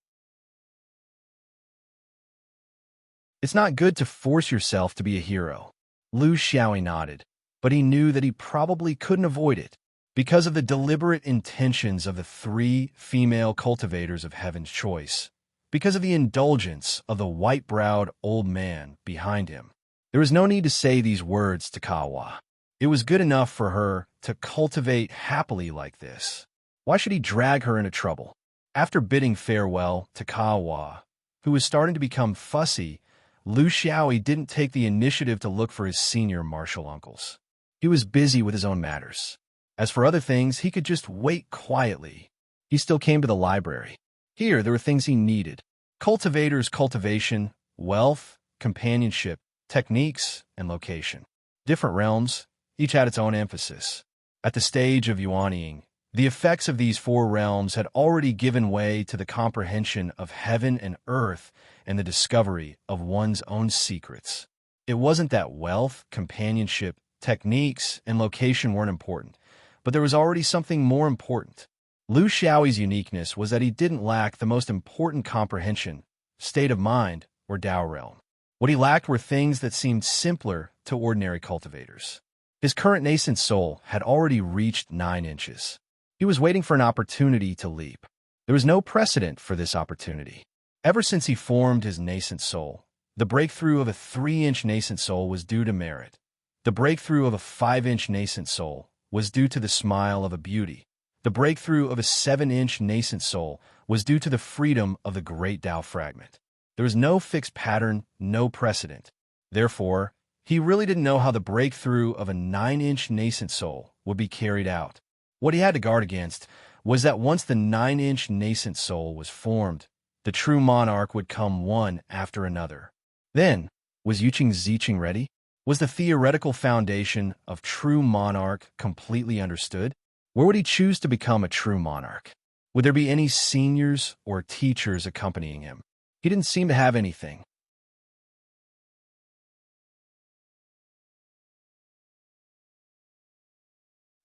It's not good to force yourself to be a hero. Lu Xiaoyi nodded, but he knew that he probably couldn't avoid it because of the deliberate intentions of the 3 female cultivators of Heaven's Choice, because of the indulgence of the white-browed old man behind him. There was no need to say these words to Kawa. It was good enough for her to cultivate happily like this. Why should he drag her into trouble? After bidding farewell to Kawa, who was starting to become fussy, Lu Xiaoyi didn't take the initiative to look for his senior martial uncles. He was busy with his own matters. As for other things, he could just wait quietly. He still came to the library. Here, there were things he needed. Cultivators' cultivation, wealth, companionship, techniques, and location. Different realms, each had its own emphasis. At the stage of yuanying, the effects of these 4 realms had already given way to the comprehension of heaven and earth and the discovery of one's own secrets. It wasn't that wealth, companionship, techniques, and location weren't important, but there was already something more important. Lu Xiaoyi's uniqueness was that he didn't lack the most important comprehension, state of mind, or Dao realm. What he lacked were things that seemed simpler to ordinary cultivators. His current nascent soul had already reached 9 inches. He was waiting for an opportunity to leap. There was no precedent for this opportunity. Ever since he formed his nascent soul, the breakthrough of a 3-inch nascent soul was due to merit. The breakthrough of a 5-inch nascent soul was due to the smile of a beauty. The breakthrough of a 7-inch nascent soul was due to the freedom of the great Tao fragment. There was no fixed pattern, no precedent. Therefore, he really didn't know how the breakthrough of a 9-inch nascent soul would be carried out. What he had to guard against was that once the 9-inch nascent soul was formed, the true monarch would come one after another. Then, was Yuqing Ziqing ready? Was the theoretical foundation of true monarch completely understood? Where would he choose to become a true monarch? Would there be any seniors or teachers accompanying him? He didn't seem to have anything.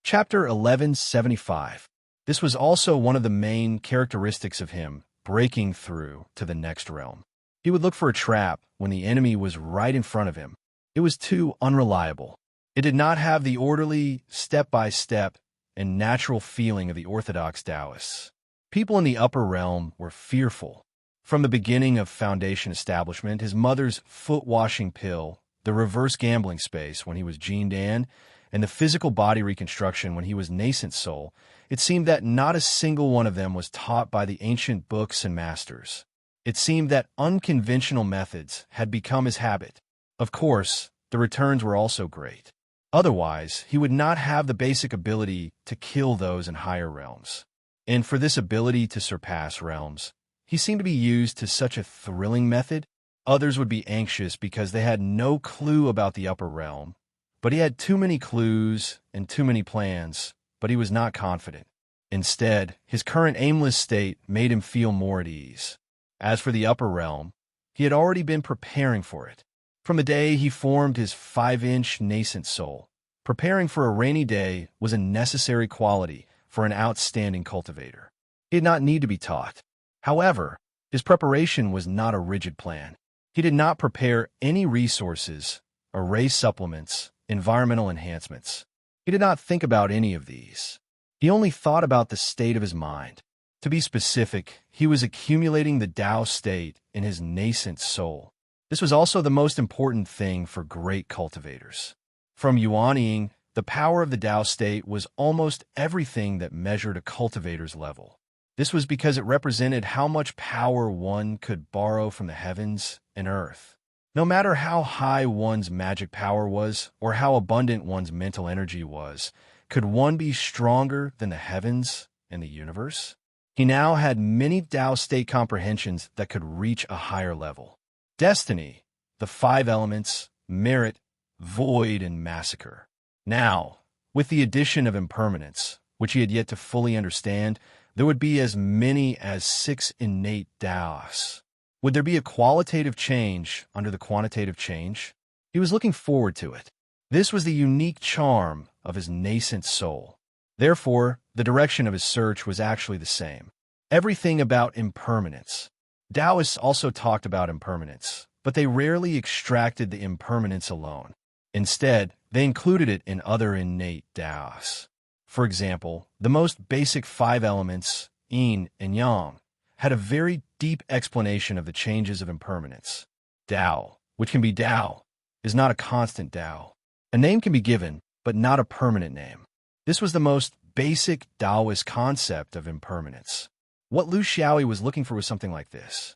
Chapter 1175. This was also one of the main characteristics of him breaking through to the next realm. He would look for a trap when the enemy was right in front of him. It was too unreliable. It did not have the orderly, step-by-step, and natural feeling of the orthodox Taoists. People in the upper realm were fearful. From the beginning of Foundation establishment, his mother's foot-washing pill, the reverse gambling space when he was Jean Dan, and the physical body reconstruction when he was nascent soul, it seemed that not a single one of them was taught by the ancient books and masters. It seemed that unconventional methods had become his habit. Of course, the returns were also great. Otherwise, he would not have the basic ability to kill those in higher realms. And for this ability to surpass realms, he seemed to be used to such a thrilling method. Others would be anxious because they had no clue about the upper realm. But he had too many clues and too many plans, but he was not confident. Instead, his current aimless state made him feel more at ease. As for the upper realm, he had already been preparing for it. From the day he formed his 5-inch nascent soul, preparing for a rainy day was a necessary quality for an outstanding cultivator. He did not need to be taught. However, his preparation was not a rigid plan. He did not prepare any resources, array supplements, environmental enhancements. He did not think about any of these. He only thought about the state of his mind. To be specific, he was accumulating the Tao state in his nascent soul. This was also the most important thing for great cultivators. From Yuanying, the power of the Tao state was almost everything that measured a cultivator's level. This was because it represented how much power one could borrow from the heavens and earth. No matter how high one's magic power was or how abundant one's mental energy was, could one be stronger than the heavens and the universe? He now had many Tao state comprehensions that could reach a higher level. Destiny, the 5 elements, merit, void, and massacre. Now, with the addition of impermanence, which he had yet to fully understand, there would be as many as 6 innate Taos. Would there be a qualitative change under the quantitative change? He was looking forward to it. This was the unique charm of his nascent soul. Therefore, the direction of his search was actually the same. Everything about impermanence. Taoists also talked about impermanence, but they rarely extracted the impermanence alone. Instead, they included it in other innate Taos. For example, the most basic 5 elements, yin and yang, had a very deep explanation of the changes of impermanence. Tao, which can be Tao, is not a constant Tao. A name can be given, but not a permanent name. This was the most basic Taoist concept of impermanence. What Lu Xiaoyi was looking for was something like this.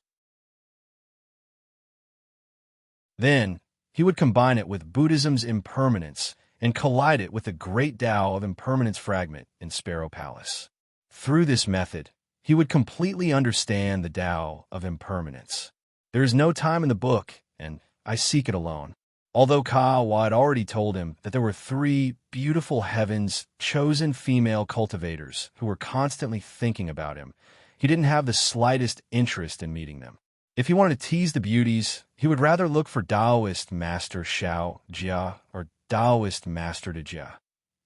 Then, he would combine it with Buddhism's impermanence and collide it with the great Tao of impermanence fragment in Sparrow Palace. Through this method, he would completely understand the Tao of impermanence. There is no time in the book, and I seek it alone. Although Kawa had already told him that there were 3 beautiful heavens, chosen female cultivators who were constantly thinking about him, he didn't have the slightest interest in meeting them. If he wanted to tease the beauties, he would rather look for Taoist Master Xiao Jia or Taoist Master De Jia,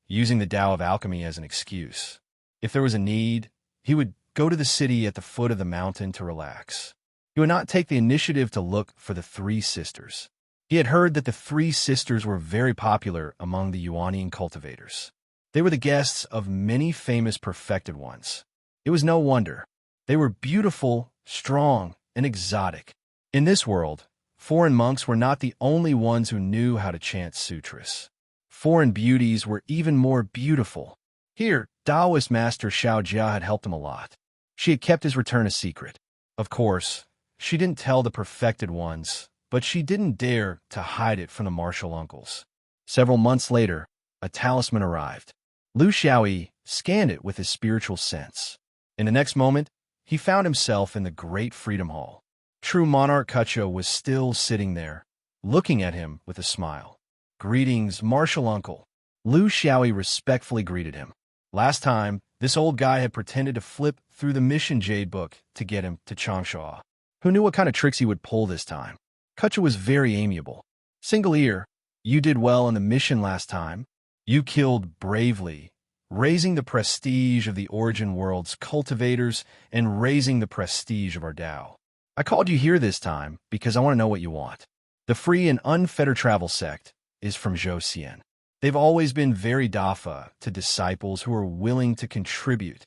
using the Tao of alchemy as an excuse. If there was a need, He would go to the city at the foot of the mountain to relax. He would not take the initiative to look for the three sisters. He had heard that the three sisters were very popular among the Yuanian cultivators. They were the guests of many famous perfected ones. It was no wonder. They were beautiful, strong, and exotic. In this world, foreign monks were not the only ones who knew how to chant sutras. Foreign beauties were even more beautiful. Here, Taoist master Xiao Jia had helped him a lot. She had kept his return a secret. Of course, she didn't tell the perfected ones, but she didn't dare to hide it from the martial uncles. Several months later, a talisman arrived. Lu Xiaoyi scanned it with his spiritual sense. In the next moment, he found himself in the Great Freedom Hall. True monarch Kucha was still sitting there, looking at him with a smile. "Greetings, martial uncle." Lu Xiaoyi respectfully greeted him. Last time, this old guy had pretended to flip through the mission jade book to get him to Changsha. Who knew what kind of tricks he would pull this time? Kucha was very amiable. "Single ear, you did well on the mission last time. You killed bravely, raising the prestige of the Origin World's cultivators and raising the prestige of our Tao. I called you here this time because I want to know what you want. The free and unfettered travel sect is from Zhou. They've always been very dafa to disciples who are willing to contribute."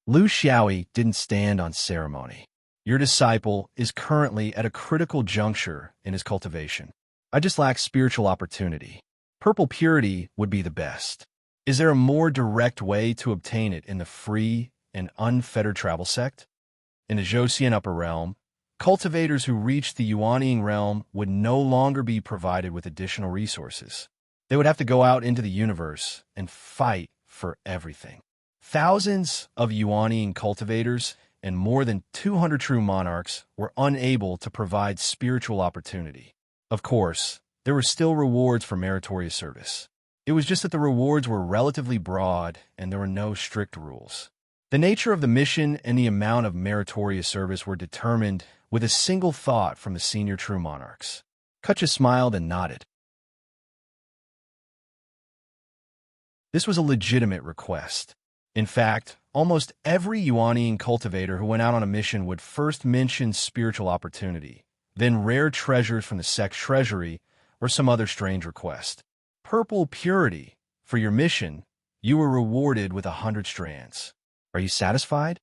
Lu Xiaoyi didn't stand on ceremony. "Your disciple is currently at a critical juncture in his cultivation. I just lack spiritual opportunity. Purple purity would be the best. Is there a more direct way to obtain it in the free and unfettered travel sect?" In the Zhou upper realm, cultivators who reached the Yuanian realm would no longer be provided with additional resources. They would have to go out into the universe and fight for everything. Thousands of Yuanian cultivators and more than 200 true monarchs were unable to provide spiritual opportunity. Of course, there were still rewards for meritorious service. It was just that the rewards were relatively broad and there were no strict rules. The nature of the mission and the amount of meritorious service were determined with a single thought from the senior true monarchs. Kucha smiled and nodded. This was a legitimate request. In fact, almost every Yuanian cultivator who went out on a mission would first mention spiritual opportunity, then rare treasures from the sect treasury, or some other strange request. Purple purity. For your mission, you were rewarded with 100 strands. Are you satisfied?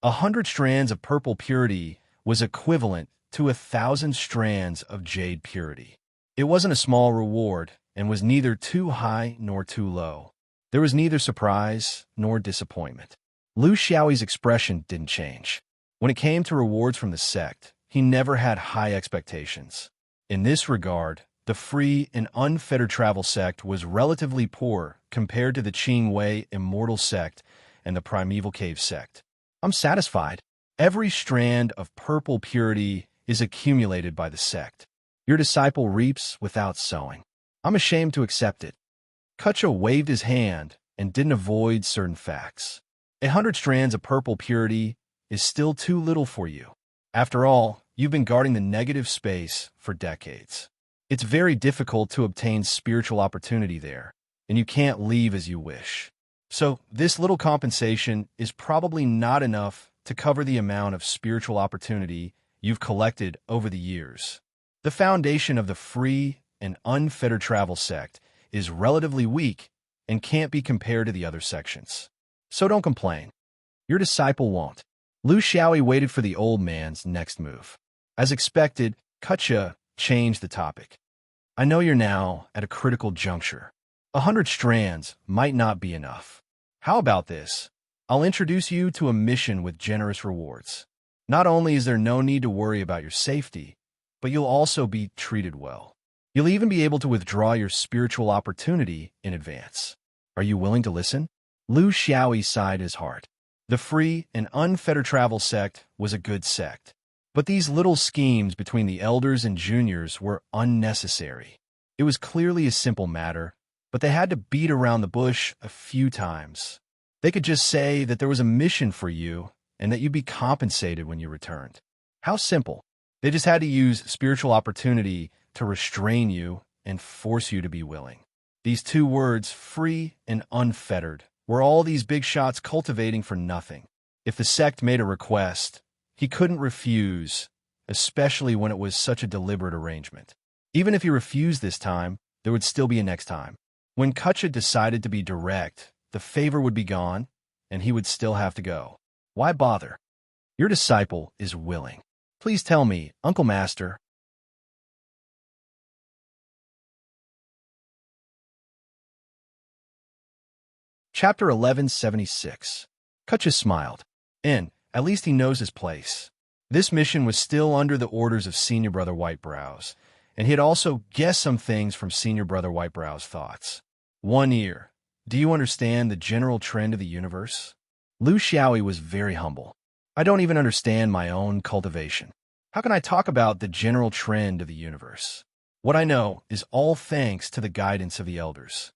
100 strands of purple purity was equivalent to 1,000 strands of jade purity. It wasn't a small reward and was neither too high nor too low. There was neither surprise nor disappointment. Lu Xiaoyi's expression didn't change. When it came to rewards from the sect, he never had high expectations. In this regard, the free and unfettered travel sect was relatively poor compared to the Qing Wei immortal sect and the primeval cave sect. "I'm satisfied. Every strand of purple purity is accumulated by the sect. Your disciple reaps without sowing. I'm ashamed to accept it." Kucha waved his hand and didn't avoid certain facts. 100 strands of purple purity is still too little for you. After all, you've been guarding the negative space for decades. It's very difficult to obtain spiritual opportunity there, and you can't leave as you wish. So this little compensation is probably not enough to cover the amount of spiritual opportunity you've collected over the years. The foundation of the free and unfettered travel sect is relatively weak and can't be compared to the other sections. So don't complain. Your disciple won't. Lu Xiaoyi waited for the old man's next move. As expected, Kucha changed the topic. "I know you're now at a critical juncture. 100 strands might not be enough. How about this? I'll introduce you to a mission with generous rewards. Not only is there no need to worry about your safety, but you'll also be treated well. You'll even be able to withdraw your spiritual opportunity in advance. Are you willing to listen?" Lu Xiaoyi sighed his heart. The free and unfettered travel sect was a good sect, but these little schemes between the elders and juniors were unnecessary. It was clearly a simple matter, but they had to beat around the bush a few times. They could just say that there was a mission for you and that you'd be compensated when you returned. How simple. They just had to use spiritual opportunity to restrain you and force you to be willing. These two words, free and unfettered, were all these big shots cultivating for nothing. If the sect made a request, he couldn't refuse, especially when it was such a deliberate arrangement. Even if he refused this time, there would still be a next time. When Kutcha decided to be direct, the favor would be gone, and he would still have to go. Why bother? Your disciple is willing. Please tell me, Uncle Master. Chapter 1176. Kutcha smiled. At least he knows his place. This mission was still under the orders of Senior Brother Whitebrows, and he had also guessed some things from Senior Brother Whitebrow's thoughts. 1 year. Do you understand the general trend of the universe? Lu Xiaoyi was very humble. I don't even understand my own cultivation. How can I talk about the general trend of the universe? What I know is all thanks to the guidance of the elders.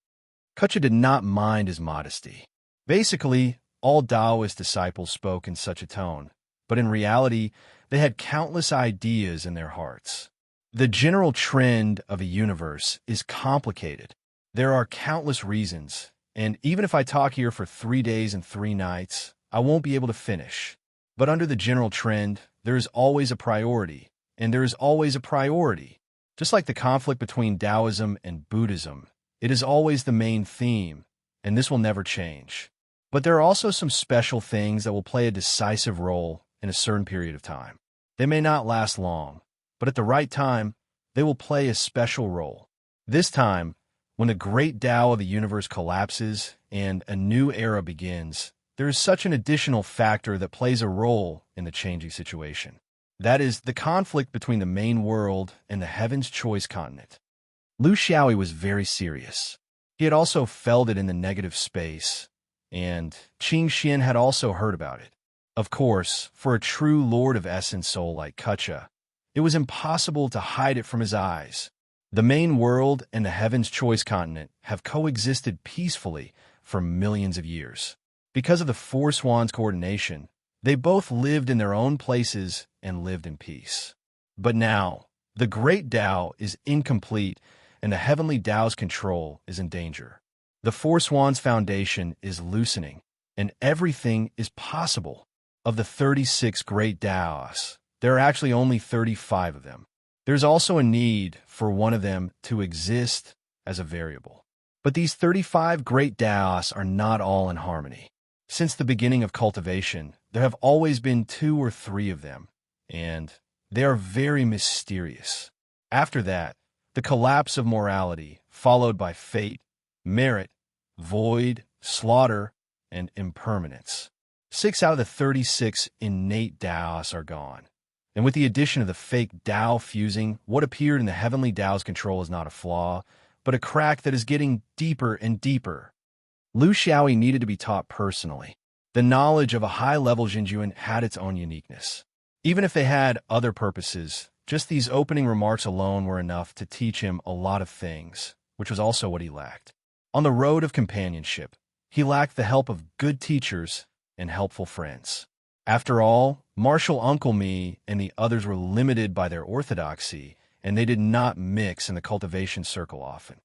Kutcha did not mind his modesty. Basically, all Taoist disciples spoke in such a tone, but in reality, they had countless ideas in their hearts. The general trend of a universe is complicated. There are countless reasons, and even if I talk here for 3 days and 3 nights, I won't be able to finish. But under the general trend, there is always a priority, and there is always a priority. Just like the conflict between Taoism and Buddhism, it is always the main theme, and this will never change. But there are also some special things that will play a decisive role in a certain period of time. They may not last long, but at the right time, they will play a special role. This time, when the great Tao of the universe collapses and a new era begins, there is such an additional factor that plays a role in the changing situation. That is the conflict between the main world and the Heaven's Choice continent. Lu Xiaoyi was very serious. He had also felt it in the negative space, and Qing Xian had also heard about it. Of course, for a true Lord of Essence soul like Kutcha, it was impossible to hide it from his eyes. The main world and the Heaven's Choice continent have coexisted peacefully for millions of years. Because of the Four Swans' coordination, they both lived in their own places and lived in peace. But now, the great Tao is incomplete and the heavenly Tao's control is in danger. The Four Swans' foundation is loosening, and everything is possible. Of the 36 great Taos, there are actually only 35 of them. There's also a need for one of them to exist as a variable. But these 35 great Taos are not all in harmony. Since the beginning of cultivation, there have always been 2 or 3 of them, and they are very mysterious. After that, the collapse of morality, followed by fate, merit, void, slaughter, and impermanence. 6 out of the 36 innate Taos are gone. And with the addition of the fake Tao fusing, what appeared in the heavenly Tao's control is not a flaw, but a crack that is getting deeper and deeper. Lu Xiaoyi needed to be taught personally. The knowledge of a high-level Jinjuan had its own uniqueness. Even if they had other purposes, just these opening remarks alone were enough to teach him a lot of things, which was also what he lacked. On the road of companionship, he lacked the help of good teachers and helpful friends. After all, Martial Uncle Me and the others were limited by their orthodoxy, and they did not mix in the cultivation circle often.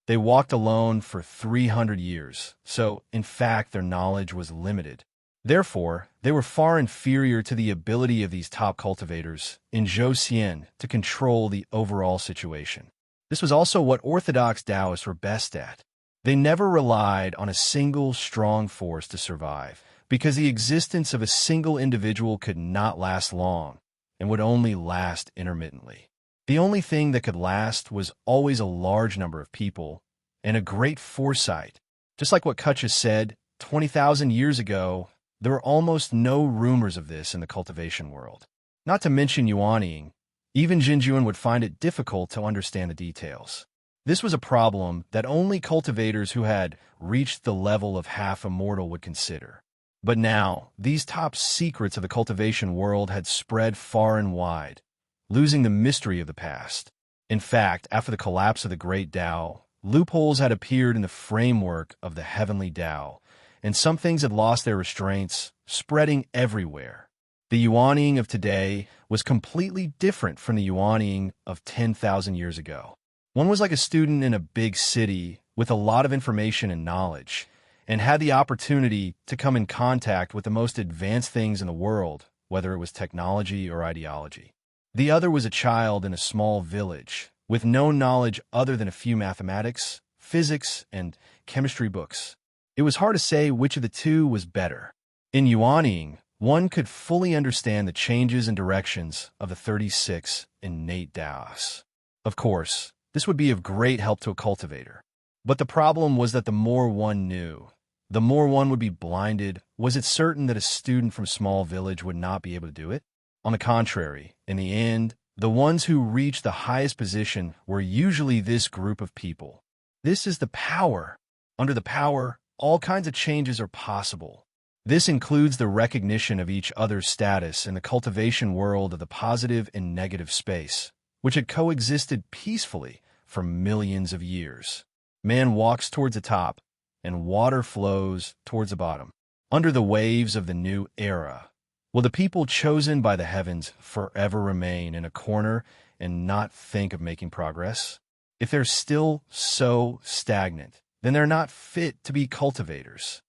They walked alone for 300 years, so, in fact, their knowledge was limited. Therefore, they were far inferior to the ability of these top cultivators in Zhou to control the overall situation. This was also what Orthodox Taoists were best at. They never relied on a single strong force to survive, because the existence of a single individual could not last long and would only last intermittently. The only thing that could last was always a large number of people and a great foresight. Just like what Kutcha said, 20,000 years ago, there were almost no rumors of this in the cultivation world. Not to mention Yuanying, even Jinjuan would find it difficult to understand the details. This was a problem that only cultivators who had reached the level of half immortal would consider. But now, these top secrets of the cultivation world had spread far and wide, losing the mystery of the past. In fact, after the collapse of the great Tao, loopholes had appeared in the framework of the heavenly Tao, and some things had lost their restraints, spreading everywhere. The Yuanying of today was completely different from the Yuanying of 10,000 years ago. One was like a student in a big city with a lot of information and knowledge, and had the opportunity to come in contact with the most advanced things in the world, whether it was technology or ideology. The other was a child in a small village, with no knowledge other than a few mathematics, physics, and chemistry books. It was hard to say which of the two was better. In yuaniying, one could fully understand the changes and directions of the 36 innate Taoists. Of course, this would be of great help to a cultivator. But the problem was that the more one knew, the more one would be blinded. Was it certain that a student from a small village would not be able to do it? On the contrary, in the end, the ones who reached the highest position were usually this group of people. This is the power. Under the power, all kinds of changes are possible. This includes the recognition of each other's status in the cultivation world of the positive and negative space, which had coexisted peacefully for millions of years. Man walks towards the top, and water flows towards the bottom. Under the waves of the new era, will the people chosen by the heavens forever remain in a corner and not think of making progress? If they're still so stagnant, then they're not fit to be cultivators.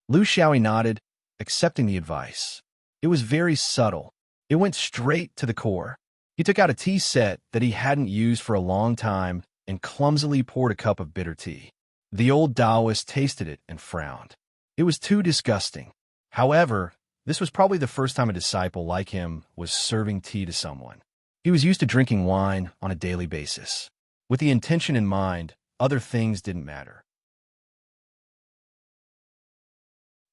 Lu Xiaoyi nodded, accepting the advice. It was very subtle. It went straight to the core. He took out a tea set that he hadn't used for a long time and clumsily poured a cup of bitter tea. The old Taoist tasted it and frowned. It was too disgusting. However, this was probably the first time a disciple like him was serving tea to someone. He was used to drinking wine on a daily basis. With the intention in mind, other things didn't matter.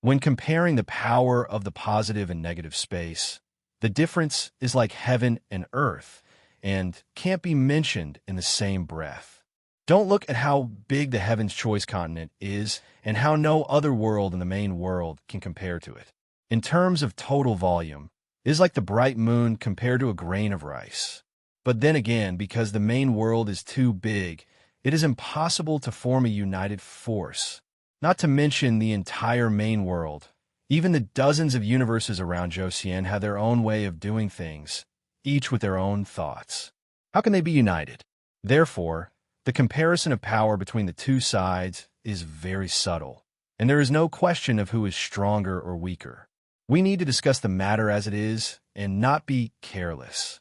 When comparing the power of the positive and negative space, the difference is like heaven and earth and can't be mentioned in the same breath. Don't look at how big the Heaven's Choice continent is and how no other world in the main world can compare to it. In terms of total volume, it is like the bright moon compared to a grain of rice. But then again, because the main world is too big, it is impossible to form a united force. Not to mention the entire main world. Even the dozens of universes around Zhou have their own way of doing things, each with their own thoughts. How can they be united? Therefore, the comparison of power between the two sides is very subtle, and there is no question of who is stronger or weaker. We need to discuss the matter as it is and not be careless.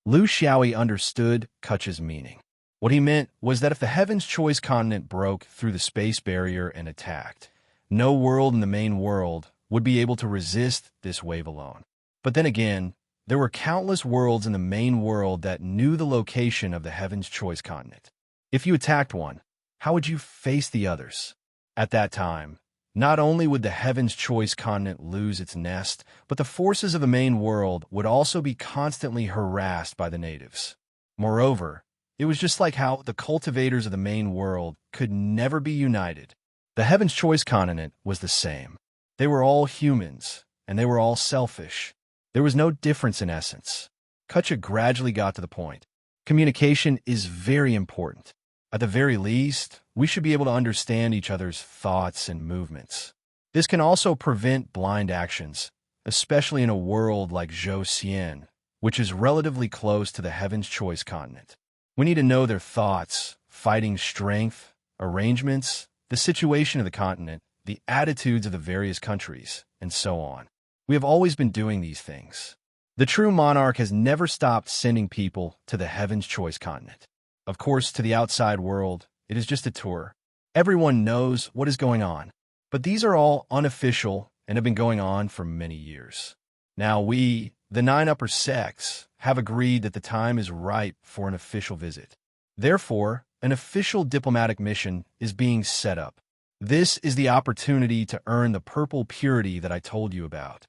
Lu Xiaoyi understood Kuch's meaning. What he meant was that if the Heaven's Choice continent broke through the space barrier and attacked, no world in the main world would be able to resist this wave alone. But then again, there were countless worlds in the main world that knew the location of the Heaven's Choice continent. If you attacked one, how would you face the others? At that time, not only would the Heaven's Choice continent lose its nest, but the forces of the main world would also be constantly harassed by the natives. Moreover, it was just like how the cultivators of the main world could never be united. The Heaven's Choice continent was the same. They were all humans, and they were all selfish. There was no difference in essence. Kucha gradually got to the point. Communication is very important. At the very least, we should be able to understand each other's thoughts and movements. This can also prevent blind actions, especially in a world like Zhou, which is relatively close to the Heaven's Choice continent. We need to know their thoughts, fighting strength, arrangements, the situation of the continent, the attitudes of the various countries, and so on. We have always been doing these things. The true monarch has never stopped sending people to the Heaven's Choice continent. Of course, to the outside world, it is just a tour. Everyone knows what is going on. But these are all unofficial and have been going on for many years. Now we, the 9 upper sects, have agreed that the time is ripe for an official visit. Therefore, an official diplomatic mission is being set up. This is the opportunity to earn the purple purity that I told you about.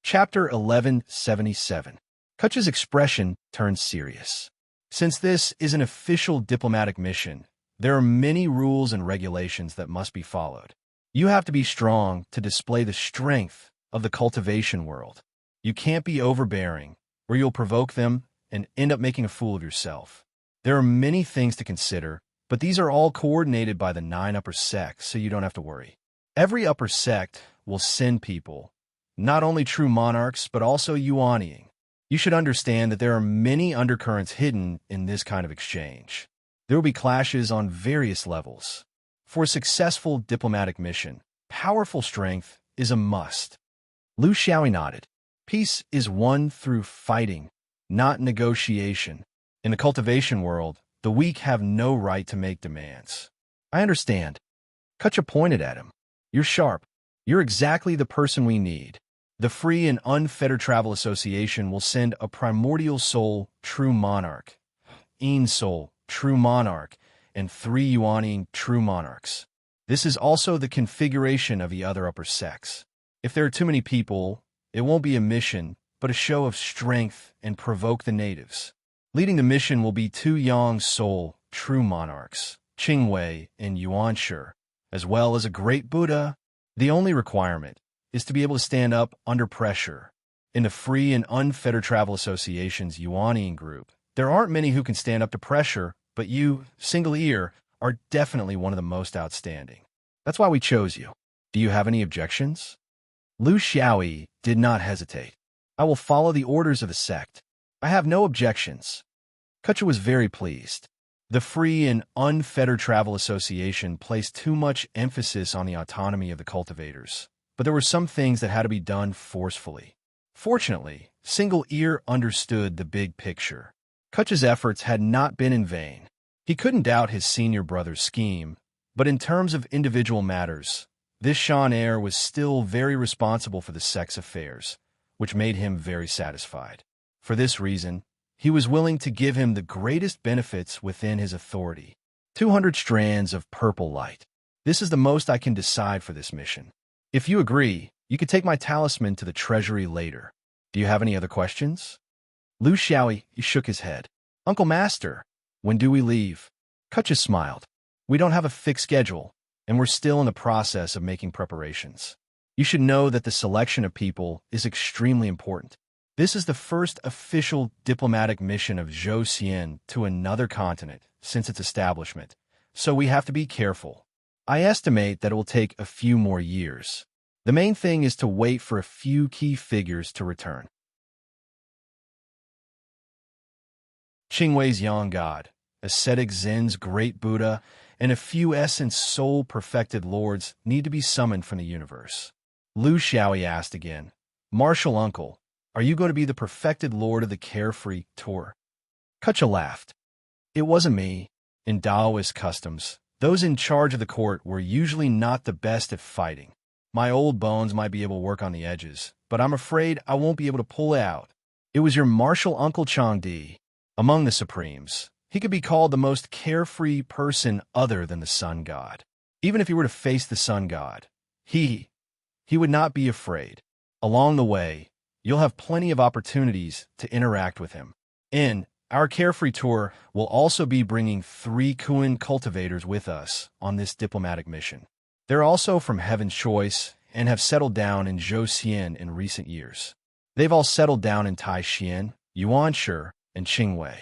Chapter 1177. Kucha's expression turned serious. Since this is an official diplomatic mission, there are many rules and regulations that must be followed. You have to be strong to display the strength of the cultivation world. You can't be overbearing, or you'll provoke them and end up making a fool of yourself. There are many things to consider, but these are all coordinated by the 9 upper sects, so you don't have to worry. Every upper sect will send people, not only true monarchs, but also yuaniying. You should understand that there are many undercurrents hidden in this kind of exchange. There will be clashes on various levels. For a successful diplomatic mission, powerful strength is a must. Lu Xiaoyi nodded. Peace is won through fighting, not negotiation. In the cultivation world, the weak have no right to make demands. I understand. Kutcha pointed at him. You're sharp. You're exactly the person we need. The Free and Unfettered Travel Association will send a primordial soul, true monarch, Een soul, true monarch, and 3 Yuaning true monarchs. This is also the configuration of the other upper sects. If there are too many people, it won't be a mission, but a show of strength and provoke the natives. Leading the mission will be 2 Yang soul, true monarchs, Qingwei and Yuanshi, as well as a great Buddha. The only requirement is to be able to stand up under pressure. In the Free and Unfettered Travel Association's Yuanian group, there aren't many who can stand up to pressure, but you, Single Ear, are definitely one of the most outstanding. That's why we chose you. Do you have any objections? Lu Xiaoyi did not hesitate. I will follow the orders of the sect. I have no objections. Kutcha was very pleased. The Free and Unfettered Travel Association placed too much emphasis on the autonomy of the cultivators, but there were some things that had to be done forcefully. Fortunately, Single Ear understood the big picture. Kutcha's efforts had not been in vain. He couldn't doubt his senior brother's scheme, but in terms of individual matters, this Shan heir was still very responsible for the sect's affairs, which made him very satisfied. For this reason, he was willing to give him the greatest benefits within his authority. 200 strands of purple light. This is the most I can decide for this mission. If you agree, you could take my talisman to the treasury later. Do you have any other questions? Lu Xiaoyi shook his head. Uncle Master, when do we leave? Kutcha smiled. We don't have a fixed schedule, and we're still in the process of making preparations. You should know that the selection of people is extremely important. This is the first official diplomatic mission of Zhou Xian to another continent since its establishment, so we have to be careful. I estimate that it will take a few more years. The main thing is to wait for a few key figures to return. Qingwei's Yang God, ascetic Zen's great Buddha, and a few essence soul-perfected lords need to be summoned from the universe. Lu Xiaoyi asked again, Martial Uncle, are you going to be the perfected lord of the carefree tour? Kutcha laughed. It wasn't me. In Taoist customs, those in charge of the court were usually not the best at fighting. My old bones might be able to work on the edges, but I'm afraid I won't be able to pull it out. It was your martial uncle Changdi. Among the Supremes, he could be called the most carefree person other than the Sun God. Even if he were to face the Sun God, he would not be afraid. Along the way, you'll have plenty of opportunities to interact with him. In our carefree tour, we'll also be bringing 3 Kuan cultivators with us on this diplomatic mission. They're also from Heaven's Choice and have settled down in Zhou Xian in recent years. They've all settled down in Taixin, Yuanshi, and Qingwei.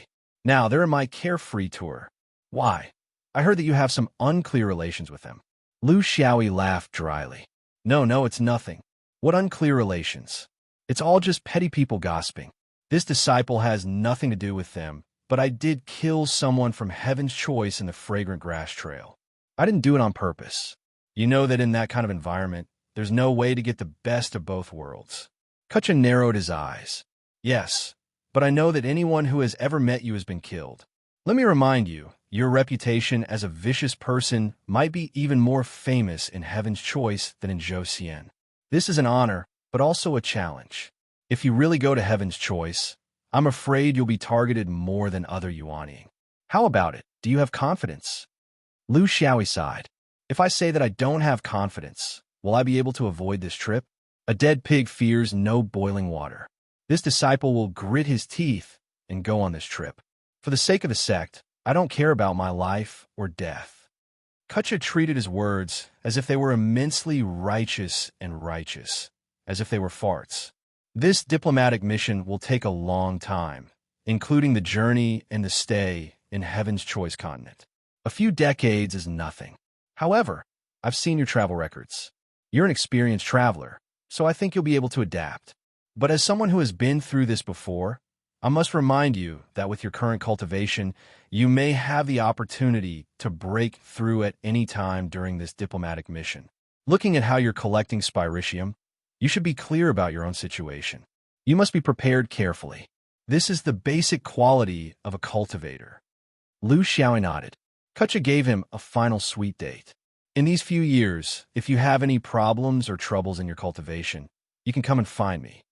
Now they're in my carefree tour. Why? I heard that you have some unclear relations with them. Lu Xiaoyi laughed dryly. No, it's nothing. What unclear relations? It's all just petty people gossiping. This disciple has nothing to do with them, but I did kill someone from Heaven's Choice in the fragrant grass trail. I didn't do it on purpose. You know that in that kind of environment, there's no way to get the best of both worlds. Kutcha narrowed his eyes. Yes, but I know that anyone who has ever met you has been killed. Let me remind you, your reputation as a vicious person might be even more famous in Heaven's Choice than in Zhou Xian. This is an honor, but also a challenge. If you really go to Heaven's Choice, I'm afraid you'll be targeted more than other Yuaniing. How about it? Do you have confidence? Lu Xiaoyi sighed. If I say that I don't have confidence, will I be able to avoid this trip? A dead pig fears no boiling water. This disciple will grit his teeth and go on this trip. For the sake of the sect, I don't care about my life or death. Kutcha treated his words as if they were immensely righteous, as if they were farts. This diplomatic mission will take a long time, including the journey and the stay in Heaven's Choice continent. A few decades is nothing. However, I've seen your travel records. You're an experienced traveler, so I think you'll be able to adapt. But as someone who has been through this before, I must remind you that with your current cultivation, you may have the opportunity to break through at any time during this diplomatic mission. Looking at how you're collecting spiritium, you should be clear about your own situation. You must be prepared carefully. This is the basic quality of a cultivator. Lu Xiaoyi nodded. Kutcha gave him a final sweet date. In these few years, if you have any problems or troubles in your cultivation, you can come and find me.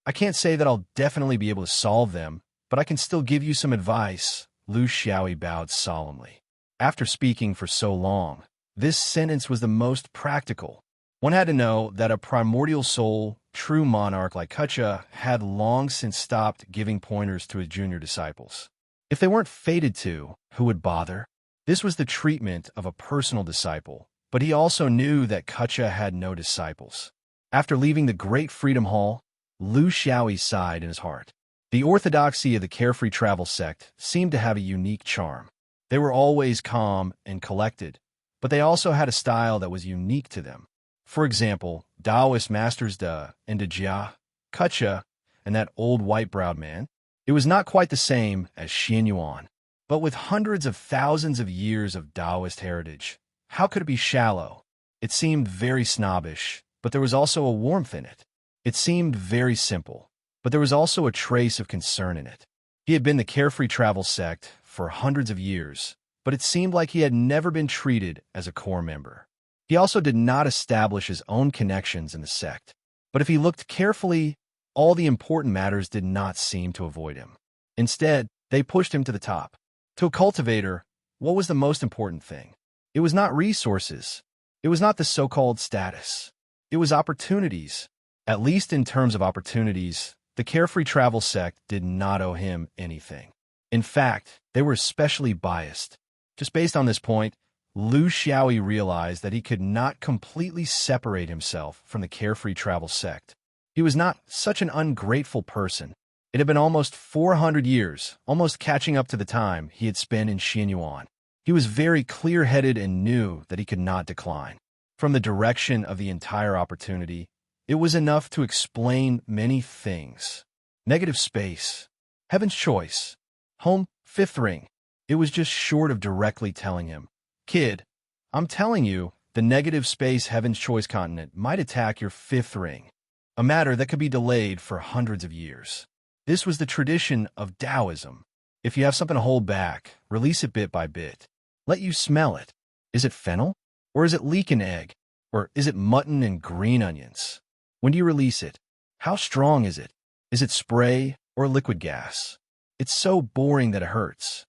I can't say that I'll definitely be able to solve them, but I can still give you some advice. Lu Xiaoyi bowed solemnly. After speaking for so long, this sentence was the most practical. One had to know that a primordial soul, true monarch like Kutcha, had long since stopped giving pointers to his junior disciples. If they weren't fated to, who would bother? This was the treatment of a personal disciple, but he also knew that Kutcha had no disciples. After leaving the Great Freedom Hall, Lu Xiaoyi sighed in his heart. The orthodoxy of the carefree travel sect seemed to have a unique charm. They were always calm and collected, but they also had a style that was unique to them. For example, Taoist masters De and De Jia, Kutcha, and that old white-browed man. It was not quite the same as Xian Yuan, but with hundreds of thousands of years of Taoist heritage, how could it be shallow? It seemed very snobbish, but there was also a warmth in it. It seemed very simple, but there was also a trace of concern in it. He had been the carefree travel sect for hundreds of years, but it seemed like he had never been treated as a core member. He also did not establish his own connections in the sect, but if he looked carefully, all the important matters did not seem to avoid him. Instead, they pushed him to the top. To a cultivator, what was the most important thing? It was not resources. It was not the so-called status. It was opportunities. At least in terms of opportunities, the carefree travel sect did not owe him anything. In fact, they were especially biased. Just based on this point, Lu Xiaoyi realized that he could not completely separate himself from the carefree travel sect. He was not such an ungrateful person. It had been almost 400 years, almost catching up to the time he had spent in Xianyuan. He was very clear-headed and knew that he could not decline. From the direction of the entire opportunity, it was enough to explain many things. Negative space, heaven's choice, home, fifth ring. It was just short of directly telling him, "Kid, I'm telling you, the negative space heaven's choice continent might attack your fifth ring, a matter that could be delayed for hundreds of years." This was the tradition of Taoism. If you have something to hold back, release it bit by bit. Let you smell it. Is it fennel? Or is it leek and egg? Or is it mutton and green onions? When do you release it? How strong is it? Is it spray or liquid gas? It's so boring that it hurts.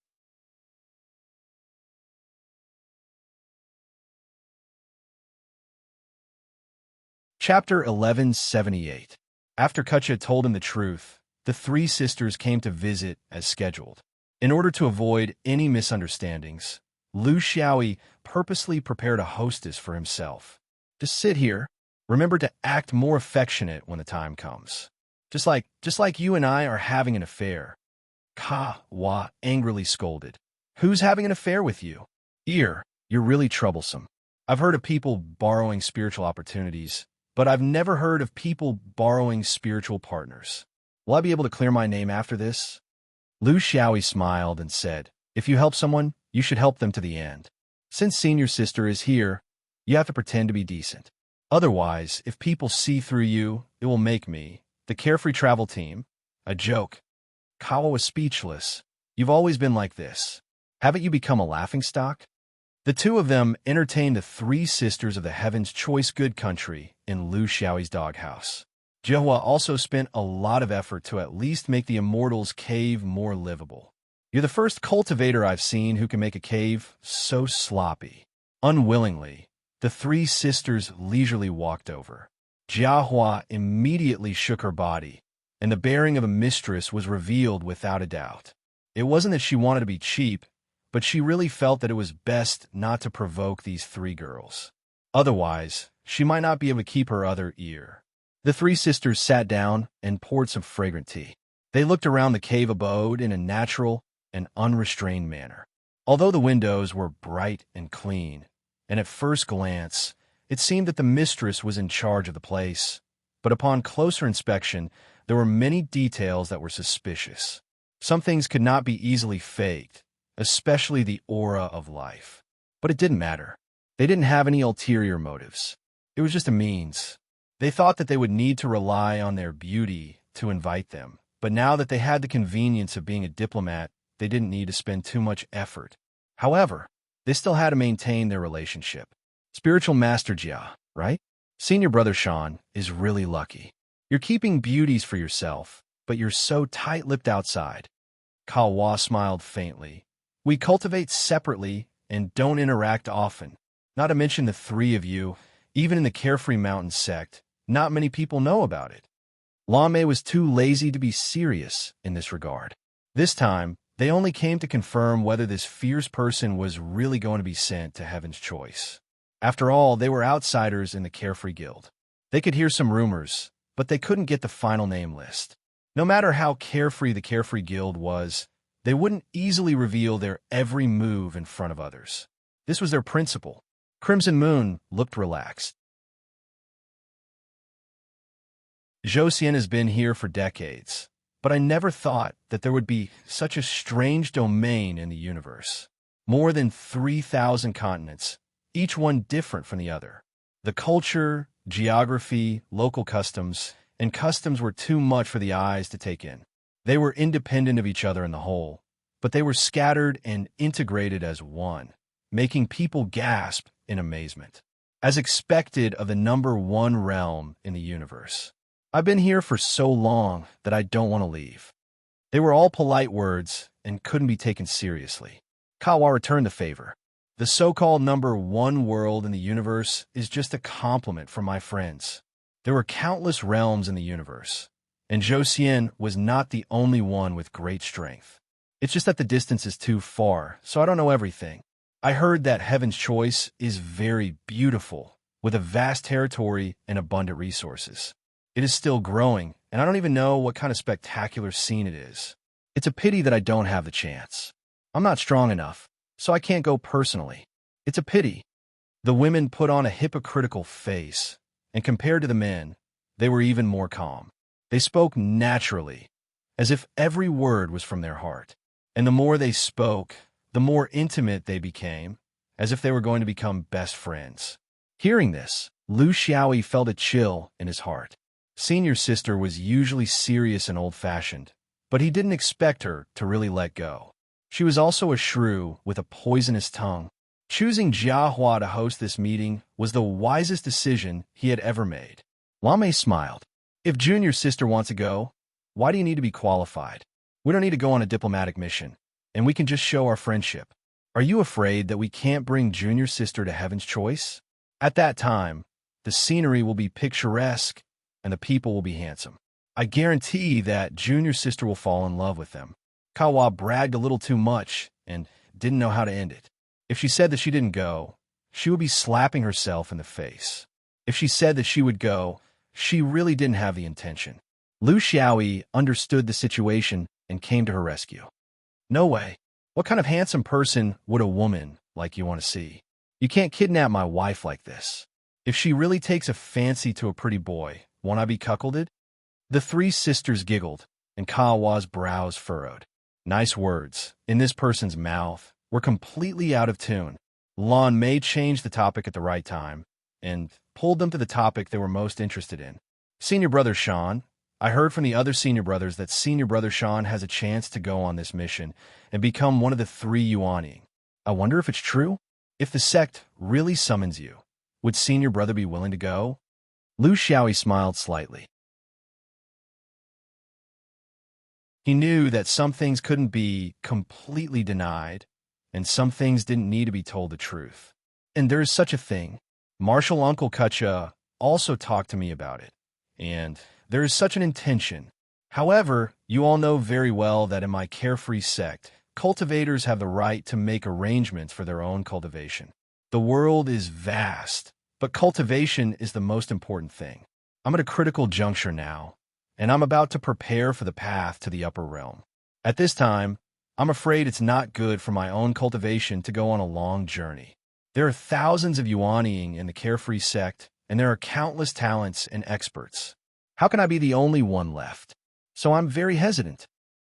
Chapter 1178. After Kutcha told him the truth, the three sisters came to visit as scheduled. In order to avoid any misunderstandings, Lu Xiaoyi purposely prepared a hostess for himself. Just sit here. Remember to act more affectionate when the time comes. Just like you and I are having an affair. Ka Wa angrily scolded. Who's having an affair with you? You're really troublesome. I've heard of people borrowing spiritual opportunities, but I've never heard of people borrowing spiritual partners. Will I be able to clear my name after this? Lu Xiaoyi smiled and said, if you help someone, you should help them to the end. Since senior sister is here, you have to pretend to be decent. Otherwise, if people see through you, it will make me, the carefree travel team, a joke. Kawa was speechless. You've always been like this. Haven't you become a laughingstock? The two of them entertained the three sisters of the Heaven's Choice Good Country in Lu Xiaoyi's doghouse. Jihua also spent a lot of effort to at least make the Immortals' cave more livable. You're the first cultivator I've seen who can make a cave so sloppy. Unwillingly, the three sisters leisurely walked over. Jiahua immediately shook her body, and the bearing of a mistress was revealed without a doubt. It wasn't that she wanted to be cheap, but she really felt that it was best not to provoke these three girls. Otherwise, she might not be able to keep her other ear. The three sisters sat down and poured some fragrant tea. They looked around the cave abode in a natural and unrestrained manner. Although the windows were bright and clean, and at first glance, It seemed that the mistress was in charge of the place, but upon closer inspection, there were many details that were suspicious. Some things could not be easily faked, especially the aura of life. But it didn't matter. They didn't have any ulterior motives. It was just a means. They thought that they would need to rely on their beauty to invite them, but now that they had the convenience of being a diplomat, they didn't need to spend too much effort. However, they still had to maintain their relationship. Spiritual Master Jia, right? Senior Brother Sean is really lucky. You're keeping beauties for yourself, but you're so tight-lipped outside. Kawa smiled faintly. We cultivate separately and don't interact often. Not to mention the three of you, even in the Carefree Mountain sect, not many people know about it. Lame was too lazy to be serious in this regard. This time, they only came to confirm whether this fierce person was really going to be sent to Heaven's Choice. After all, they were outsiders in the Carefree Guild. They could hear some rumors, but they couldn't get the final name list. No matter how carefree the Carefree Guild was, they wouldn't easily reveal their every move in front of others. This was their principle. Crimson Moon looked relaxed. Josian has been here for decades, but I never thought that there would be such a strange domain in the universe. More than 3,000 continents, each one different from the other. The culture, geography, local customs, and customs were too much for the eyes to take in. They were independent of each other in the whole, but they were scattered and integrated as one, making people gasp in amazement. As expected of the #1 realm in the universe. I've been here for so long that I don't want to leave. They were all polite words and couldn't be taken seriously. Kawa returned the favor. The so-called #1 world in the universe is just a compliment from my friends. There were countless realms in the universe, and Josian was not the only one with great strength. It's just that the distance is too far, so I don't know everything. I heard that Heaven's Choice is very beautiful, with a vast territory and abundant resources. It is still growing, and I don't even know what kind of spectacular scene it is. It's a pity that I don't have the chance. I'm not strong enough, so I can't go personally. It's a pity. The women put on a hypocritical face, and compared to the men, they were even more calm. They spoke naturally, as if every word was from their heart. And the more they spoke, the more intimate they became, as if they were going to become best friends. Hearing this, Lu Xiaoyi felt a chill in his heart. Senior sister was usually serious and old-fashioned, but he didn't expect her to really let go. She was also a shrew with a poisonous tongue. Choosing Jiahua to host this meeting was the wisest decision he had ever made. Lame smiled. If junior sister wants to go, why do you need to be qualified? We don't need to go on a diplomatic mission, and we can just show our friendship. Are you afraid that we can't bring junior sister to Heaven's Choice? At that time, the scenery will be picturesque, and the people will be handsome. I guarantee that junior sister will fall in love with them. Kawa bragged a little too much and didn't know how to end it. If she said that she didn't go, she would be slapping herself in the face. If she said that she would go, she really didn't have the intention. Lu Xiaoyi understood the situation and came to her rescue. No way. What kind of handsome person would a woman like you want to see? You can't kidnap my wife like this. If she really takes a fancy to a pretty boy, won't I be cuckolded? The three sisters giggled, and Kawa's brows furrowed. Nice words, in this person's mouth, were completely out of tune. Lon May changed the topic at the right time, and pulled them to the topic they were most interested in. Senior Brother Sean, I heard from the other senior brothers that Senior Brother Sean has a chance to go on this mission and become one of the 3 Yuaning. I wonder if it's true? If the sect really summons you, would Senior Brother be willing to go? Lu Xiaoyi smiled slightly. He knew that some things couldn't be completely denied, and some things didn't need to be told the truth. And there is such a thing. Marshal Uncle Kutcha also talked to me about it, and there is such an intention. However, you all know very well that in my carefree sect, cultivators have the right to make arrangements for their own cultivation. The world is vast, but cultivation is the most important thing. I'm at a critical juncture now, and I'm about to prepare for the path to the upper realm. At this time, I'm afraid it's not good for my own cultivation to go on a long journey. There are thousands of Yuanying in the carefree sect, and there are countless talents and experts. How can I be the only one left? So I'm very hesitant.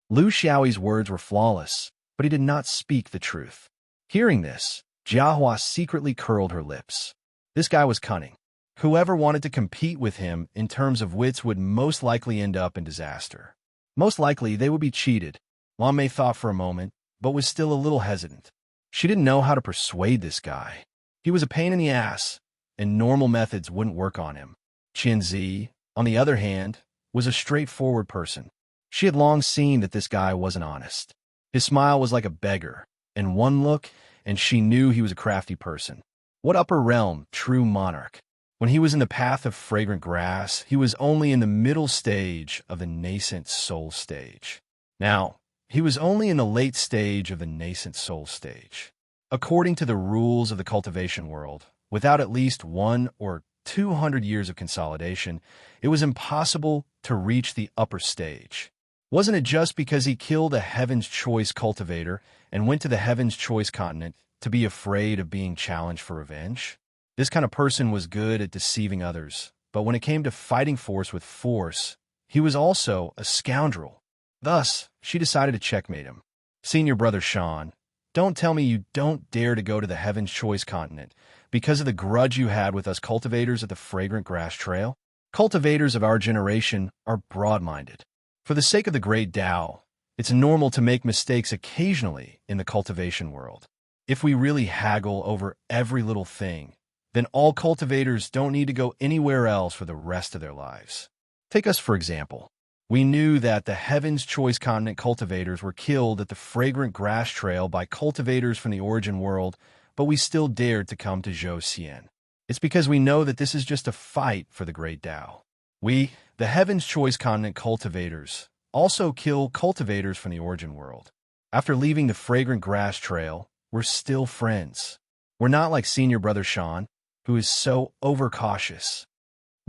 Lu Xiaoyi's words were flawless, but he did not speak the truth. Hearing this, Jiahua secretly curled her lips. This guy was cunning. Whoever wanted to compete with him in terms of wits would most likely end up in disaster. Most likely, they would be cheated. Wang Mei thought for a moment, but was still a little hesitant. She didn't know how to persuade this guy. He was a pain in the ass, and normal methods wouldn't work on him. Qianzi, on the other hand, was a straightforward person. She had long seen that this guy wasn't honest. His smile was like a beggar, and one look, and she knew he was a crafty person. What upper realm, true monarch? When he was in the path of fragrant grass, he was only in the middle stage of the nascent soul stage. Now, he was only in the late stage of the nascent soul stage. According to the rules of the cultivation world, without at least 100 or 200 years of consolidation, it was impossible to reach the upper stage. Wasn't it just because he killed a Heaven's Choice cultivator and went to the Heaven's Choice continent to be afraid of being challenged for revenge? This kind of person was good at deceiving others, but when it came to fighting force with force, he was also a scoundrel. Thus, she decided to checkmate him. Senior brother Sean, don't tell me you don't dare to go to the Heaven's Choice continent because of the grudge you had with us cultivators at the Fragrant Grass Trail. Cultivators of our generation are broad-minded. For the sake of the great Tao, it's normal to make mistakes occasionally in the cultivation world. If we really haggle over every little thing, then all cultivators don't need to go anywhere else for the rest of their lives. Take us for example. We knew that the Heaven's Choice continent cultivators were killed at the Fragrant Grass Trail by cultivators from the origin world, but we still dared to come to Zhou Xian. It's because we know that this is just a fight for the great Tao. We, the Heaven's Choice continent cultivators, also kill cultivators from the origin world. After leaving the Fragrant Grass Trail, we're still friends. We're not like senior brother Sean, who is so overcautious.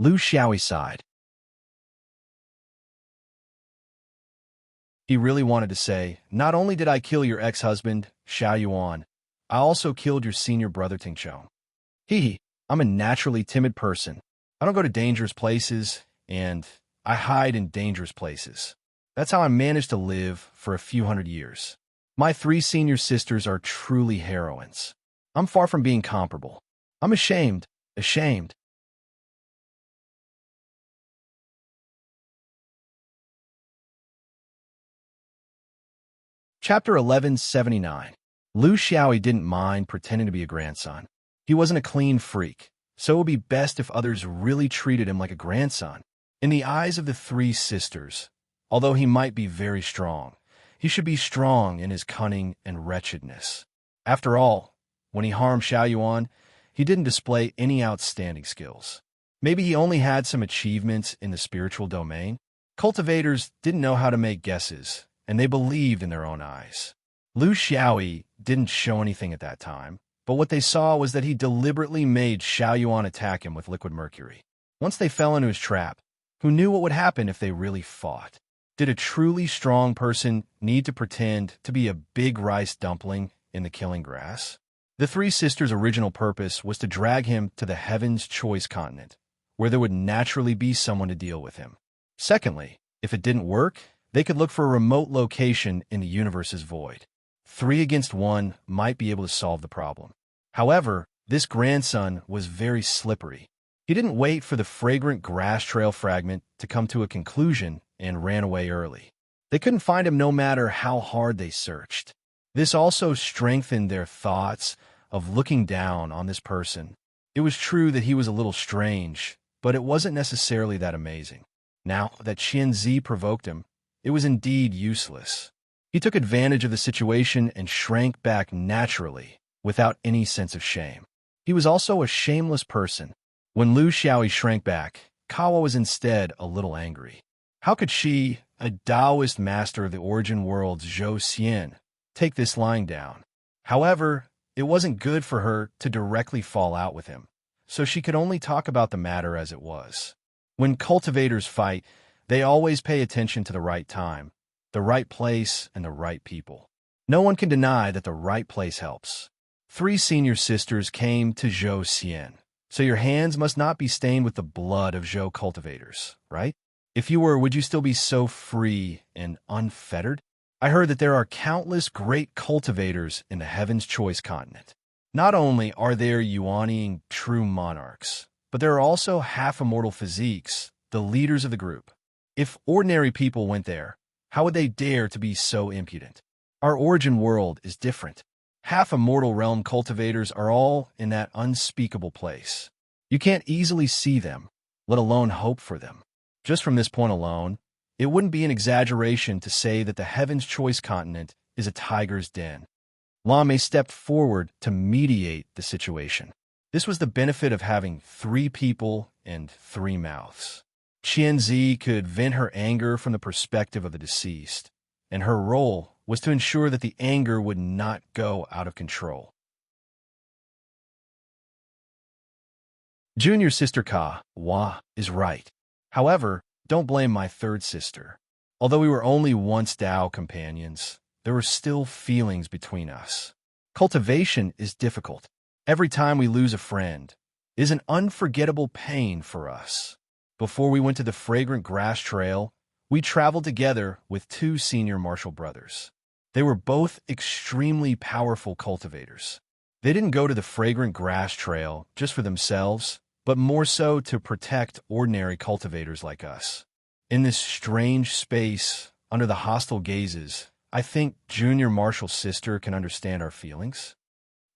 Lu Xiaoyi sighed. He really wanted to say, not only did I kill your ex-husband, Xiao Yuan, I also killed your senior brother Tingchong. Hee, I'm a naturally timid person. I don't go to dangerous places, and I hide in dangerous places. That's how I managed to live for a few hundred years. My 3 senior sisters are truly heroines. I'm far from being comparable. I'm ashamed. Chapter 1179. Lu Xiaoyi didn't mind pretending to be a grandson. He wasn't a clean freak, so it would be best if others really treated him like a grandson. In the eyes of the 3 sisters, although he might be very strong, he should be strong in his cunning and wretchedness. After all, when he harmed Xiao Yuan, he didn't display any outstanding skills. Maybe he only had some achievements in the spiritual domain. Cultivators didn't know how to make guesses, and they believed in their own eyes. Lu Xiaoyi didn't show anything at that time, but what they saw was that he deliberately made Xiao Yuan attack him with liquid mercury. Once they fell into his trap, who knew what would happen if they really fought? Did a truly strong person need to pretend to be a big rice dumpling in the killing grass? The 3 sisters' original purpose was to drag him to the Heaven's Choice continent, where there would naturally be someone to deal with him. Secondly, if it didn't work, they could look for a remote location in the universe's void. 3 against 1 might be able to solve the problem. However, this grandson was very slippery. He didn't wait for the Fragrant Grass Trail fragment to come to a conclusion and ran away early. They couldn't find him no matter how hard they searched. This also strengthened their thoughts of looking down on this person. It was true that he was a little strange, but it wasn't necessarily that amazing. Now that Qianzi provoked him, it was indeed useless. He took advantage of the situation and shrank back naturally, without any sense of shame. He was also a shameless person. When Lu Xiaoyi shrank back, Kawa was instead a little angry. How could she, a Taoist master of the origin world's Zhou Xian, take this lying down? However, it wasn't good for her to directly fall out with him, so she could only talk about the matter as it was. When cultivators fight, they always pay attention to the right time, the right place, and the right people. No one can deny that the right place helps. 3 senior sisters came to Zhou Xian. So your hands must not be stained with the blood of Zhou cultivators, right? If you were, would you still be so free and unfettered? I heard that there are countless great cultivators in the Heaven's Choice continent. Not only are there Yuaniing true monarchs, but there are also half-immortal physiques, the leaders of the group. If ordinary people went there, how would they dare to be so impudent? Our origin world is different. Half-immortal realm cultivators are all in that unspeakable place. You can't easily see them, let alone hope for them. Just from this point alone, it wouldn't be an exaggeration to say that the Heaven's Choice continent is a tiger's den. Lame stepped forward to mediate the situation. This was the benefit of having 3 people and 3 mouths. Qianzi could vent her anger from the perspective of the deceased, and her role was to ensure that the anger would not go out of control. Junior sister Ka Wa is right. However, don't blame my third sister. Although we were only once Tao companions, there were still feelings between us. Cultivation is difficult. Every time we lose a friend is an unforgettable pain for us. Before we went to the fragrant grass trail, we traveled together with 2 senior martial brothers. They were both extremely powerful cultivators. They didn't go to the fragrant grass trail just for themselves, but more so to protect ordinary cultivators like us. In this strange space, under the hostile gazes, I think Junior Marshall's sister can understand our feelings.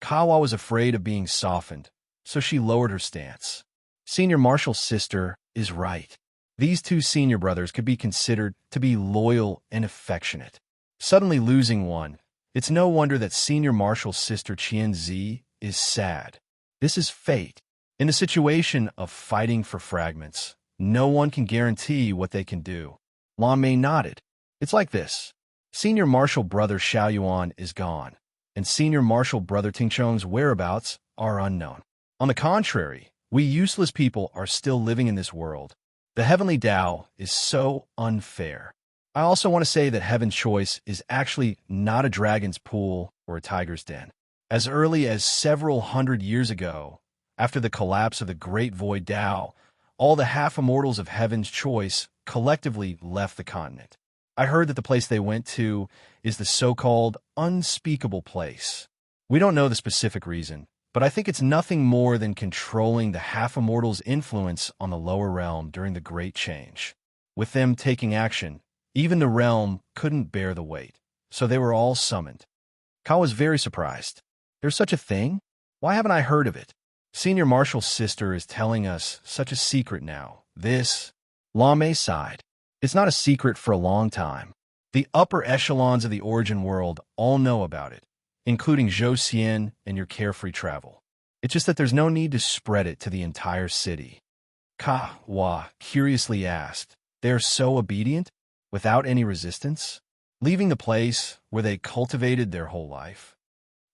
Kawa was afraid of being softened, so she lowered her stance. Senior Marshall's sister is right. These 2 senior brothers could be considered to be loyal and affectionate. Suddenly losing one, it's no wonder that Senior Marshall's sister Qianzi is sad. This is fate. In the situation of fighting for fragments, no one can guarantee what they can do. Lame nodded. It's like this. Senior Marshal brother Xiaoyuan is gone, and Senior Marshal brother Tingchong's whereabouts are unknown. On the contrary, we useless people are still living in this world. The heavenly Tao is so unfair. I also want to say that Heaven's Choice is actually not a dragon's pool or a tiger's den. As early as several hundred years ago, after the collapse of the Great Void Tao, all the half-immortals of Heaven's Choice collectively left the continent. I heard that the place they went to is the so-called unspeakable place. We don't know the specific reason, but I think it's nothing more than controlling the half-immortals' influence on the lower realm during the Great Change. With them taking action, even the realm couldn't bear the weight, so they were all summoned. Ka was very surprised. There's such a thing? Why haven't I heard of it? Senior Marshall's sister is telling us such a secret now. This, Lame sighed. It's not a secret for a long time. The upper echelons of the origin world all know about it, including Zhou Xian and your carefree travel. It's just that there's no need to spread it to the entire city. Ka Wa curiously asked, they're so obedient, without any resistance, leaving the place where they cultivated their whole life?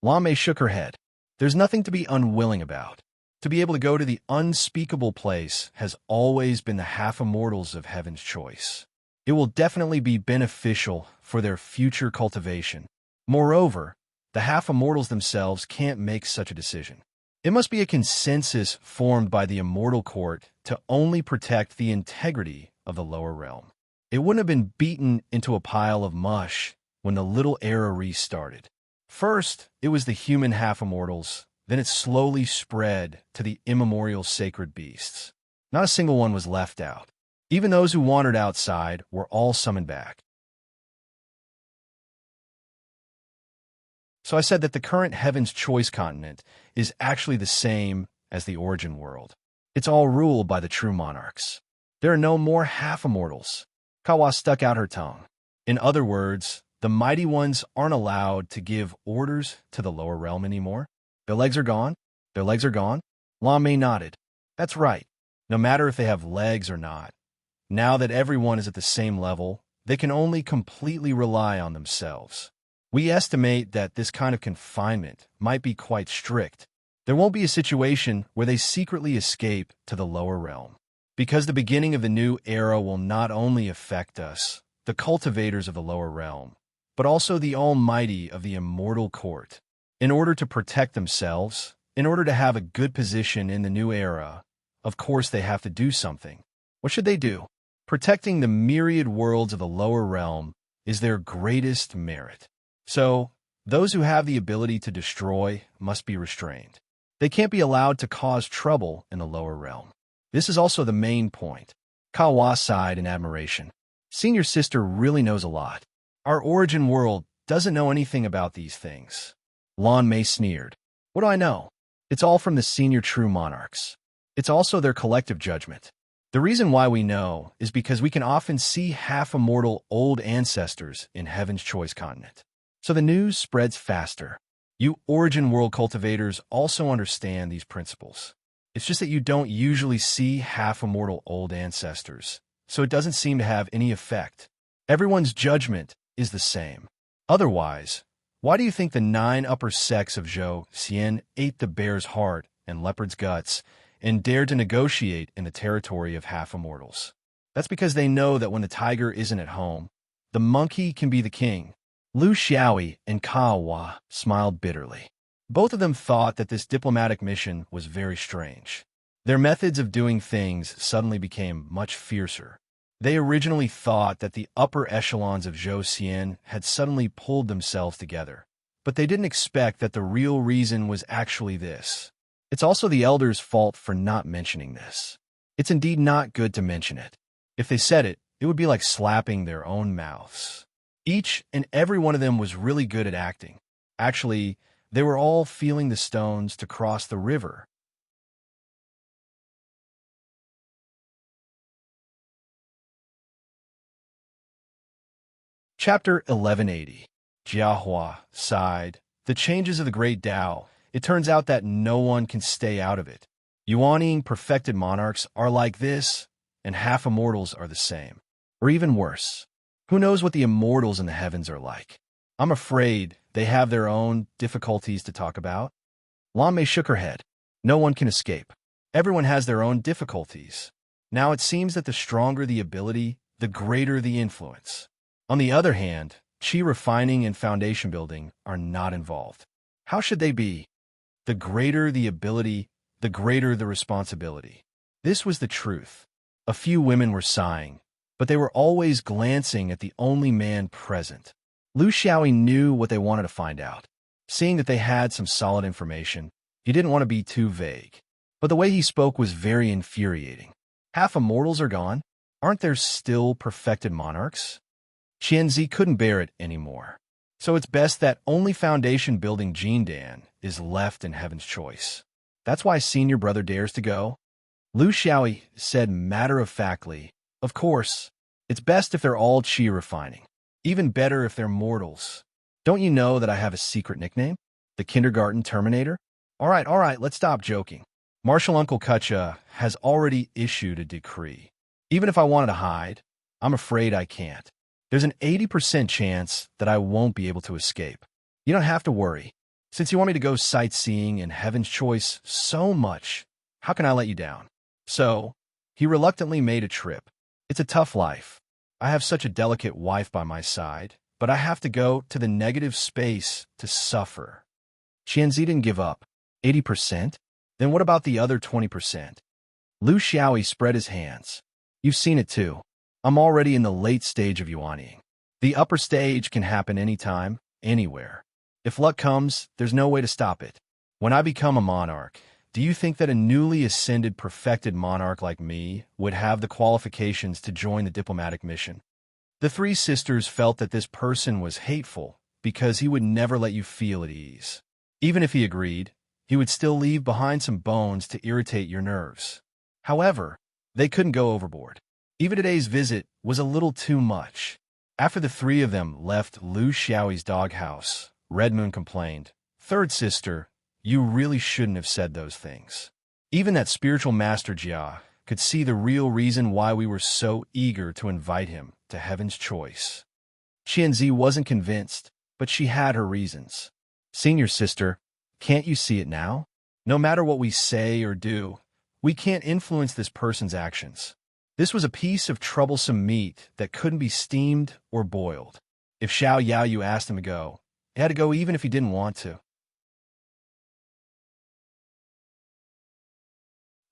Lame shook her head. There's nothing to be unwilling about. To be able to go to the unspeakable place has always been the half-immortals of Heaven's Choice. It will definitely be beneficial for their future cultivation. Moreover, the half-immortals themselves can't make such a decision. It must be a consensus formed by the Immortal Court to only protect the integrity of the lower realm. It wouldn't have been beaten into a pile of mush when the little era restarted. First, it was the human half-immortals, then it slowly spread to the immemorial sacred beasts. Not a single one was left out. Even those who wandered outside were all summoned back. So I said that the current Heaven's Choice continent is actually the same as the origin world. It's all ruled by the true monarchs. There are no more half-immortals. Kawa stuck out her tongue. In other words, the mighty ones aren't allowed to give orders to the lower realm anymore. Their legs are gone. Their legs are gone. Lame nodded. That's right. No matter if they have legs or not. Now that everyone is at the same level, they can only completely rely on themselves. We estimate that this kind of confinement might be quite strict. There won't be a situation where they secretly escape to the lower realm. Because the beginning of the new era will not only affect us, the cultivators of the lower realm, but also the Almighty of the Immortal Court. In order to protect themselves, in order to have a good position in the new era, of course they have to do something. What should they do? Protecting the myriad worlds of the lower realm is their greatest merit. So, those who have the ability to destroy must be restrained. They can't be allowed to cause trouble in the lower realm. This is also the main point. Kawa sighed in admiration. Senior sister really knows a lot. Our origin world doesn't know anything about these things. Lon May sneered. What do I know? It's all from the senior true monarchs. It's also their collective judgment. The reason why we know is because we can often see half-immortal old ancestors in Heaven's Choice continent. So the news spreads faster. You origin world cultivators also understand these principles. It's just that you don't usually see half-immortal old ancestors, so it doesn't seem to have any effect. Everyone's judgment is the same. Otherwise, why do you think the 9 upper sects of Zhou Xian ate the bear's heart and leopard's guts and dared to negotiate in the territory of half-immortals? That's because they know that when the tiger isn't at home, the monkey can be the king. Lu Xiaoyi and Kawa smiled bitterly. Both of them thought that this diplomatic mission was very strange. Their methods of doing things suddenly became much fiercer. They originally thought that the upper echelons of Zhou Xian had suddenly pulled themselves together, but they didn't expect that the real reason was actually this. It's also the elders' fault for not mentioning this. It's indeed not good to mention it. If they said it, it would be like slapping their own mouths. Each and every one of them was really good at acting. Actually, they were all feeling the stones to cross the river. Chapter 1180. Jiahua sighed. The changes of the great Tao. It turns out that no one can stay out of it. Yuanning perfected monarchs are like this, and half-immortals are the same. Or even worse. Who knows what the immortals in the heavens are like? I'm afraid they have their own difficulties to talk about. Lan Mei shook her head. No one can escape. Everyone has their own difficulties. Now it seems that the stronger the ability, the greater the influence. On the other hand, qi refining and foundation building are not involved. How should they be? The greater the ability, the greater the responsibility. This was the truth. A few women were sighing, but they were always glancing at the only man present. Lu Xiaoyi knew what they wanted to find out. Seeing that they had some solid information, he didn't want to be too vague. But the way he spoke was very infuriating. Half-immortals are gone? Aren't there still perfected monarchs? Qianzi couldn't bear it anymore. So it's best that only foundation-building Jindan is left in Heaven's Choice. That's why senior brother dares to go. Lu Xiaoyi said matter-of-factly, of course, it's best if they're all qi refining. Even better if they're mortals. Don't you know that I have a secret nickname? The kindergarten Terminator? All right, let's stop joking. Marshal Uncle Kutcha has already issued a decree. Even if I wanted to hide, I'm afraid I can't. There's an 80% chance that I won't be able to escape. You don't have to worry. Since you want me to go sightseeing in Heaven's Choice so much, how can I let you down? So, he reluctantly made a trip. It's a tough life. I have such a delicate wife by my side, but I have to go to the negative space to suffer. Qianzi didn't give up. 80%? Then what about the other 20%? Lu Xiaoyi spread his hands. You've seen it too. I'm already in the late stage of yuanning. The upper stage can happen anytime, anywhere. If luck comes, there's no way to stop it. When I become a monarch, do you think that a newly ascended perfected monarch like me would have the qualifications to join the diplomatic mission? The 3 sisters felt that this person was hateful because he would never let you feel at ease. Even if he agreed, he would still leave behind some bones to irritate your nerves. However, they couldn't go overboard. Even today's visit was a little too much. After the 3 of them left Lu Xiaoyi's doghouse, Red Moon complained, "Third sister, you really shouldn't have said those things." Even that spiritual master Jia could see the real reason why we were so eager to invite him to Heaven's Choice. Qianzi wasn't convinced, but she had her reasons. Senior sister, can't you see it now? No matter what we say or do, we can't influence this person's actions. This was a piece of troublesome meat that couldn't be steamed or boiled. If Xiao Yaoyu asked him to go, he had to go even if he didn't want to.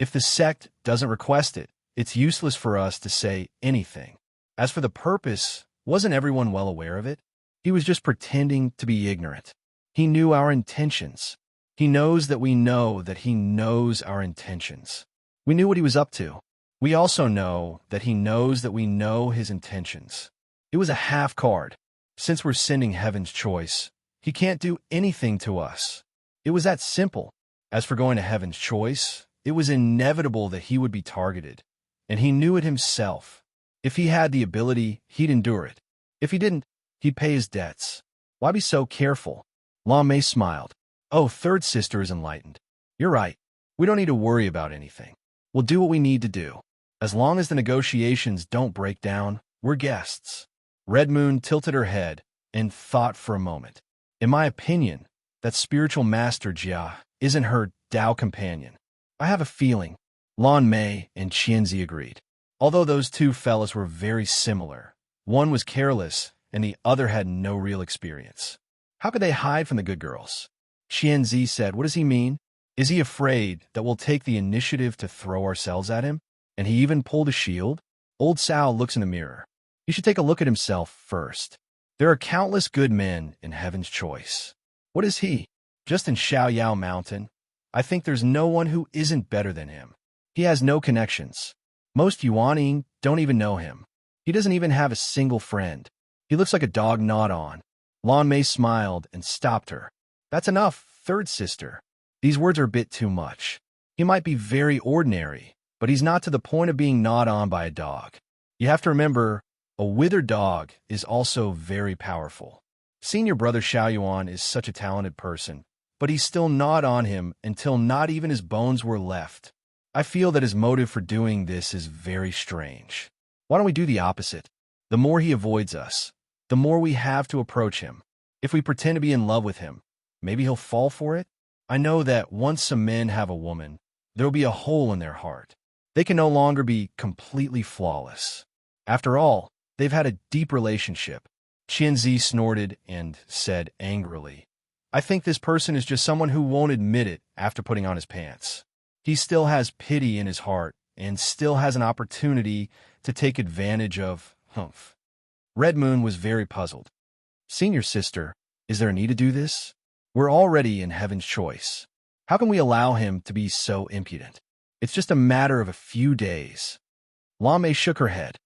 If the sect doesn't request it, it's useless for us to say anything. As for the purpose, wasn't everyone well aware of it? He was just pretending to be ignorant. He knew our intentions. He knows that we know that he knows our intentions. We knew what he was up to. We also know that he knows that we know his intentions. It was a half card. Since we're sending Heaven's Choice, he can't do anything to us. It was that simple. As for going to Heaven's Choice, it was inevitable that he would be targeted, and he knew it himself. If he had the ability, he'd endure it. If he didn't, he'd pay his debts. Why be so careful? Lan Mei smiled. Oh, third sister is enlightened. You're right. We don't need to worry about anything. We'll do what we need to do. As long as the negotiations don't break down, we're guests. Red Moon tilted her head and thought for a moment. In my opinion, that spiritual master Jia isn't her Tao companion. I have a feeling. Lan Mei and Qianzi agreed. Although those two fellas were very similar, one was careless and the other had no real experience. How could they hide from the good girls? Qianzi said, what does he mean? Is he afraid that we'll take the initiative to throw ourselves at him? And he even pulled a shield? Old Sao looks in the mirror. He should take a look at himself first. There are countless good men in Heaven's Choice. What is he? Just in Xiaoyao Mountain? I think there's no one who isn't better than him. He has no connections. Most Yuaning don't even know him. He doesn't even have a single friend. He looks like a dog gnawed on. Lan Mei smiled and stopped her. That's enough, third sister. These words are a bit too much. He might be very ordinary, but he's not to the point of being gnawed on by a dog. You have to remember, a withered dog is also very powerful. Senior brother Xiaoyuan is such a talented person, but he's still gnawed on him until not even his bones were left. I feel that his motive for doing this is very strange. Why don't we do the opposite? The more he avoids us, the more we have to approach him. If we pretend to be in love with him, maybe he'll fall for it? I know that once some men have a woman, there'll be a hole in their heart. They can no longer be completely flawless. After all, they've had a deep relationship. Qianzi snorted and said angrily, I think this person is just someone who won't admit it after putting on his pants. He still has pity in his heart and still has an opportunity to take advantage of humph. Red Moon was very puzzled. Senior sister, is there a need to do this? We're already in Heaven's Choice. How can we allow him to be so impudent? It's just a matter of a few days. Lan Mei shook her head.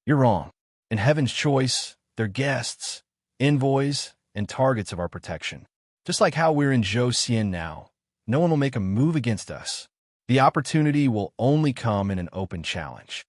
You're wrong. In Heaven's Choice, they're guests, envoys, and targets of our protection. Just like how we're in Zhou Xian now, no one will make a move against us. The opportunity will only come in an open challenge.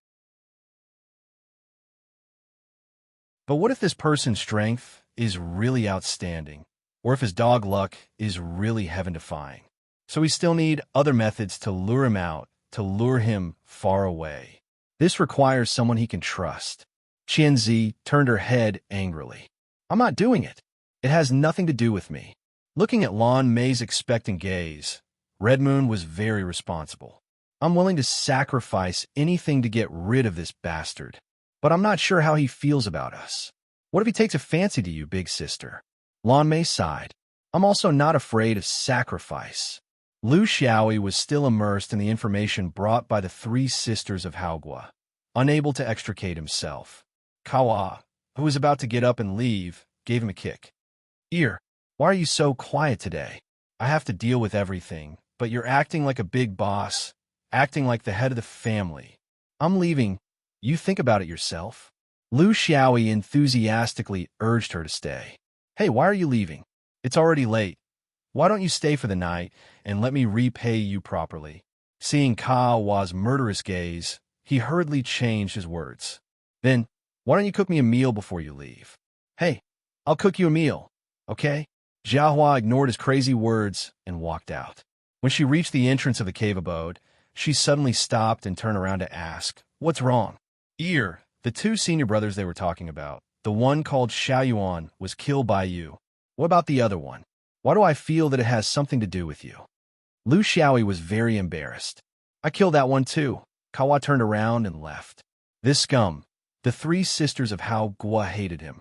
But what if this person's strength is really outstanding, or if his dog luck is really heaven-defying? So we still need other methods to lure him out, to lure him far away. This requires someone he can trust. Qianzi turned her head angrily. I'm not doing it. It has nothing to do with me. Looking at Lan Mei's expectant gaze, Red Moon was very responsible. I'm willing to sacrifice anything to get rid of this bastard. But I'm not sure how he feels about us. What if he takes a fancy to you, big sister? Lan Mei sighed. I'm also not afraid of sacrifice. Lu Xiaoyi was still immersed in the information brought by the three sisters of Haogua, unable to extricate himself. Kawa, who was about to get up and leave, gave him a kick. Ear, why are you so quiet today? I have to deal with everything, but you're acting like a big boss, acting like the head of the family. I'm leaving. You think about it yourself. Lu Xiaoyi enthusiastically urged her to stay. Hey, why are you leaving? It's already late. Why don't you stay for the night and let me repay you properly? Seeing Kawa's murderous gaze, he hurriedly changed his words. Then, why don't you cook me a meal before you leave? Hey, I'll cook you a meal, okay? Jiahua ignored his crazy words and walked out. When she reached the entrance of the cave abode, she suddenly stopped and turned around to ask, What's wrong? Ear, the two senior brothers they were talking about, the one called Xiaoyuan was killed by you. What about the other one? Why do I feel that it has something to do with you? Lu Xiaoyi was very embarrassed. I killed that one too. Kawa turned around and left. This scum. The three sisters of Hao Gua hated him.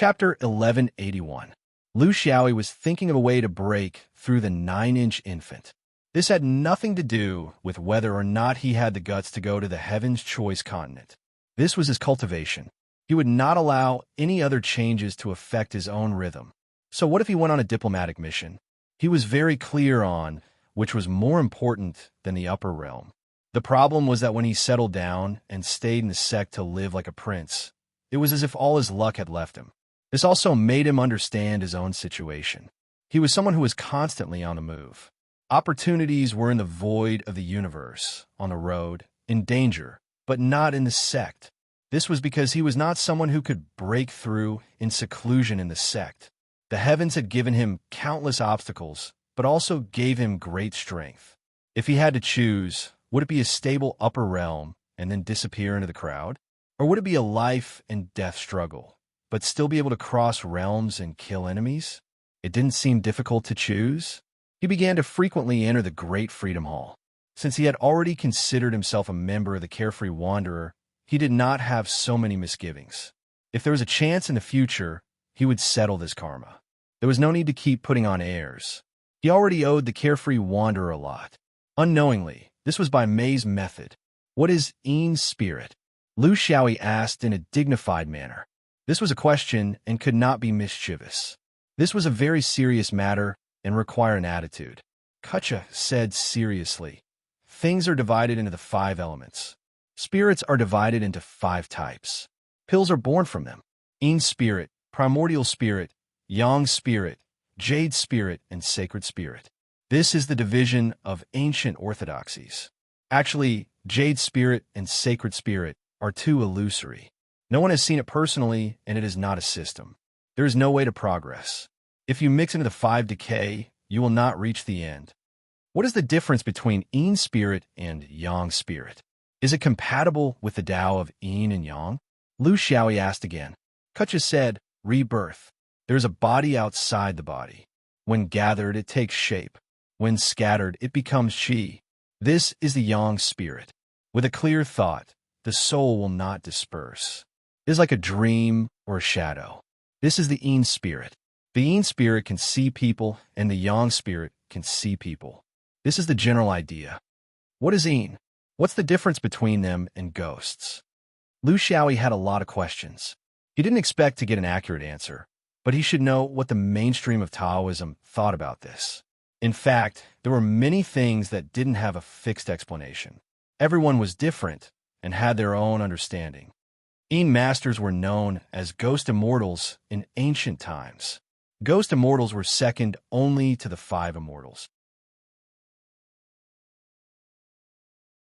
Chapter 1181. Lu Xiaoyi was thinking of a way to break through the 9-inch infant. This had nothing to do with whether or not he had the guts to go to the Heaven's Choice continent. This was his cultivation. He would not allow any other changes to affect his own rhythm. So what if he went on a diplomatic mission? He was very clear on which was more important than the upper realm. The problem was that when he settled down and stayed in the sect to live like a prince, it was as if all his luck had left him. This also made him understand his own situation. He was someone who was constantly on the move. Opportunities were in the void of the universe, on the road, in danger, but not in the sect. This was because he was not someone who could break through in seclusion in the sect. The heavens had given him countless obstacles, but also gave him great strength. If he had to choose, would it be a stable upper realm and then disappear into the crowd? Or would it be a life and death struggle, but still be able to cross realms and kill enemies? It didn't seem difficult to choose. He began to frequently enter the Great Freedom Hall. Since he had already considered himself a member of the Carefree Wanderer, he did not have so many misgivings. If there was a chance in the future, he would settle this karma. There was no need to keep putting on airs. He already owed the Carefree Wanderer a lot. Unknowingly, this was by May's method. What is Ean's spirit? Lu Xiaoyi asked in a dignified manner. This was a question and could not be mischievous. This was a very serious matter and required an attitude. Kucha said seriously, things are divided into the 5 elements. Spirits are divided into 5 types. Pills are born from them. Ean's spirit, primordial spirit, yang spirit, jade spirit, and sacred spirit. This is the division of ancient orthodoxies. Actually, jade spirit and sacred spirit are too illusory. No one has seen it personally, and it is not a system. There is no way to progress. If you mix into the 5 decay, you will not reach the end. What is the difference between Yin spirit and Yang spirit? Is it compatible with the Tao of Yin and Yang? Lu Xiaoyi asked again. Kucha said, rebirth. There is a body outside the body. When gathered, it takes shape. When scattered, it becomes Qi. This is the Yang spirit. With a clear thought, the soul will not disperse. It is like a dream or a shadow. This is the Yin spirit. The Yin spirit can see people, and the Yang spirit can see people. This is the general idea. What is Yin? What's the difference between them and ghosts? Lu Xiaoyi had a lot of questions. He didn't expect to get an accurate answer, but he should know what the mainstream of Taoism thought about this. In fact, there were many things that didn't have a fixed explanation. Everyone was different and had their own understanding. Yin masters were known as ghost immortals in ancient times. Ghost immortals were second only to the 5 immortals.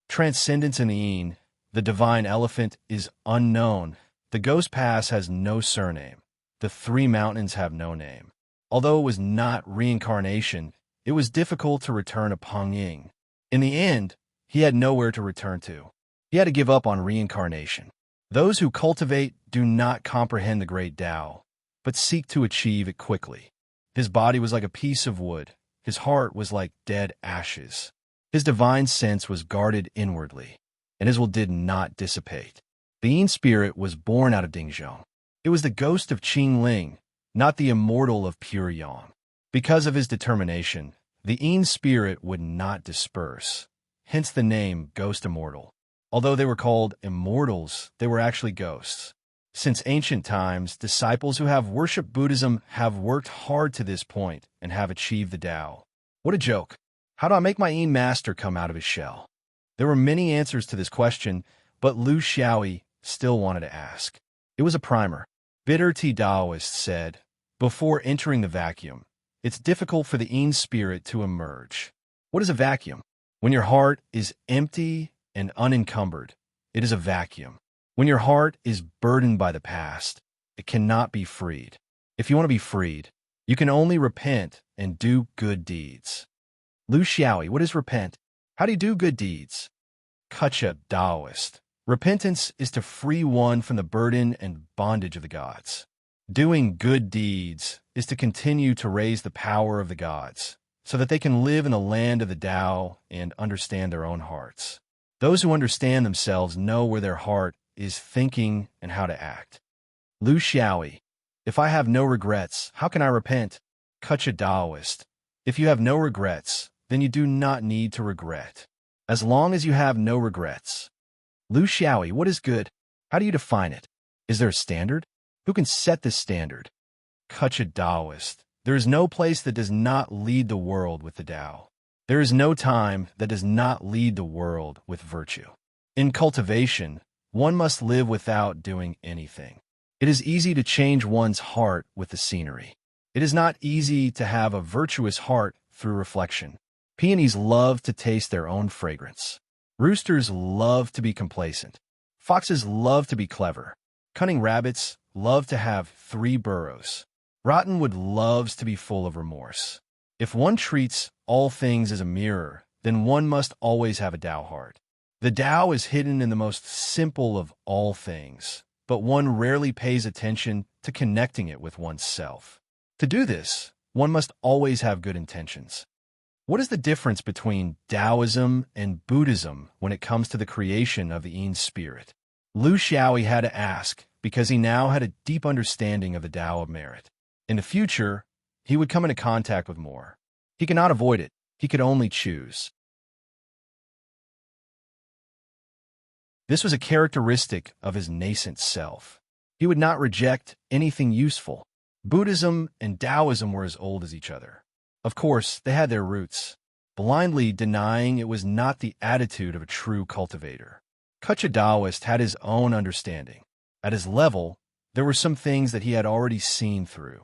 Transcendence in the Yin, the divine elephant, is unknown. The ghost pass has no surname. The 3 mountains have no name. Although it was not reincarnation, it was difficult to return to Pongying. In the end, he had nowhere to return to. He had to give up on reincarnation. Those who cultivate do not comprehend the great Tao, but seek to achieve it quickly. His body was like a piece of wood. His heart was like dead ashes. His divine sense was guarded inwardly, and his will did not dissipate. The Yin spirit was born out of Dingzhong. It was the ghost of Qingling, not the immortal of pure Yang. Because of his determination, the Yin spirit would not disperse, hence the name Ghost Immortal. Although they were called immortals, they were actually ghosts. Since ancient times, disciples who have worshipped Buddhism have worked hard to this point and have achieved the Tao. What a joke. How do I make my Yin master come out of his shell? There were many answers to this question, but Lu Xiaoyi still wanted to ask. It was a primer. Bitter tea Taoist said, before entering the vacuum, it's difficult for the Yin spirit to emerge. What is a vacuum? When your heart is empty and unencumbered, it is a vacuum. When your heart is burdened by the past, it cannot be freed. If you want to be freed, you can only repent and do good deeds. Lu Xiaoyi, what is repent? How do you do good deeds? Kucha Taoist. Repentance is to free one from the burden and bondage of the gods. Doing good deeds is to continue to raise the power of the gods, so that they can live in the land of the Tao and understand their own hearts. Those who understand themselves know where their heart is thinking and how to act. Lu Xiaoyi. If I have no regrets, how can I repent? Such a Taoist. If you have no regrets, then you do not need to regret. As long as you have no regrets. Lu Xiaoyi, what is good? How do you define it? Is there a standard? Who can set this standard? Such a Taoist. There is no place that does not lead the world with the Tao. There is no time that does not lead the world with virtue. In cultivation, one must live without doing anything. It is easy to change one's heart with the scenery. It is not easy to have a virtuous heart through reflection. Peonies love to taste their own fragrance. Roosters love to be complacent. Foxes love to be clever. Cunning rabbits love to have 3 burrows. Rottenwood loves to be full of remorse. If one treats all things as a mirror, then one must always have a Tao heart. The Tao is hidden in the most simple of all things, but one rarely pays attention to connecting it with oneself. To do this, one must always have good intentions. What is the difference between Taoism and Buddhism when it comes to the creation of the Yin spirit? Lu Xiaoyi had to ask because he now had a deep understanding of the Tao of merit. In the future, he would come into contact with more. He could not avoid it. He could only choose. This was a characteristic of his nascent self. He would not reject anything useful. Buddhism and Taoism were as old as each other. Of course, they had their roots. Blindly denying it was not the attitude of a true cultivator. Such a Taoist had his own understanding. At his level, there were some things that he had already seen through.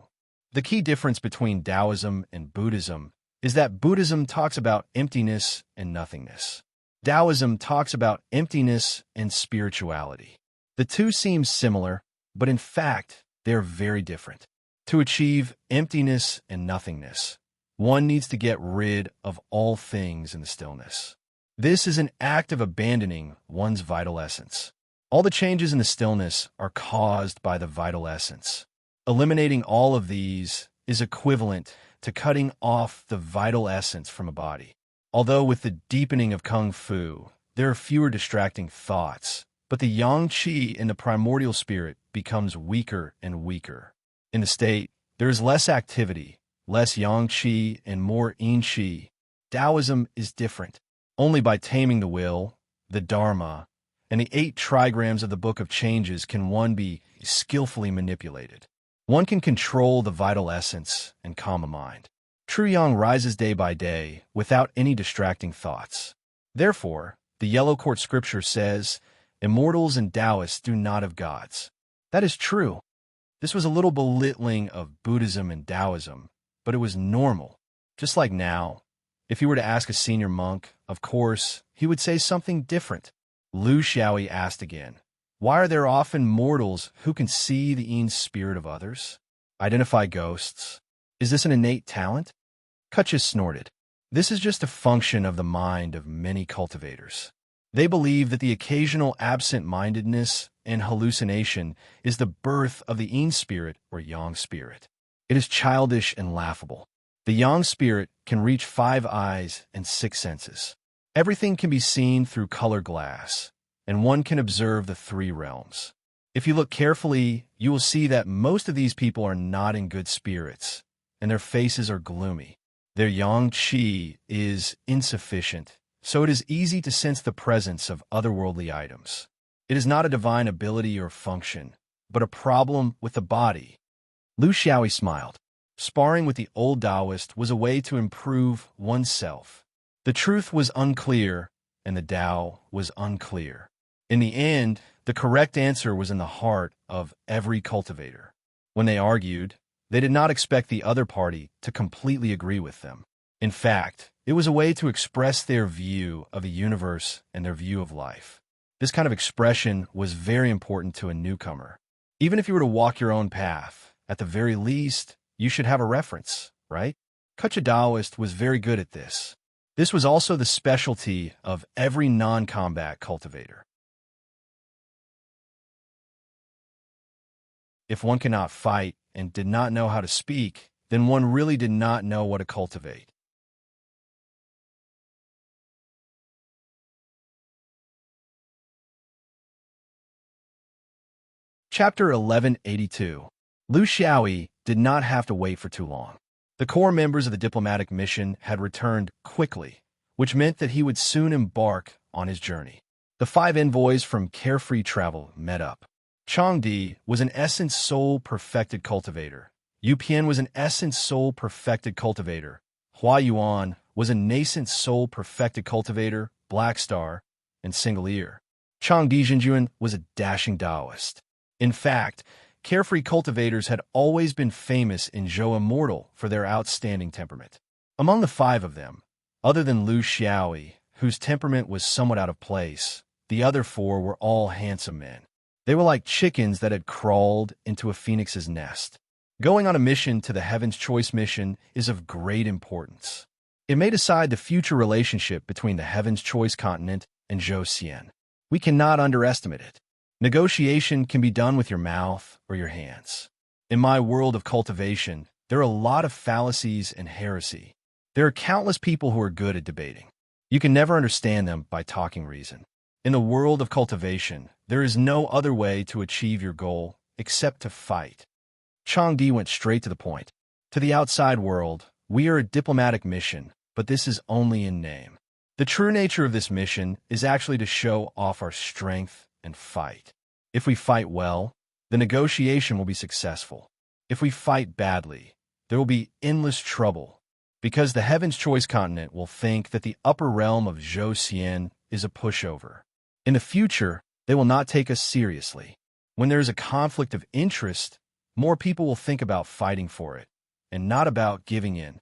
The key difference between Taoism and Buddhism is that Buddhism talks about emptiness and nothingness. Taoism talks about emptiness and spirituality. The two seem similar, but in fact, they are very different. To achieve emptiness and nothingness, one needs to get rid of all things in the stillness. This is an act of abandoning one's vital essence. All the changes in the stillness are caused by the vital essence. Eliminating all of these is equivalent to cutting off the vital essence from a body. Although with the deepening of Kung Fu, there are fewer distracting thoughts, but the yang qi in the primordial spirit becomes weaker and weaker. In the state, there is less activity, less yang qi, and more yin qi. Taoism is different. Only by taming the will, the dharma, and the 8 trigrams of the Book of Changes can one be skillfully manipulated. One can control the vital essence and calm a mind. True yang rises day by day without any distracting thoughts. Therefore, the Yellow Court scripture says, "Immortals and Taoists do not have gods." That is true. This was a little belittling of Buddhism and Taoism, but it was normal. Just like now, if you were to ask a senior monk, of course, he would say something different. Lu Xiaoyi asked again, why are there often mortals who can see the Yin spirit of others? Identify ghosts? Is this an innate talent? Kutches snorted. This is just a function of the mind of many cultivators. They believe that the occasional absent-mindedness and hallucination is the birth of the Yin spirit or Yang spirit. It is childish and laughable. The Yang spirit can reach 5 eyes and 6 senses. Everything can be seen through color glass, and one can observe the 3 realms. If you look carefully, you will see that most of these people are not in good spirits, and their faces are gloomy. Their yang qi is insufficient, so it is easy to sense the presence of otherworldly items. It is not a divine ability or function, but a problem with the body. Lu Xiaoyi smiled. Sparring with the old Taoist was a way to improve oneself. The truth was unclear, and the Tao was unclear. In the end, the correct answer was in the heart of every cultivator. When they argued, they did not expect the other party to completely agree with them. In fact, it was a way to express their view of the universe and their view of life. This kind of expression was very important to a newcomer. Even if you were to walk your own path, at the very least, you should have a reference, right? Such a Taoist was very good at this. This was also the specialty of every non-combat cultivator. If one cannot fight and did not know how to speak, then one really did not know what to cultivate. Chapter 1182. Liu Xiaoyi did not have to wait for too long. The core members of the diplomatic mission had returned quickly, which meant that he would soon embark on his journey. The 5 envoys from Carefree Travel met up. Changdi was an essence soul-perfected cultivator. Yu Pian was an essence soul-perfected cultivator. Hua Yuan was a nascent soul-perfected cultivator, Black Star, and Single Ear. Changdi Jinjuan was a dashing Taoist. In fact, Carefree cultivators had always been famous in Zhou Immortal for their outstanding temperament. Among the 5 of them, other than Liu Xiaoyi, whose temperament was somewhat out of place, the other 4 were all handsome men. They were like chickens that had crawled into a phoenix's nest. Going on a mission to the Heaven's Choice mission is of great importance. It may decide the future relationship between the Heaven's Choice continent and Zhou Xian. We cannot underestimate it. Negotiation can be done with your mouth or your hands. In my world of cultivation, there are a lot of fallacies and heresy. There are countless people who are good at debating. You can never understand them by talking reason. In the world of cultivation, there is no other way to achieve your goal except to fight. Changdi went straight to the point. To the outside world, we are a diplomatic mission, but this is only in name. The true nature of this mission is actually to show off our strength and fight. If we fight well, the negotiation will be successful. If we fight badly, there will be endless trouble, because the Heaven's Choice continent will think that the upper realm of Zhou Xian is a pushover. In the future, they will not take us seriously. When there is a conflict of interest, more people will think about fighting for it, and not about giving in.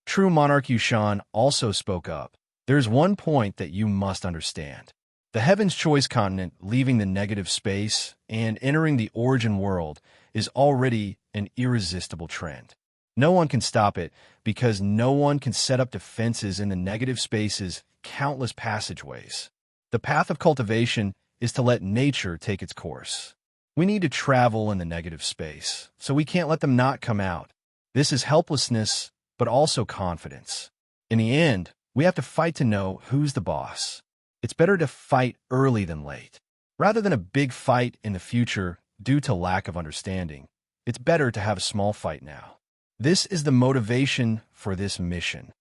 True Monarch Yushan also spoke up. There is one point that you must understand. The Heaven's Choice continent leaving the negative space and entering the origin world is already an irresistible trend. No one can stop it because no one can set up defenses in the negative space's countless passageways. The path of cultivation is to let nature take its course. We need to travel in the negative space, so we can't let them not come out. This is helplessness, but also confidence. In the end, we have to fight to know who's the boss. It's better to fight early than late. Rather than a big fight in the future due to lack of understanding, it's better to have a small fight now. This is the motivation for this mission.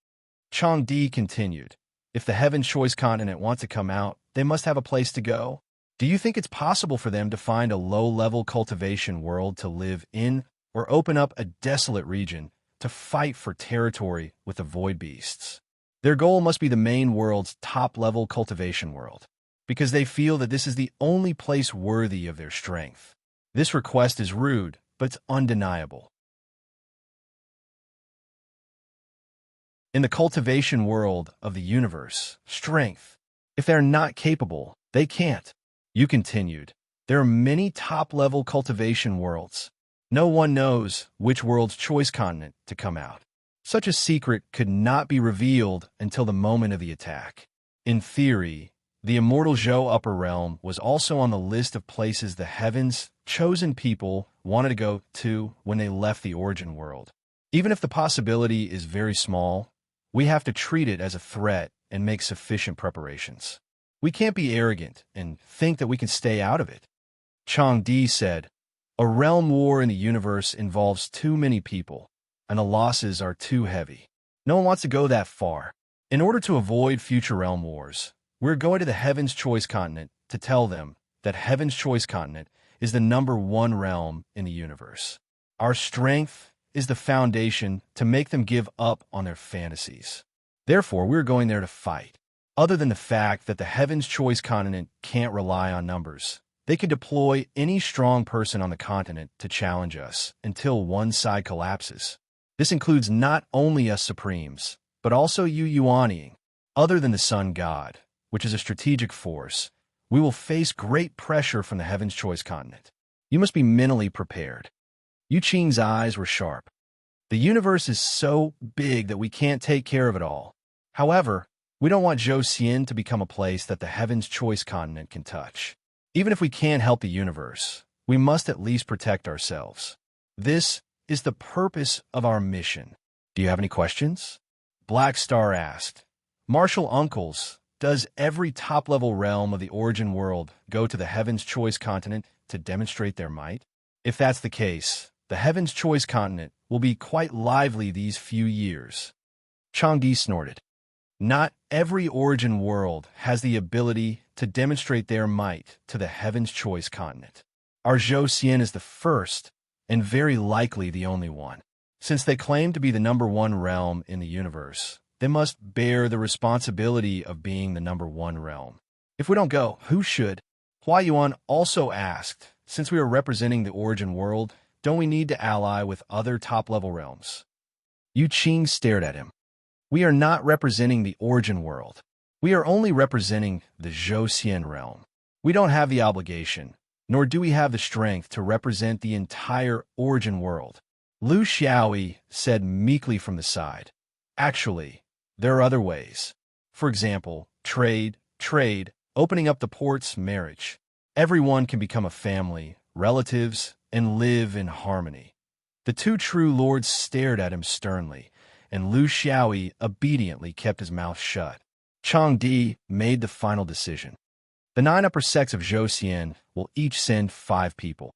Changdi continued, if the Heaven's Choice continent wants to come out, they must have a place to go. Do you think it's possible for them to find a low-level cultivation world to live in or open up a desolate region to fight for territory with the void beasts? Their goal must be the main world's top-level cultivation world, because they feel that this is the only place worthy of their strength. This request is rude, but it's undeniable. In the cultivation world of the universe, strength. If they're not capable, they can't. You continued, there are many top-level cultivation worlds. No one knows which world's choice continent to come out. Such a secret could not be revealed until the moment of the attack. In theory, the immortal Zhou upper realm was also on the list of places the Heaven's chosen people wanted to go to when they left the origin world. Even if the possibility is very small, we have to treat it as a threat and make sufficient preparations. We can't be arrogant and think that we can stay out of it. Changdi said, a realm war in the universe involves too many people, and the losses are too heavy. No one wants to go that far. In order to avoid future realm wars, we're going to the Heaven's Choice continent to tell them that Heaven's Choice continent is the #1 realm in the universe. Our strength is the foundation to make them give up on their fantasies. Therefore, we're going there to fight. Other than the fact that the Heaven's Choice continent can't rely on numbers, they can deploy any strong person on the continent to challenge us until one side collapses. This includes not only us Supremes, but also you Yuanying. Other than the Sun God, which is a strategic force, we will face great pressure from the Heaven's Choice continent. You must be mentally prepared. Yu Qing's eyes were sharp. The universe is so big that we can't take care of it all. However, we don't want Zhou Xian to become a place that the Heaven's Choice continent can touch. Even if we can't help the universe, we must at least protect ourselves. This is the purpose of our mission. Do you have any questions? Black Star asked. Martial uncles, does every top-level realm of the origin world go to the Heaven's Choice continent to demonstrate their might? If that's the case, the Heaven's Choice continent will be quite lively these few years. Changdi snorted. Not every origin world has the ability to demonstrate their might to the Heaven's Choice continent. Our Zhou is the first, and very likely the only one. Since they claim to be the #1 realm in the universe, they must bear the responsibility of being the #1 realm. If we don't go, who should? Hua Yuan also asked, since we are representing the origin world, don't we need to ally with other top-level realms? Yu Qing stared at him. We are not representing the origin world. We are only representing the Zhou realm. We don't have the obligation, nor do we have the strength to represent the entire origin world. Lu Xiaoyi said meekly from the side. Actually, there are other ways. For example, trade, opening up the ports, marriage. Everyone can become a family, relatives, and live in harmony. The two true lords stared at him sternly, and Lu Xiaoyi obediently kept his mouth shut. Changdi made the final decision. The 9 upper sects of Zhou will each send 5 people.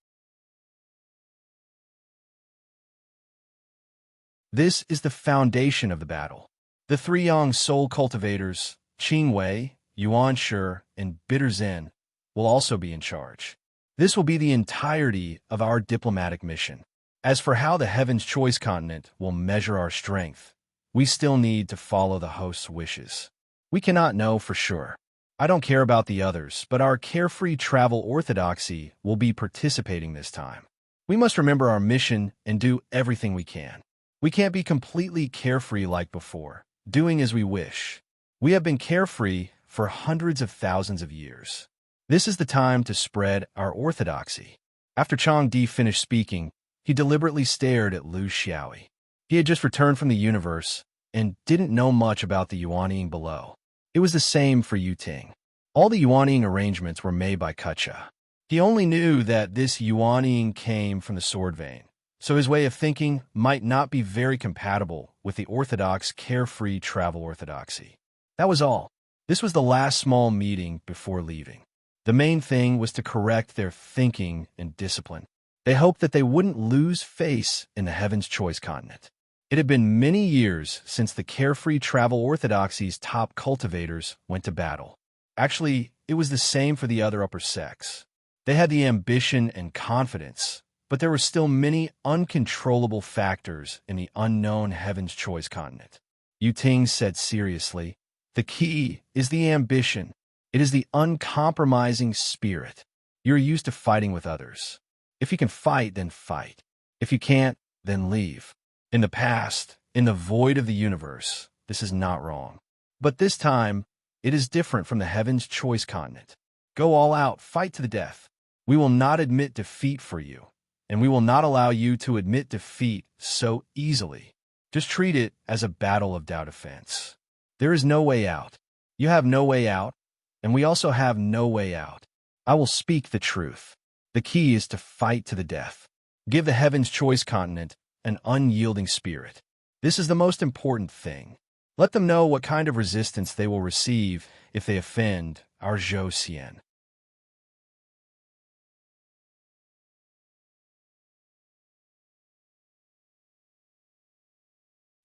This is the foundation of the battle. The 3 young soul cultivators, Qing Wei, Yuan Shi, and Bitter Zen, will also be in charge. This will be the entirety of our diplomatic mission. As for how the Heaven's Choice continent will measure our strength, we still need to follow the host's wishes. We cannot know for sure. I don't care about the others, but our carefree travel orthodoxy will be participating this time. We must remember our mission and do everything we can. We can't be completely carefree like before, doing as we wish. We have been carefree for hundreds of thousands of years. This is the time to spread our orthodoxy. After Changdi finished speaking, he deliberately stared at Lu Xiaoyi. He had just returned from the universe and didn't know much about the Yuanying below. It was the same for Yu Ting. All the Yuanying arrangements were made by Kecha. He only knew that this Yuanying came from the sword vein, so his way of thinking might not be very compatible with the orthodox carefree travel orthodoxy. That was all. This was the last small meeting before leaving. The main thing was to correct their thinking and discipline. They hoped that they wouldn't lose face in the Heaven's Choice continent. It had been many years since the carefree travel orthodoxy's top cultivators went to battle. Actually, it was the same for the other upper sects. They had the ambition and confidence, but there were still many uncontrollable factors in the unknown Heaven's Choice continent. Yu Ting said seriously, the key is the ambition. It is the uncompromising spirit. You're used to fighting with others. If you can fight, then fight. If you can't, then leave. In the past, in the void of the universe, this is not wrong. But this time, it is different from the Heaven's Choice continent. Go all out, fight to the death. We will not admit defeat for you, and we will not allow you to admit defeat so easily. Just treat it as a battle of doubt defense. There is no way out. You have no way out, and we also have no way out. I will speak the truth. The key is to fight to the death. Give the Heaven's Choice continent an unyielding spirit. This is the most important thing. Let them know what kind of resistance they will receive if they offend our Zhou.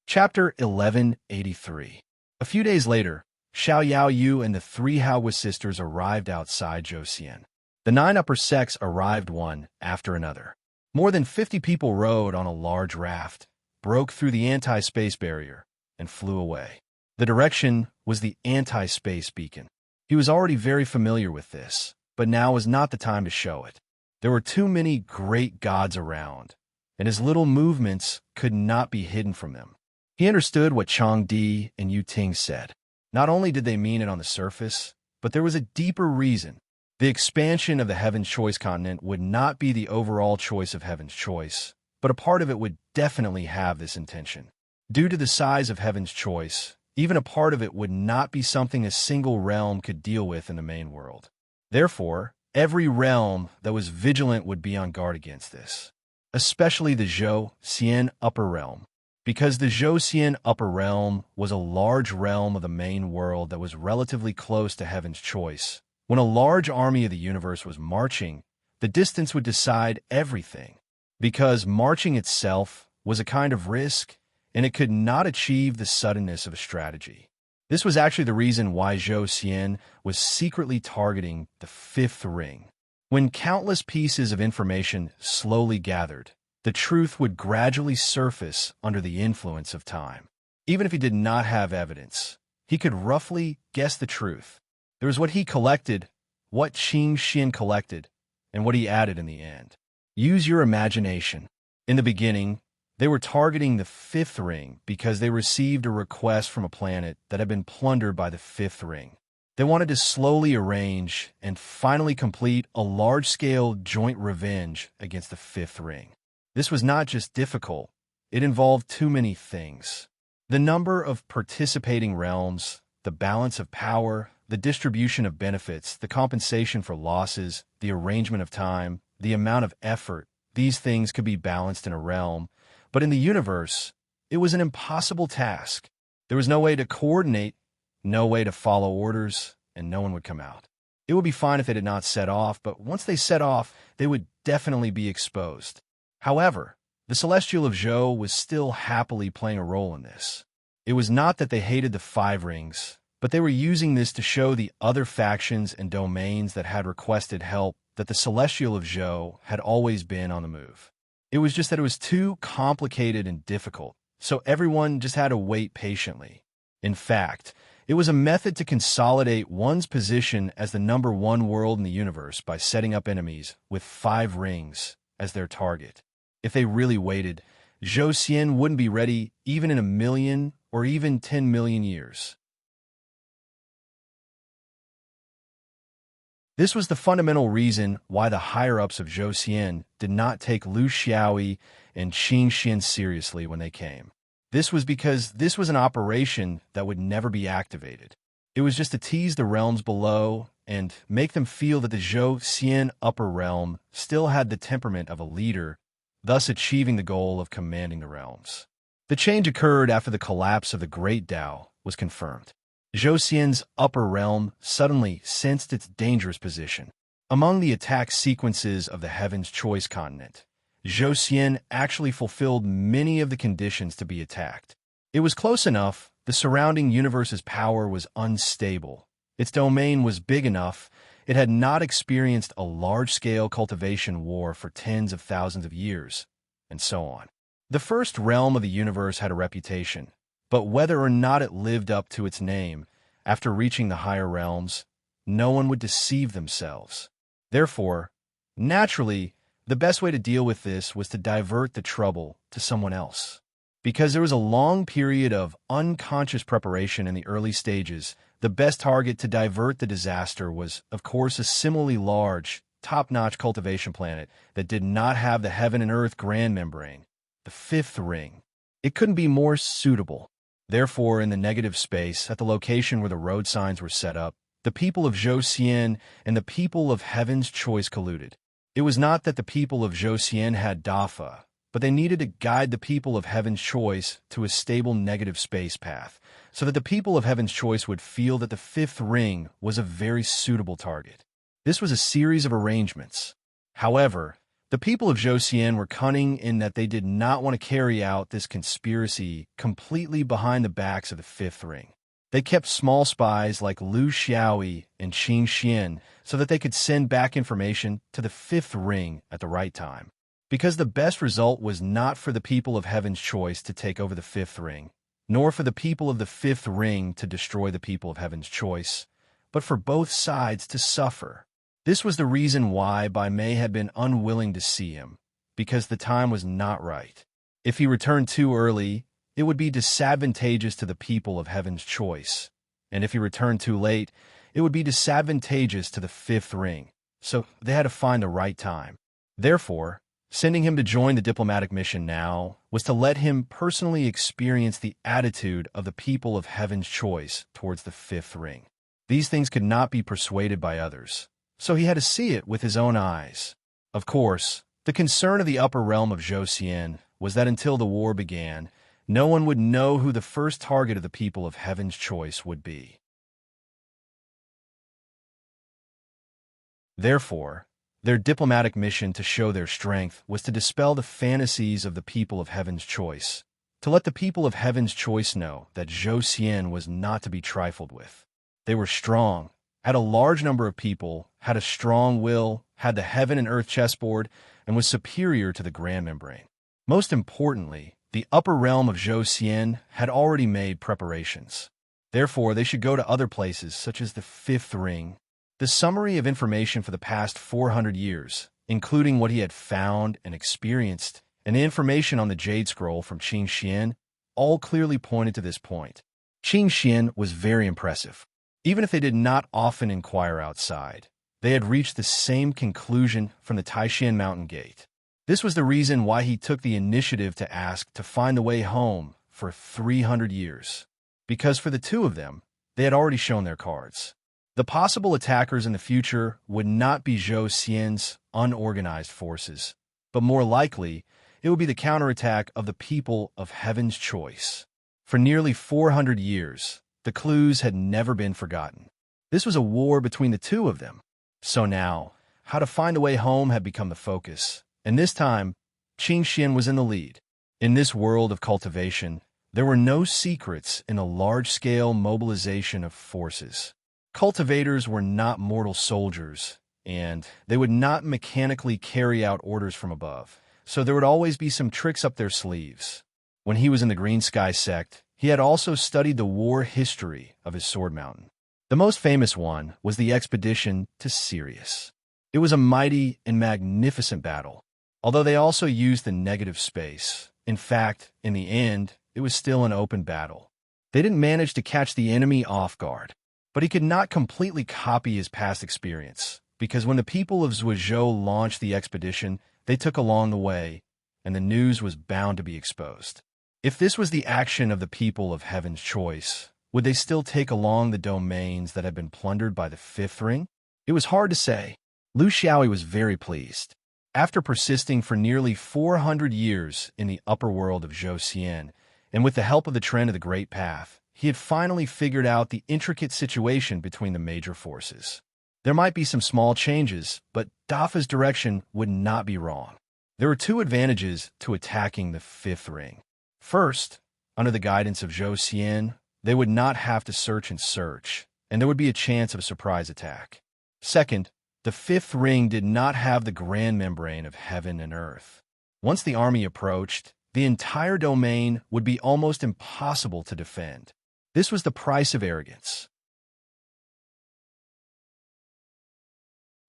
Chapter 1183. A few days later, Xiao Yao Yu and the 3 Haogue sisters arrived outside Zhou. The 9 upper sects arrived one after another. More than 50 people rode on a large raft, broke through the anti-space barrier, and flew away. The direction was the anti-space beacon. He was already very familiar with this, but now was not the time to show it. There were too many great gods around, and his little movements could not be hidden from them. He understood what Changdi and Yu Ting said. Not only did they mean it on the surface, but there was a deeper reason. The expansion of the Heaven's Choice continent would not be the overall choice of Heaven's Choice, but a part of it would definitely have this intention. Due to the size of Heaven's Choice, even a part of it would not be something a single realm could deal with in the main world. Therefore, every realm that was vigilant would be on guard against this, especially the Zhou upper realm. Because the Zhou upper realm was a large realm of the main world that was relatively close to Heaven's Choice, when a large army of the universe was marching, the distance would decide everything. because marching itself was a kind of risk, and it could not achieve the suddenness of a strategy. This was actually the reason why Zhou Xian was secretly targeting the fifth ring. When countless pieces of information slowly gathered, the truth would gradually surface under the influence of time. Even if he did not have evidence, he could roughly guess the truth. There was what he collected, what Qing Xian collected, and what he added in the end. Use your imagination. In the beginning, they were targeting the fifth ring because they received a request from a planet that had been plundered by the fifth ring. They wanted to slowly arrange and finally complete a large-scale joint revenge against the fifth ring. This was not just difficult, it involved too many things. The number of participating realms, the balance of power, the distribution of benefits, the compensation for losses, the arrangement of time, the amount of effort, these things could be balanced in a realm, but in the universe, it was an impossible task. There was no way to coordinate, no way to follow orders, and no one would come out. It would be fine if they did not set off, but once they set off, they would definitely be exposed. However, the Celestial of Zhou was still happily playing a role in this. It was not that they hated the five rings, but they were using this to show the other factions and domains that had requested help that the Celestial of Zhou had always been on the move. It was just that it was too complicated and difficult, so everyone just had to wait patiently. In fact, it was a method to consolidate one's position as the number one world in the universe by setting up enemies with five rings as their target. If they really waited, Zhou Xian wouldn't be ready even in 1,000,000 or even 10 million years. This was the fundamental reason why the higher-ups of Zhou Xian did not take Lu Xiaoyi and Qing Xian seriously when they came. This was because this was an operation that would never be activated. It was just to tease the realms below and make them feel that the Zhou Xian upper realm still had the temperament of a leader, thus achieving the goal of commanding the realms. The change occurred after the collapse of the Great Tao was confirmed. Zhou Xian's upper realm suddenly sensed its dangerous position. Among the attack sequences of the Heaven's Choice continent, Zhou Xian actually fulfilled many of the conditions to be attacked. It was close enough, the surrounding universe's power was unstable. Its domain was big enough, it had not experienced a large-scale cultivation war for tens of thousands of years, and so on. The first realm of the universe had a reputation, but whether or not it lived up to its name, after reaching the higher realms, no one would deceive themselves. Therefore, naturally, the best way to deal with this was to divert the trouble to someone else. Because there was a long period of unconscious preparation in the early stages, the best target to divert the disaster was, of course, a similarly large, top-notch cultivation planet that did not have the heaven and earth grand membrane, the fifth ring. It couldn't be more suitable. Therefore, in the negative space, at the location where the road signs were set up, the people of Zhou Xian and the people of Heaven's Choice colluded. It was not that the people of Zhou Xian had Dafa, but they needed to guide the people of Heaven's Choice to a stable negative space path, so that the people of Heaven's Choice would feel that the fifth ring was a very suitable target. This was a series of arrangements. However, the people of Zhou Xian were cunning in that they did not want to carry out this conspiracy completely behind the backs of the fifth ring. They kept small spies like Lu Xiaoyi and Qing Xian so that they could send back information to the fifth ring at the right time. Because the best result was not for the people of Heaven's Choice to take over the fifth ring, nor for the people of the fifth ring to destroy the people of Heaven's Choice, but for both sides to suffer. This was the reason why Bai Mei had been unwilling to see him, because the time was not right. If he returned too early, it would be disadvantageous to the people of Heaven's Choice, and if he returned too late, it would be disadvantageous to the fifth ring, so they had to find the right time. Therefore, sending him to join the diplomatic mission now was to let him personally experience the attitude of the people of Heaven's Choice towards the fifth ring. These things could not be persuaded by others, so he had to see it with his own eyes. Of course, the concern of the upper realm of Zhou Xian was that until the war began, no one would know who the first target of the people of Heaven's Choice would be. Therefore, Their diplomatic mission to show their strength was to dispel the fantasies of the people of Heaven's Choice, to let the people of Heaven's Choice know that Zhou Xian was not to be trifled with. They were strong, had a large number of people, had a strong will, had the heaven and earth chessboard, and was superior to the Grand Membrane. Most importantly, the upper realm of Zhou Xian had already made preparations. Therefore, they should go to other places, such as the Fifth Ring. The summary of information for the past 400 years, including what he had found and experienced, and the information on the Jade Scroll from Qin Xian, all clearly pointed to this point. Qin Xian was very impressive. Even if they did not often inquire outside, they had reached the same conclusion from the Taishan Mountain Gate. This was the reason why he took the initiative to ask to find the way home for 300 years. Because for the two of them, they had already shown their cards. The possible attackers in the future would not be Zhou Xian's unorganized forces, but more likely, it would be the counterattack of the people of Heaven's Choice. For nearly 400 years, the clues had never been forgotten. This was a war between the two of them. So now, how to find a way home had become the focus, and this time, Qin Xian was in the lead. In this world of cultivation, there were no secrets in a large-scale mobilization of forces. Cultivators were not mortal soldiers, and they would not mechanically carry out orders from above, so there would always be some tricks up their sleeves. When he was in the Green Sky sect, he had also studied the war history of his sword mountain. The most famous one was the expedition to Sirius. It was a mighty and magnificent battle, although they also used the negative space. In fact, in the end, it was still an open battle. They didn't manage to catch the enemy off guard, but he could not completely copy his past experience, because when the people of Zhuozhou launched the expedition, they took along the way, and the news was bound to be exposed. If this was the action of the people of Heaven's Choice, would they still take along the domains that had been plundered by the Fifth Ring? It was hard to say. Lu Xiaoyi was very pleased. After persisting for nearly 400 years in the upper world of Zhou Xian, and with the help of the Trend of the Great Path, he had finally figured out the intricate situation between the major forces. There might be some small changes, but Dafa's direction would not be wrong. There were two advantages to attacking the Fifth Ring. First, under the guidance of Zhou Xian, they would not have to search and search, and there would be a chance of a surprise attack. Second, the Fifth Ring did not have the grand membrane of heaven and earth. Once the army approached, the entire domain would be almost impossible to defend. This was the price of arrogance.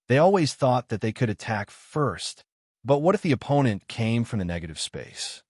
They always thought that they could attack first, but what if the opponent came from the negative space?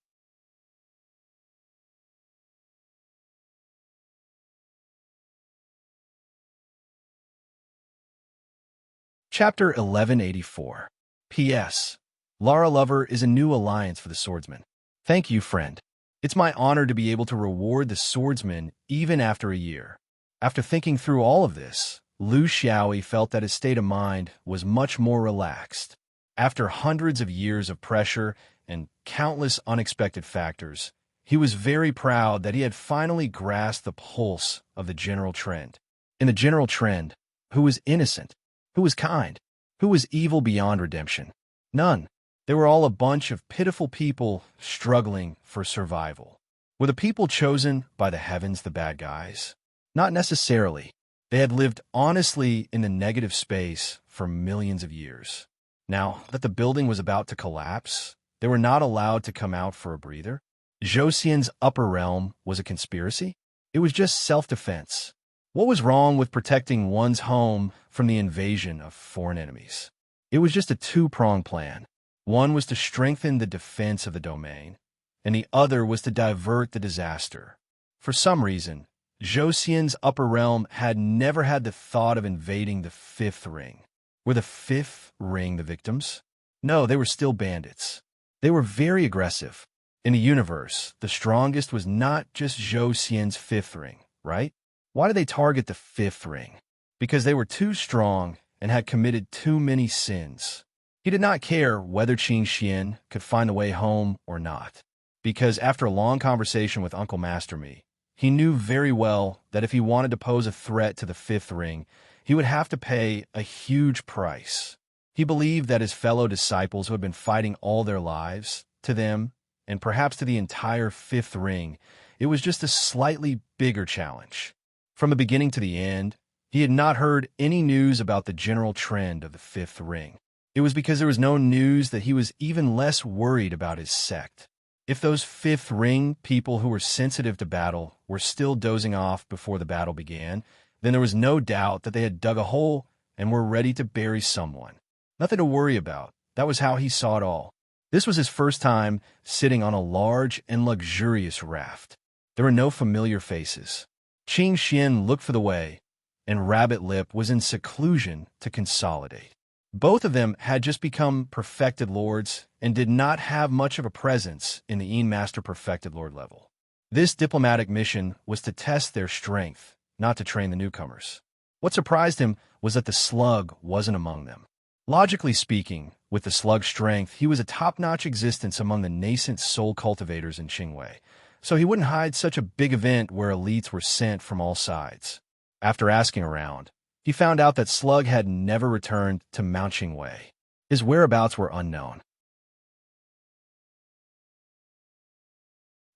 Chapter 1184. P.S. Lara Lover is a new alliance for the swordsman. Thank you, friend. It's my honor to be able to reward the swordsman even after a year. After thinking through all of this, Lu Xiaoyi felt that his state of mind was much more relaxed. After hundreds of years of pressure and countless unexpected factors, he was very proud that he had finally grasped the pulse of the general trend. In the general trend, who was innocent? Who was kind? Who was evil beyond redemption? None. They were all a bunch of pitiful people struggling for survival. Were the people chosen by the heavens the bad guys? Not necessarily. They had lived honestly in the negative space for millions of years. Now that the building was about to collapse, they were not allowed to come out for a breather. Zhou Xian's upper realm was a conspiracy? It was just self-defense. What was wrong with protecting one's home from the invasion of foreign enemies? It was just a two-pronged plan. One was to strengthen the defense of the domain, and the other was to divert the disaster. For some reason, Zhou Xian's upper realm had never had the thought of invading the Fifth Ring. Were the Fifth Ring the victims? No, they were still bandits. They were very aggressive. In the universe, the strongest was not just Zhou Xian's Fifth Ring, right? Why did they target the Fifth Ring? Because they were too strong and had committed too many sins. He did not care whether Qin Xian could find a way home or not, because after a long conversation with Uncle Master Me, he knew very well that if he wanted to pose a threat to the Fifth Ring, he would have to pay a huge price. He believed that his fellow disciples who had been fighting all their lives, to them, and perhaps to the entire fifth ring, it was just a slightly bigger challenge. From the beginning to the end, he had not heard any news about the general trend of the fifth ring. It was because there was no news that he was even less worried about his sect. If those fifth ring people who were sensitive to battle were still dozing off before the battle began, then there was no doubt that they had dug a hole and were ready to bury someone. Nothing to worry about. That was how he saw it all. This was his first time sitting on a large and luxurious raft. There were no familiar faces. Qing Xian looked for the way, and Rabbit Lip was in seclusion to consolidate. Both of them had just become perfected lords and did not have much of a presence in the Master perfected lord level. This diplomatic mission was to test their strength, not to train the newcomers. What surprised him was that the slug wasn't among them. Logically speaking, with the slug's strength, he was a top-notch existence among the nascent soul cultivators in Qingwei, so he wouldn't hide such a big event where elites were sent from all sides. After asking around, he found out that Slug had never returned to Mount Qingwei. His whereabouts were unknown.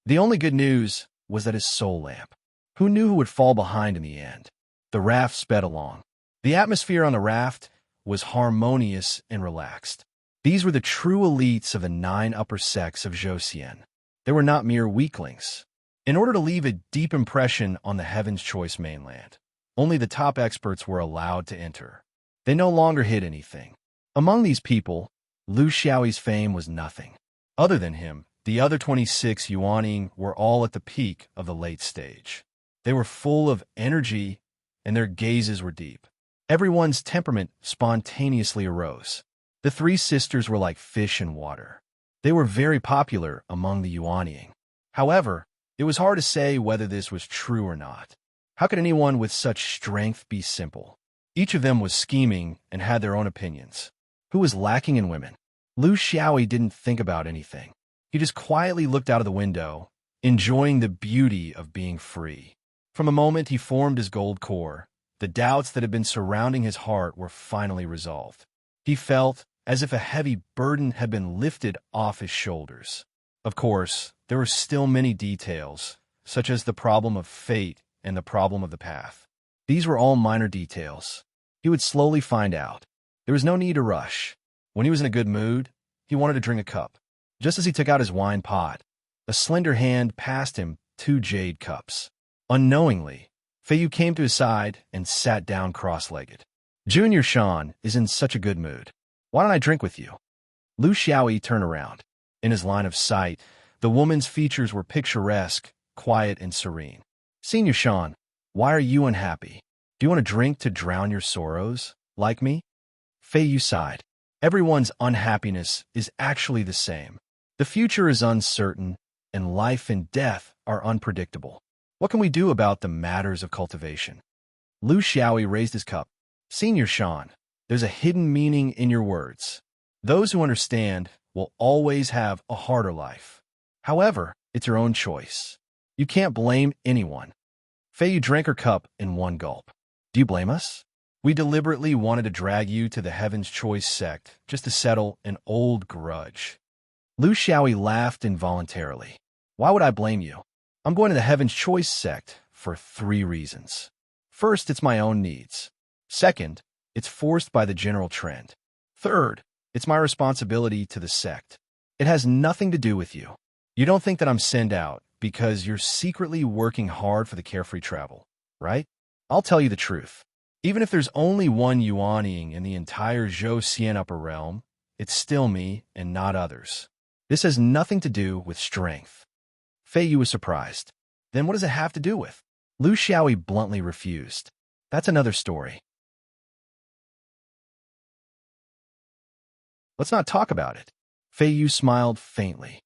The only good news was that his soul lamp. Who knew who would fall behind in the end? The raft sped along. The atmosphere on the raft was harmonious and relaxed. These were the true elites of the 9 upper sects of Zhou. They were not mere weaklings. In order to leave a deep impression on the Heaven's Choice mainland, only the top experts were allowed to enter. They no longer hid anything. Among these people, Lu Xiaoyi's fame was nothing. Other than him, the other 26 Yuaning were all at the peak of the late stage. They were full of energy, and their gazes were deep. Everyone's temperament spontaneously arose. The 3 sisters were like fish in water. They were very popular among the Yuaning. However, it was hard to say whether this was true or not. How could anyone with such strength be simple? Each of them was scheming and had their own opinions. Who was lacking in women? Lu Xiaoyi didn't think about anything. He just quietly looked out of the window, enjoying the beauty of being free. From the moment he formed his gold core, the doubts that had been surrounding his heart were finally resolved. He felt as if a heavy burden had been lifted off his shoulders. Of course, there were still many details, such as the problem of fate and the problem of the path. These were all minor details. He would slowly find out. There was no need to rush. When he was in a good mood, he wanted to drink a cup. Just as he took out his wine pot, a slender hand passed him 2 jade cups. Unknowingly, Feiyu came to his side and sat down cross-legged. Junior Shan is in such a good mood. Why don't I drink with you? Lu Xiaoyi turned around. In his line of sight, the woman's features were picturesque, quiet, and serene. Senior Shan, why are you unhappy? Do you want a drink to drown your sorrows, like me? Feiyu sighed. Everyone's unhappiness is actually the same. The future is uncertain, and life and death are unpredictable. What can we do about the matters of cultivation? Lu Xiaoyi raised his cup. Senior Shan, there's a hidden meaning in your words. Those who understand will always have a harder life. However, it's your own choice. You can't blame anyone. Feiyu drank her cup in one gulp. Do you blame us? We deliberately wanted to drag you to the Heaven's Choice sect just to settle an old grudge. Lu Xiaoyi laughed involuntarily. Why would I blame you? I'm going to the Heaven's Choice sect for 3 reasons. First, it's my own needs. Second, it's forced by the general trend. Third, it's my responsibility to the sect. It has nothing to do with you. You don't think that I'm sent out because you're secretly working hard for the carefree travel, right? I'll tell you the truth. Even if there's only one Yuaning in the entire Zhou upper realm, it's still me and not others. This has nothing to do with strength. Feiyu was surprised. Then what does it have to do with? Lu Xiaoyi bluntly refused. That's another story. Let's not talk about it. Feiyu smiled faintly.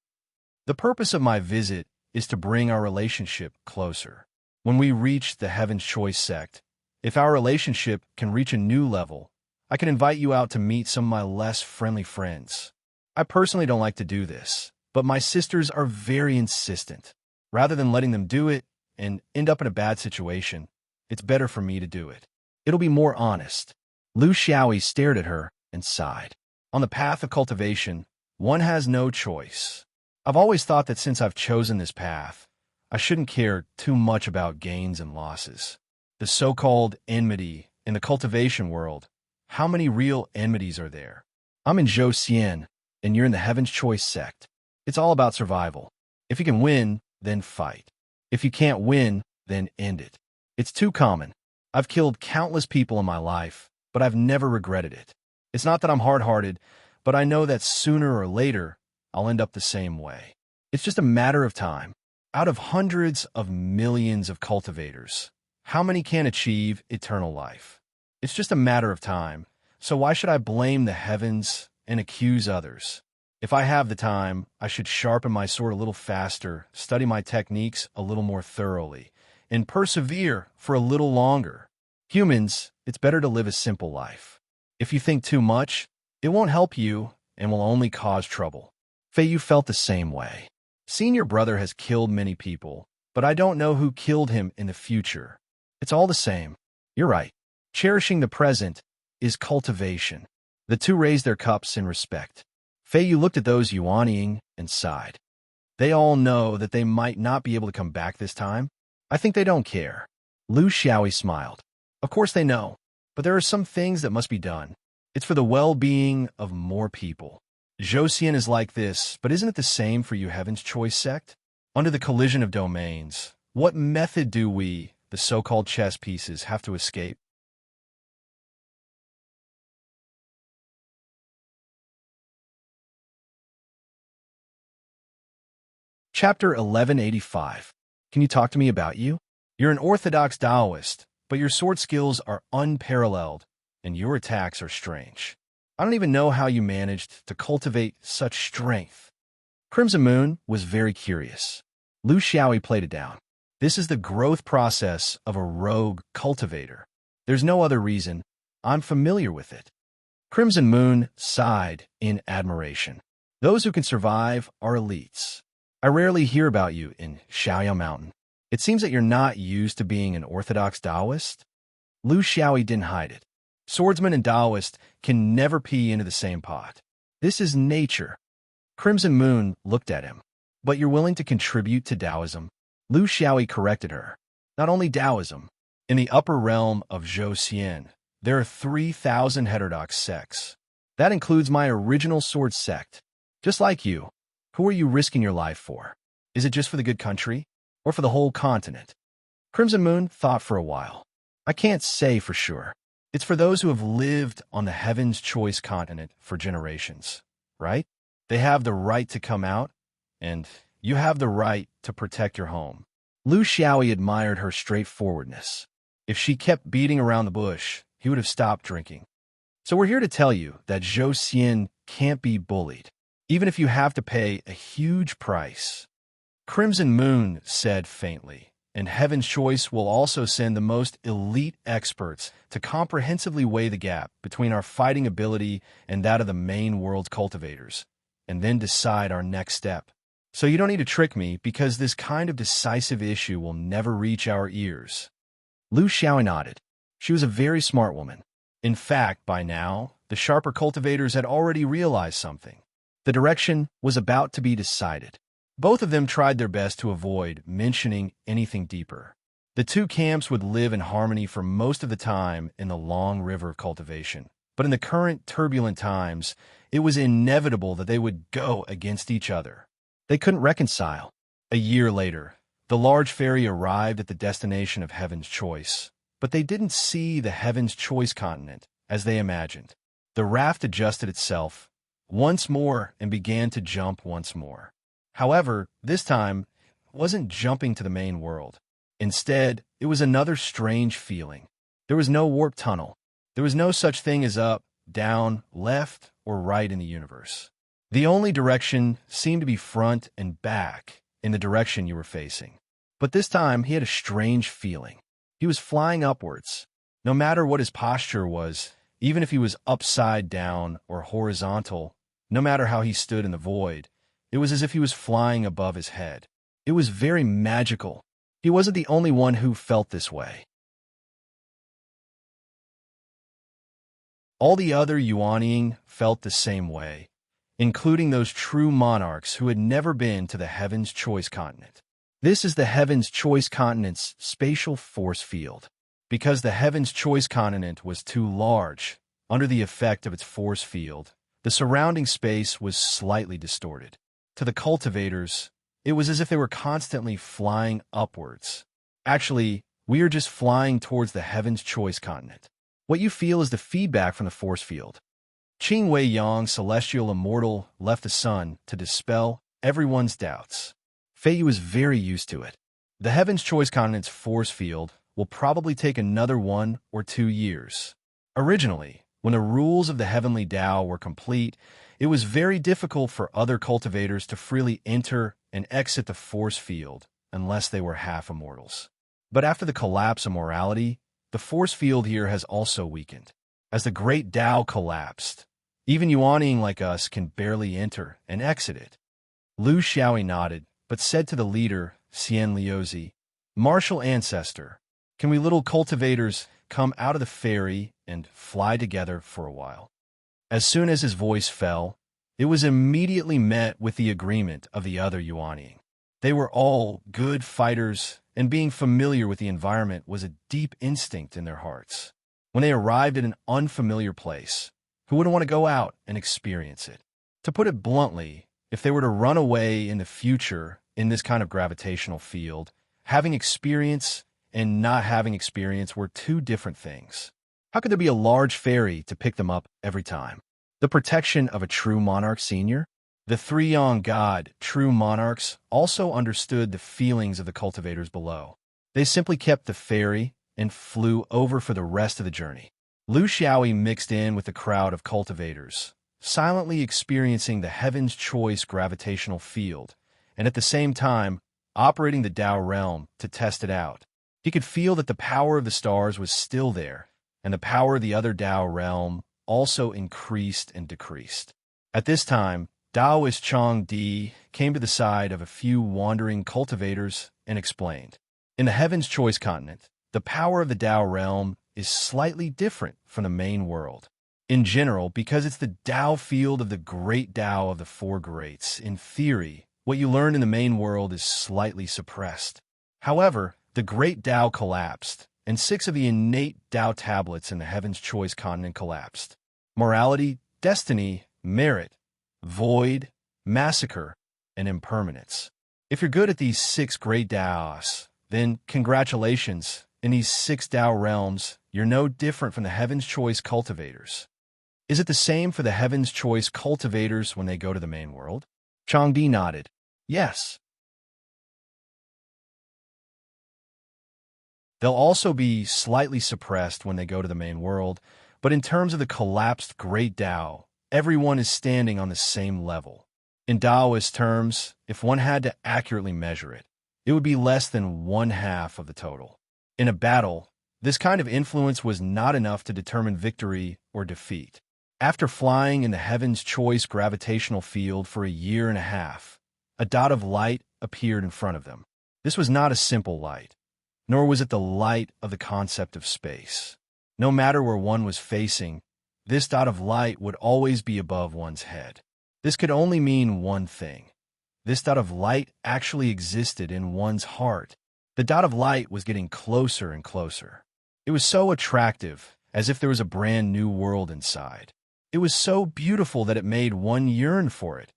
The purpose of my visit is to bring our relationship closer. When we reach the Heaven's Choice sect, if our relationship can reach a new level, I can invite you out to meet some of my less friendly friends. I personally don't like to do this, but my sisters are very insistent. Rather than letting them do it and end up in a bad situation, it's better for me to do it. It'll be more honest. Lu Xiaoyi stared at her and sighed. On the path of cultivation, one has no choice. I've always thought that since I've chosen this path, I shouldn't care too much about gains and losses. The so-called enmity in the cultivation world, how many real enmities are there? I'm in Zhou Xian, and you're in the Heaven's Choice sect. It's all about survival. If you can win, then fight. If you can't win, then end it. It's too common. I've killed countless people in my life, but I've never regretted it. It's not that I'm hard-hearted, but I know that sooner or later, I'll end up the same way. It's just a matter of time. Out of hundreds of millions of cultivators, how many can achieve eternal life? It's just a matter of time. So why should I blame the heavens and accuse others? If I have the time, I should sharpen my sword a little faster, study my techniques a little more thoroughly, and persevere for a little longer. Humans, it's better to live a simple life. If you think too much, it won't help you and will only cause trouble. Faye, you felt the same way. Seeing your brother has killed many people, but I don't know who killed him in the future. It's all the same. You're right. Cherishing the present is cultivation. The two raised their cups in respect. Faye, you looked at those yuanying and sighed. They all know that they might not be able to come back this time. I think they don't care. Lu Xiaoyi smiled. Of course they know, but there are some things that must be done. It's for the well-being of more people. Zhou Xian is like this, but isn't it the same for you Heaven's Choice sect? Under the collision of domains, what method do we, the so-called chess pieces, have to escape? Chapter 1185. Can you talk to me about you? You're an orthodox Taoist, but your sword skills are unparalleled, and your attacks are strange. I don't even know how you managed to cultivate such strength. Crimson Moon was very curious. Lu Xiaoyi played it down. This is the growth process of a rogue cultivator. There's no other reason. I'm familiar with it. Crimson Moon sighed in admiration. Those who can survive are elites. I rarely hear about you in Xiaoyao Mountain. It seems that you're not used to being an orthodox Taoist. Lu Xiaoyi didn't hide it. Swordsman and Taoist can never pee into the same pot. This is nature. Crimson Moon looked at him. But you're willing to contribute to Taoism? Lu Xiaoyi corrected her. Not only Taoism. In the upper realm of Zhou Xian, there are 3,000 heterodox sects. That includes my original sword sect. Just like you. Who are you risking your life for? Is it just for the good country? Or for the whole continent? Crimson Moon thought for a while. I can't say for sure. It's for those who have lived on the Heaven's Choice continent for generations, right? They have the right to come out, and you have the right to protect your home. Lu Xiaoyi admired her straightforwardness. If she kept beating around the bush, he would have stopped drinking. So we're here to tell you that Zhou Xian can't be bullied, even if you have to pay a huge price. Crimson Moon said faintly, and Heaven's Choice will also send the most elite experts to comprehensively weigh the gap between our fighting ability and that of the main world's cultivators, and then decide our next step. So you don't need to trick me, because this kind of decisive issue will never reach our ears. Lu Xiaoyi nodded. She was a very smart woman. In fact, by now, the sharper cultivators had already realized something. The direction was about to be decided. Both of them tried their best to avoid mentioning anything deeper. The two camps would live in harmony for most of the time in the long river of cultivation. But in the current turbulent times, it was inevitable that they would go against each other. They couldn't reconcile. A year later, the large ferry arrived at the destination of Heaven's Choice, but they didn't see the Heaven's Choice continent as they imagined. The raft adjusted itself once more and began to jump once more. However, this time, it wasn't jumping to the main world. Instead, it was another strange feeling. There was no warp tunnel. There was no such thing as up, down, left, or right in the universe. The only direction seemed to be front and back in the direction you were facing. But this time, he had a strange feeling. He was flying upwards. No matter what his posture was, even if he was upside down or horizontal, no matter how he stood in the void, it was as if he was flying above his head. It was very magical. He wasn't the only one who felt this way. All the other Yuanying felt the same way, including those true monarchs who had never been to the Heaven's Choice Continent. This is the Heaven's Choice Continent's spatial force field. Because the Heaven's Choice Continent was too large, under the effect of its force field, the surrounding space was slightly distorted. To the cultivators, it was as if they were constantly flying upwards. Actually, we are just flying towards the Heaven's Choice Continent. What you feel is the feedback from the force field. Qing Wei Yang, celestial immortal, left the sun to dispel everyone's doubts. Feiyu is very used to it. The Heaven's Choice Continent's force field will probably take another 1 or 2 years. Originally, when the rules of the Heavenly Tao were complete, it was very difficult for other cultivators to freely enter and exit the force field unless they were half immortals. But after the collapse of morality, the force field here has also weakened. As the great Tao collapsed, even Yuanying like us can barely enter and exit it. Lu Xiaoyi nodded, but said to the leader, Xian Liuzi, "Martial ancestor, can we little cultivators come out of the ferry and fly together for a while?" As soon as his voice fell, it was immediately met with the agreement of the other Yuanying. They were all good fighters, and being familiar with the environment was a deep instinct in their hearts. When they arrived at an unfamiliar place, who wouldn't want to go out and experience it? To put it bluntly, if they were to run away in the future in this kind of gravitational field, having experience and not having experience were two different things. How could there be a large ferry to pick them up every time? The protection of a true monarch senior? The three-yang god, true monarchs, also understood the feelings of the cultivators below. They simply kept the ferry and flew over for the rest of the journey. Lu Xiaoyi mixed in with the crowd of cultivators, silently experiencing the Heaven's Choice gravitational field, and at the same time, operating the Tao realm to test it out. He could feel that the power of the stars was still there, and the power of the other Tao realm also increased and decreased. At this time, Taoist Chang Di came to the side of a few wandering cultivators and explained, "In the Heaven's Choice Continent, the power of the Tao realm is slightly different from the main world. In general, because it's the Tao field of the great Tao of the Four Greats, in theory, what you learn in the main world is slightly suppressed. However, the great Tao collapsed, and 6 of the innate Tao tablets in the Heaven's Choice Continent collapsed. Morality, destiny, merit, void, massacre, and impermanence. If you're good at these 6 great Taos, then congratulations. In these 6 Tao realms, you're no different from the Heaven's Choice cultivators." Is it the same for the Heaven's Choice cultivators when they go to the main world? Changdi nodded. Yes. They'll also be slightly suppressed when they go to the main world, but in terms of the collapsed great Tao, everyone is standing on the same level. In Taoist terms, if one had to accurately measure it, it would be less than 1/2 of the total. In a battle, this kind of influence was not enough to determine victory or defeat. After flying in the Heaven's Choice gravitational field for 1.5 years, a dot of light appeared in front of them. This was not a simple light, nor was it the light of the concept of space. No matter where one was facing, this dot of light would always be above one's head. This could only mean one thing. This dot of light actually existed in one's heart. The dot of light was getting closer and closer. It was so attractive, as if there was a brand new world inside. It was so beautiful that it made one yearn for it.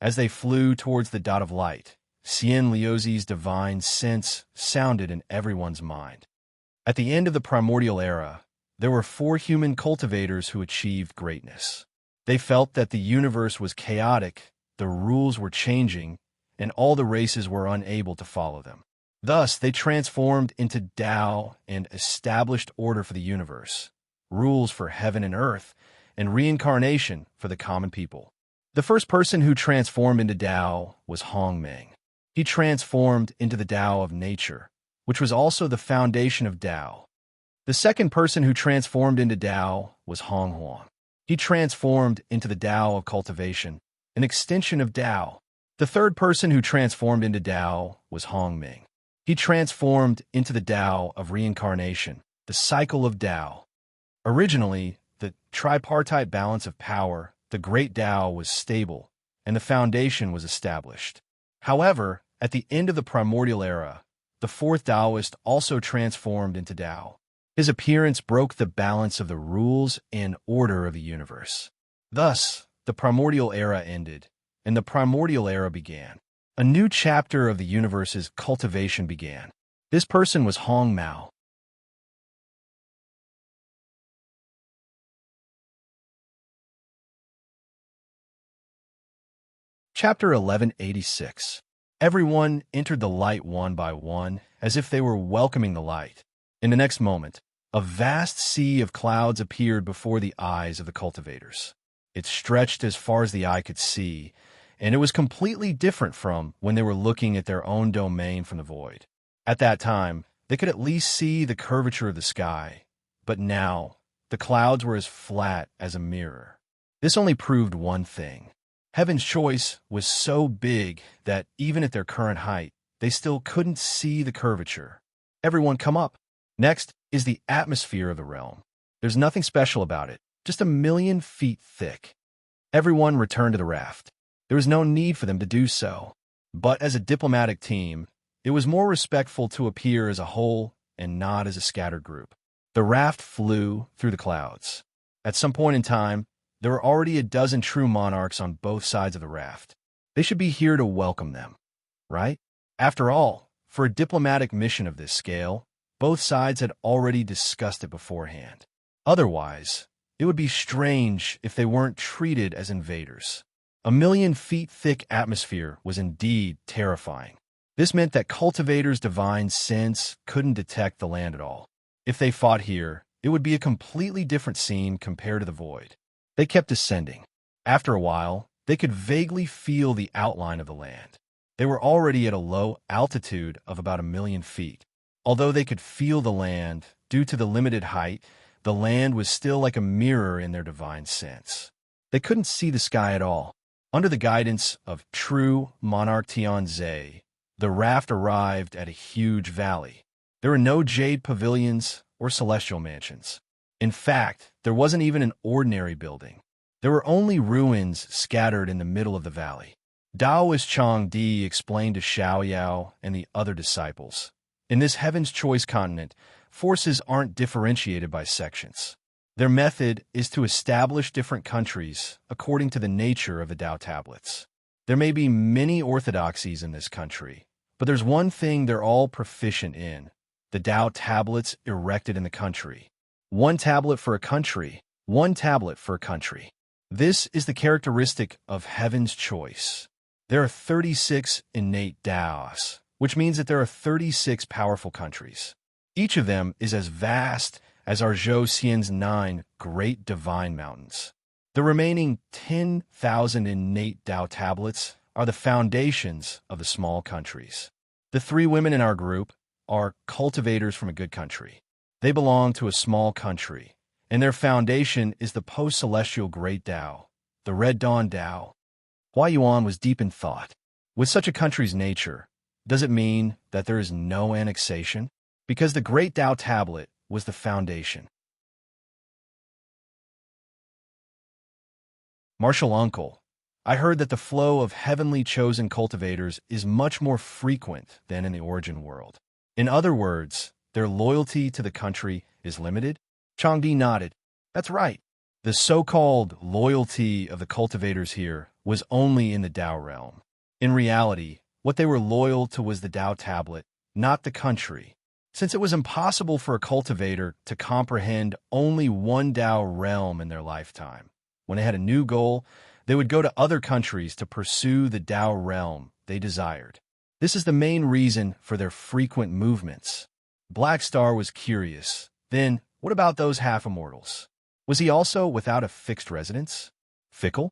As they flew towards the dot of light, Xian Liuzi's divine sense sounded in everyone's mind. At the end of the primordial era, there were 4 human cultivators who achieved greatness. They felt that the universe was chaotic, the rules were changing, and all the races were unable to follow them. Thus, they transformed into Tao and established order for the universe, rules for heaven and earth, and reincarnation for the common people. The first person who transformed into Tao was Hongmeng. He transformed into the Tao of nature, which was also the foundation of Tao. The second person who transformed into Tao was Honghuang. He transformed into the Tao of cultivation, an extension of Tao. The third person who transformed into Tao was Hongming. He transformed into the Tao of reincarnation, the cycle of Tao. Originally, the tripartite balance of power, the great Tao was stable, and the foundation was established. However, at the end of the primordial era, the fourth Taoist also transformed into Tao. His appearance broke the balance of the rules and order of the universe. Thus, the primordial era ended, and the primordial era began. A new chapter of the universe's cultivation began. This person was Hong Mao. Chapter 1186. Everyone entered the light one by one, as if they were welcoming the light. In the next moment, a vast sea of clouds appeared before the eyes of the cultivators. It stretched as far as the eye could see, and it was completely different from when they were looking at their own domain from the void. At that time, they could at least see the curvature of the sky, but now, the clouds were as flat as a mirror. This only proved one thing. Heaven's choice was so big that even at their current height, they still couldn't see the curvature. Everyone come up. Next is the atmosphere of the realm. There's nothing special about it, just 1,000,000 feet thick. Everyone returned to the raft. There was no need for them to do so. But as a diplomatic team, it was more respectful to appear as a whole and not as a scattered group. The raft flew through the clouds. At some point in time, there were already a dozen true monarchs on both sides of the raft. They should be here to welcome them, right? After all, for a diplomatic mission of this scale, both sides had already discussed it beforehand. Otherwise, it would be strange if they weren't treated as invaders. 1,000,000 feet thick atmosphere was indeed terrifying. This meant that cultivators' divine sense couldn't detect the land at all. If they fought here, it would be a completely different scene compared to the void. They kept descending. After a while, they could vaguely feel the outline of the land. They were already at a low altitude of about 1,000,000 feet. Although they could feel the land, due to the limited height, the land was still like a mirror in their divine sense. They couldn't see the sky at all. Under the guidance of true Monarch Tianze, the raft arrived at a huge valley. There were no jade pavilions or celestial mansions. In fact, there wasn't even an ordinary building. There were only ruins scattered in the middle of the valley. Taoist Chang Di explained to Xiaoyao and the other disciples, in this Heaven's Choice continent, forces aren't differentiated by sections. Their method is to establish different countries according to the nature of the Tao tablets. There may be many orthodoxies in this country, but there's one thing they're all proficient in, the Tao tablets erected in the country. One tablet for a country, one tablet for a country. This is the characteristic of Heaven's Choice. There are 36 innate Taos, which means that there are 36 powerful countries. Each of them is as vast as our Zhou Xian's 9 great divine mountains. The remaining 10,000 innate Tao tablets are the foundations of the small countries. The 3 women in our group are cultivators from a good country. They belong to a small country, and their foundation is the post-celestial great Tao, the Red Dawn Tao. Hua Yuan was deep in thought. With such a country's nature, does it mean that there is no annexation? Because the great Tao tablet was the foundation. Martial Uncle, I heard that the flow of heavenly chosen cultivators is much more frequent than in the origin world. In other words, their loyalty to the country is limited? Changdi nodded. That's right. The so-called loyalty of the cultivators here was only in the Tao realm. In reality, what they were loyal to was the Tao tablet, not the country. Since it was impossible for a cultivator to comprehend only one Tao realm in their lifetime, when they had a new goal, they would go to other countries to pursue the Tao realm they desired. This is the main reason for their frequent movements. Black Star was curious. Then, what about those half-immortals? Was he also without a fixed residence? Fickle?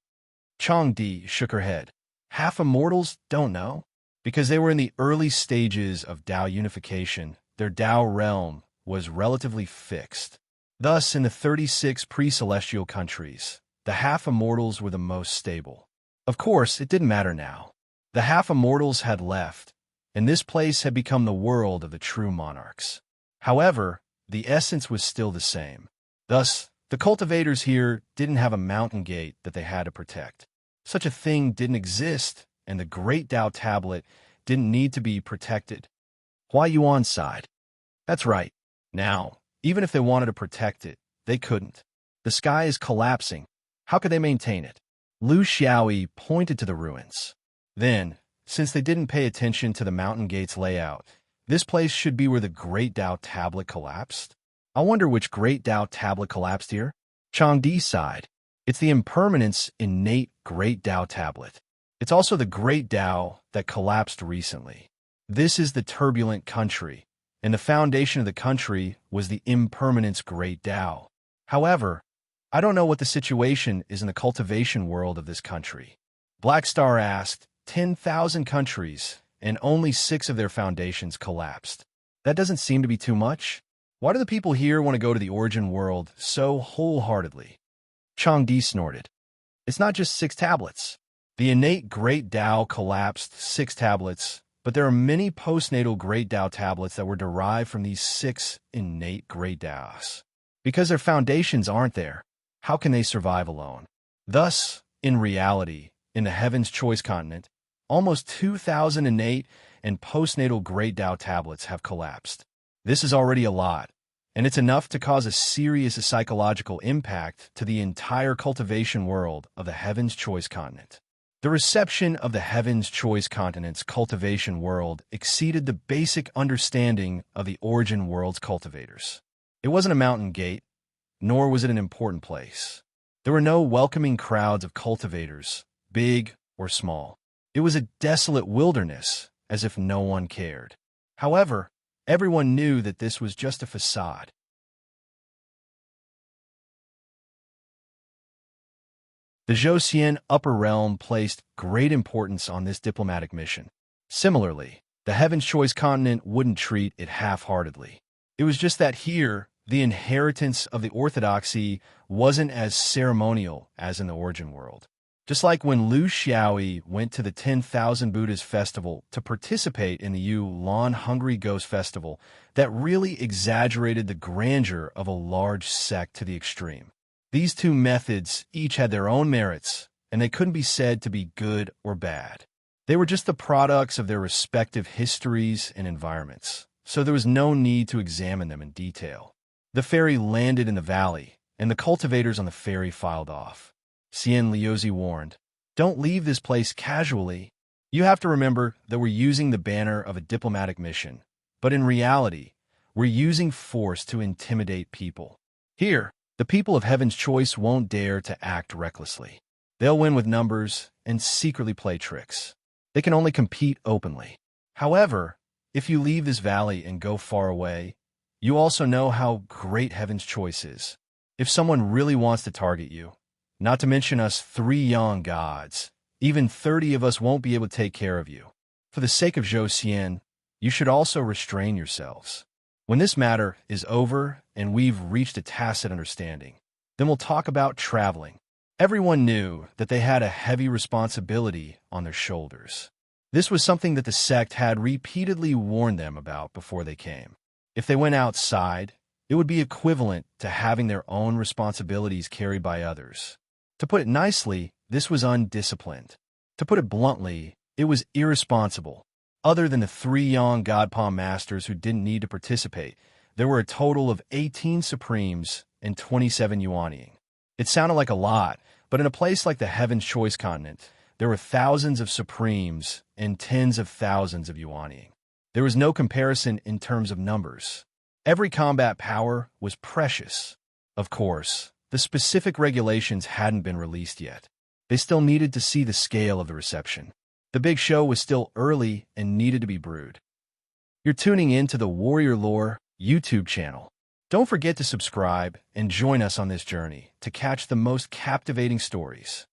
Chang Di shook her head. Half-immortals don't know. Because they were in the early stages of Tao unification, their Tao realm was relatively fixed. Thus, in the 36 pre-celestial countries, the half-immortals were the most stable. Of course, it didn't matter now. The half-immortals had left, and this place had become the world of the true monarchs. However, the essence was still the same. Thus, The cultivators here didn't have a mountain gate that they had to protect. Such a thing didn't exist, and the Great Tao Tablet didn't need to be protected. Hua Yuan sighed. That's right. Now, even if they wanted to protect it, they couldn't. The sky is collapsing. How could they maintain it? Lu Xiaoyi pointed to the ruins. Then, since they didn't pay attention to the mountain gate's layout, this place should be where the Great Tao Tablet collapsed. I wonder which Great Tao Tablet collapsed here? Changdi sighed. It's the impermanence innate Great Tao Tablet. It's also the Great Tao that collapsed recently. This is the turbulent country, and the foundation of the country was the impermanence Great Tao. However, I don't know what the situation is in the cultivation world of this country. Black Star asked, 10,000 countries, and only 6 of their foundations collapsed. That doesn't seem to be too much. Why do the people here want to go to the origin world so wholeheartedly? Changdi snorted. It's not just 6 tablets. The innate Great Tao collapsed 6 tablets, but there are many postnatal Great Tao tablets that were derived from these 6 innate Great Taos. Because their foundations aren't there, how can they survive alone? Thus, in reality, in the Heaven's Choice continent, almost 2,000 innate and postnatal Great Tao tablets have collapsed. This is already a lot, and it's enough to cause a serious psychological impact to the entire cultivation world of the Heaven's Choice continent. The reception of the Heaven's Choice continent's cultivation world exceeded the basic understanding of the origin world's cultivators. It wasn't a mountain gate, nor was it an important place. There were no welcoming crowds of cultivators, big or small. It was a desolate wilderness, as if no one cared. However, everyone knew that this was just a facade. The Zhouxian upper realm placed great importance on this diplomatic mission. Similarly, the Heaven's Choice continent wouldn't treat it half-heartedly. It was just that here, the inheritance of the orthodoxy wasn't as ceremonial as in the origin world. Just like when Lu Xiaoyi went to the 10,000 Buddhas festival to participate in the Yulan Hungry Ghost Festival, that really exaggerated the grandeur of a large sect to the extreme. These 2 methods each had their own merits, and they couldn't be said to be good or bad. They were just the products of their respective histories and environments, so there was no need to examine them in detail. The ferry landed in the valley, and the cultivators on the ferry filed off. Xian Liuzi warned, "Don't leave this place casually. You have to remember that we're using the banner of a diplomatic mission, but in reality, we're using force to intimidate people. Here, the people of Heaven's Choice won't dare to act recklessly. They'll win with numbers and secretly play tricks. They can only compete openly. However, if you leave this valley and go far away, you also know how great Heaven's Choice is. If someone really wants to target you, not to mention us 3 young gods, even 30 of us won't be able to take care of you. For the sake of Zhou Xian, you should also restrain yourselves. When this matter is over and we've reached a tacit understanding, then we'll talk about traveling." Everyone knew that they had a heavy responsibility on their shoulders. This was something that the sect had repeatedly warned them about before they came. If they went outside, it would be equivalent to having their own responsibilities carried by others. To put it nicely, this was undisciplined. To put it bluntly, it was irresponsible. Other than the 3 young Godpalm masters who didn't need to participate, there were a total of 18 Supremes and 27 Yuanying. It sounded like a lot, but in a place like the Heaven's Choice continent, there were thousands of Supremes and tens of thousands of Yuanying. There was no comparison in terms of numbers. Every combat power was precious. Of course, the specific regulations hadn't been released yet. They still needed to see the scale of the reception. The big show was still early and needed to be brewed. You're tuning in to the Warrior Lore YouTube channel. Don't forget to subscribe and join us on this journey to catch the most captivating stories.